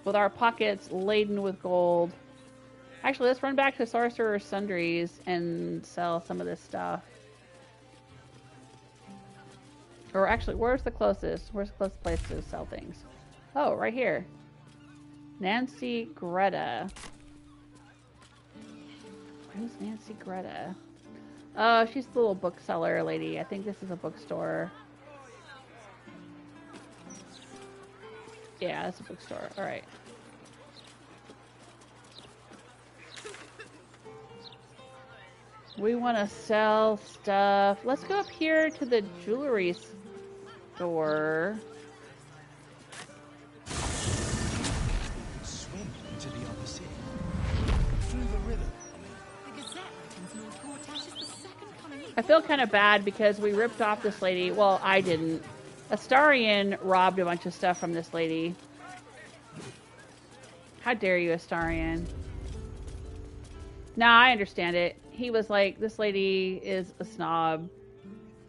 With our pockets laden with gold. Actually, let's run back to Sorcerer's Sundries and sell some of this stuff. Or actually, where's the closest? Where's the closest place to sell things? Oh, right here. Nancy Greta. Who's Nancy Greta? Oh, she's the little bookseller lady. I think this is a bookstore. Yeah, it's a bookstore. Alright. We want to sell stuff. Let's go up here to the jewelry store. Swim into the other sea. Through the river. I feel kind of bad because we ripped off this lady. Well, I didn't. Astarion robbed a bunch of stuff from this lady. How dare you, Astarion? Nah, I understand it. He was like, this lady is a snob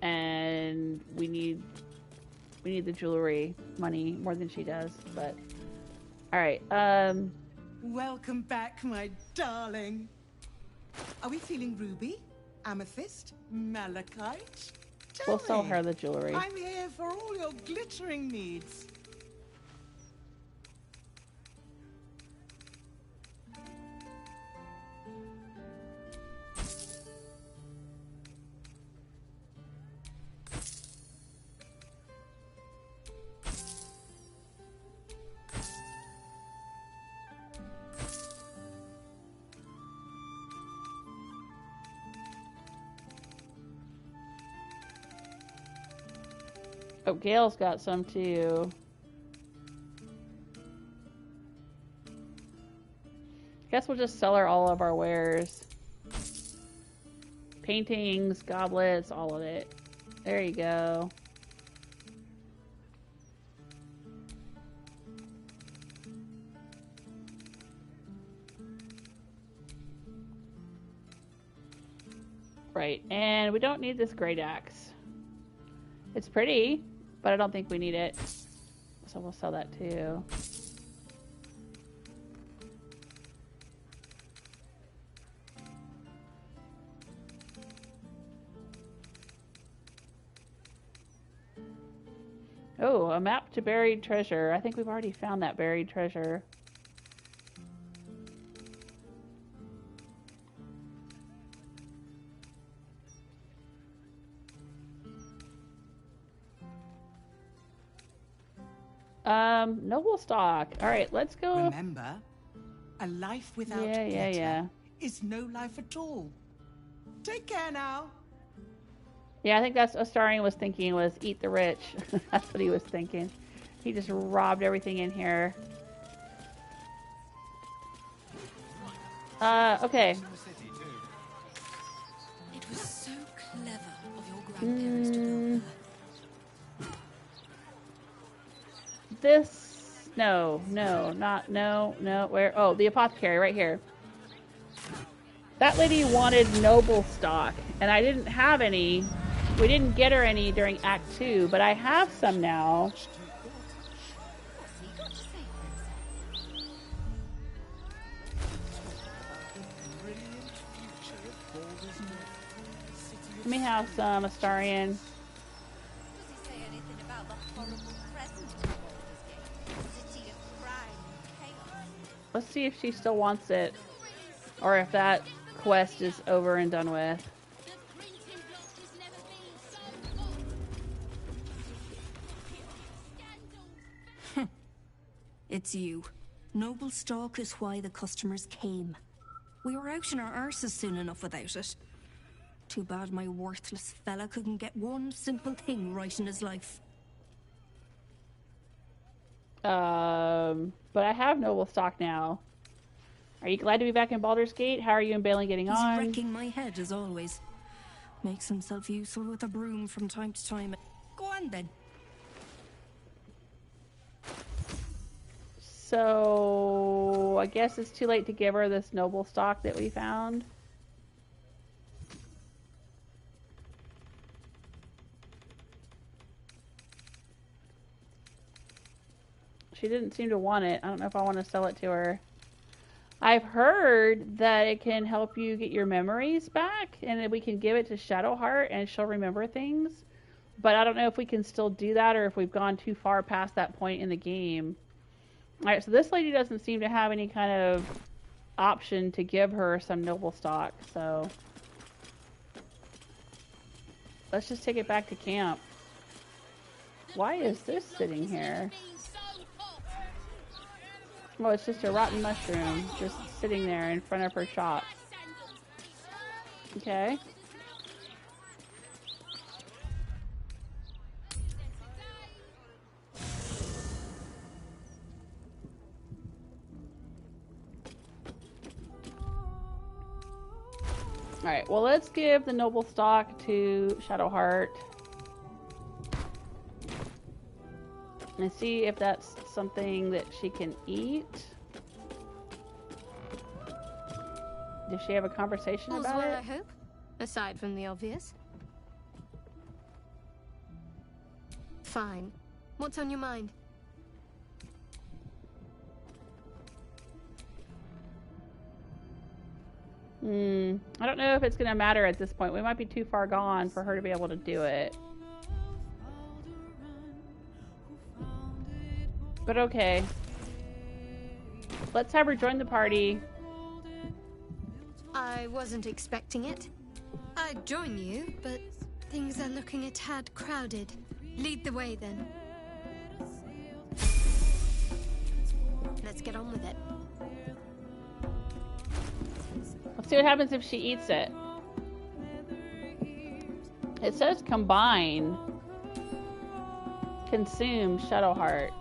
and we need the jewelry money more than she does, but alright, Welcome back, my darling. Are we feeling ruby, amethyst, malachite? we'll sell her the jewelry. I'm here for all your glittering needs. Oh, Gail's got some too. Guess we'll just sell her all of our wares. Paintings, goblets, all of it. There you go. Right, and we don't need this great axe. It's pretty, but I don't think we need it. So we'll sell that too. Oh, a map to buried treasure. I think we've already found that buried treasure. Noblestalk. All right, let's go. Remember, a life without glitter is no life at all. Take care now. Yeah, I think that's what Astarion was thinking, was eat the rich. That's what he was thinking. He just robbed everything in here. Okay. It was so clever of your grandparents to build her. This, no, where? Oh, the apothecary right here. That lady wanted Noblestalk, and I didn't have any. We didn't get her any during Act 2, but I have some now. Let me have some, Astarion. Let's see if she still wants it, or if that quest is over and done with. It's you. Noblestalk is why the customers came. We were out in our arses soon enough without it. Too bad my worthless fella couldn't get one simple thing right in his life. But I have Noblestalk now. Are you glad to be back in Baldur's Gate? How are you and Balin getting on? He's wrecking my head as always. Makes himself useful with a broom from time to time. Go on then. So I guess it's too late to give her this Noblestalk that we found. She didn't seem to want it. I don't know if I want to sell it to her. I've heard that it can help you get your memories back, and that we can give it to Shadowheart and she'll remember things. But I don't know if we can still do that or if we've gone too far past that point in the game. Alright, so this lady doesn't seem to have any kind of option to give her some Noblestalk, so let's just take it back to camp. Why is this sitting here? Oh, it's just a rotten mushroom just sitting there in front of her shop. Okay. Alright, well, let's give the Noblestalk to Shadowheart. And see if that's something that she can eat. Does she have a conversation about it? I hope, aside from the obvious. Fine. What's on your mind? I don't know if it's going to matter at this point. We might be too far gone for her to be able to do it. But okay. Let's have her join the party. I wasn't expecting it. I'd join you, but things are looking a tad crowded. Lead the way, then. Let's get on with it. Let's see what happens if she eats it. It says combine. Consume Shadowheart.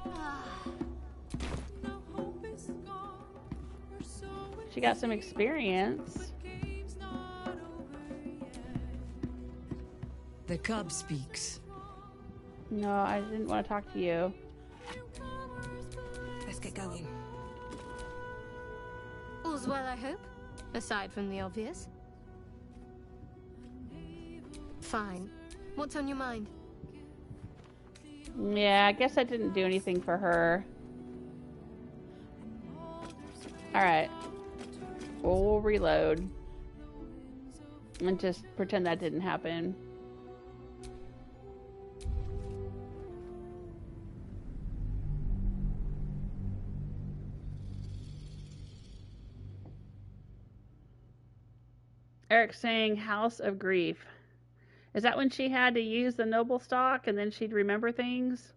She got some experience. The cub speaks. No, I didn't want to talk to you. Let's get going. All's well, I hope, aside from the obvious. Fine. What's on your mind? Yeah, I guess I didn't do anything for her. Alright. We'll reload. And just pretend that didn't happen. Eric's saying House of Grief. Is that when she had to use the Noblestalk and then she'd remember things?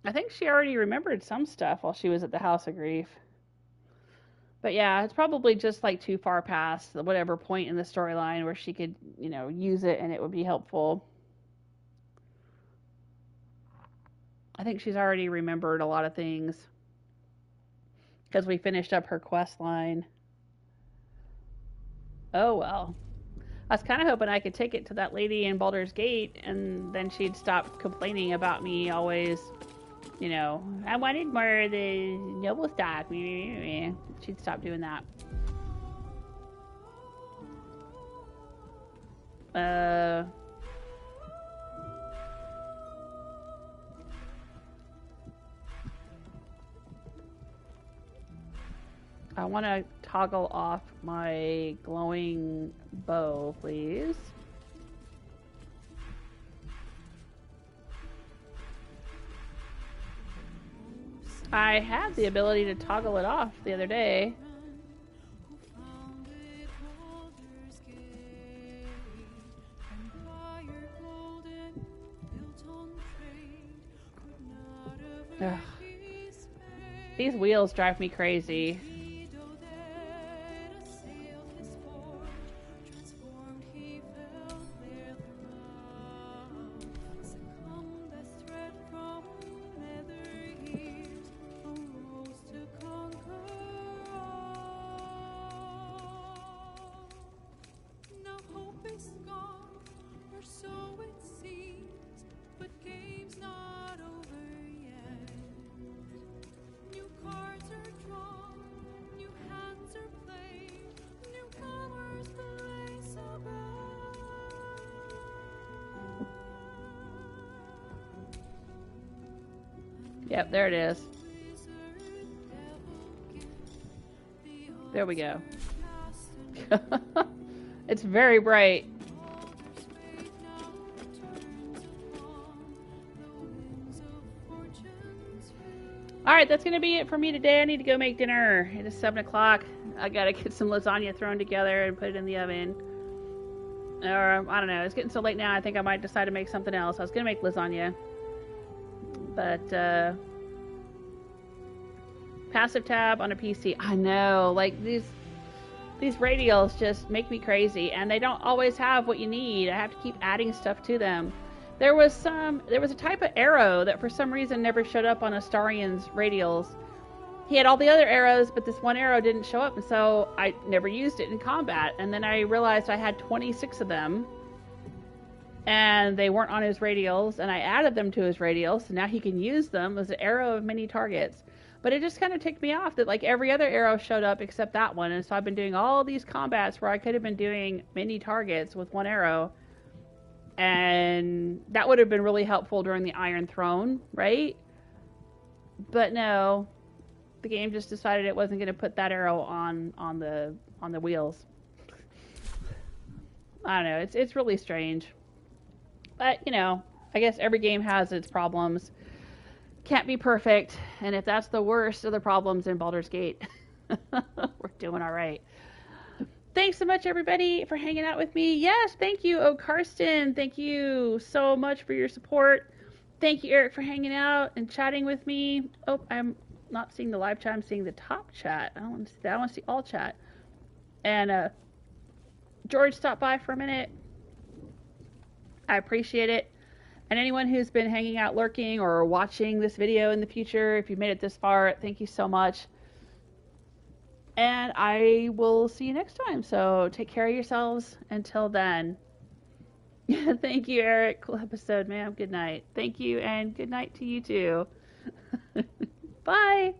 I think she already remembered some stuff while she was at the House of Grief. But yeah, it's probably just like too far past whatever point in the storyline where she could, you know, use it and it would be helpful. I think she's already remembered a lot of things. Because we finished up her quest line. Oh well. I was kind of hoping I could take it to that lady in Baldur's Gate and then she'd stop complaining about me always, you know, I wanted more of the Noblestalk. She'd stop doing that. I want to toggle off my glowing bow, please. I had the ability to toggle it off the other day. Ugh. These wheels drive me crazy. Yep, there it is. There we go. It's very bright. Alright, that's going to be it for me today. I need to go make dinner. It is 7 o'clock. I got to get some lasagna thrown together and put it in the oven. Or, I don't know. It's getting so late now, I think I might decide to make something else. I was going to make lasagna. But, passive tab on a PC. I know, like, these radials just make me crazy. And they don't always have what you need. I have to keep adding stuff to them. There was a type of arrow that for some reason never showed up on Astarian's radials. He had all the other arrows, but this one arrow didn't show up, and so I never used it in combat. And then I realized I had 26 of them, and they weren't on his radials, and I added them to his radials, so now he can use them as an arrow of many targets. But it just kind of ticked me off that like every other arrow showed up except that one, and so I've been doing all these combats where I could have been doing many targets with one arrow. And that would have been really helpful during the Iron Throne, right? But no, the game just decided it wasn't going to put that arrow on the wheels. I don't know. It's really strange. But you know, I guess every game has its problems. Can't be perfect, and if that's the worst of the problems in Baldur's Gate, we're doing all right. Thanks so much, everybody, for hanging out with me. Yes, thank you, Oh Karsten. Thank you so much for your support. Thank you, Eric, for hanging out and chatting with me. Oh, I'm not seeing the live chat. I'm seeing the top chat. I don't want to see that. I want to see all chat. And George stopped by for a minute. I appreciate it. And anyone who's been hanging out, lurking, or watching this video in the future, if you made it this far, thank you so much. And I will see you next time. So take care of yourselves until then. Thank you, Eric. Cool episode, ma'am. Good night. Thank you, and good night to you too. Bye.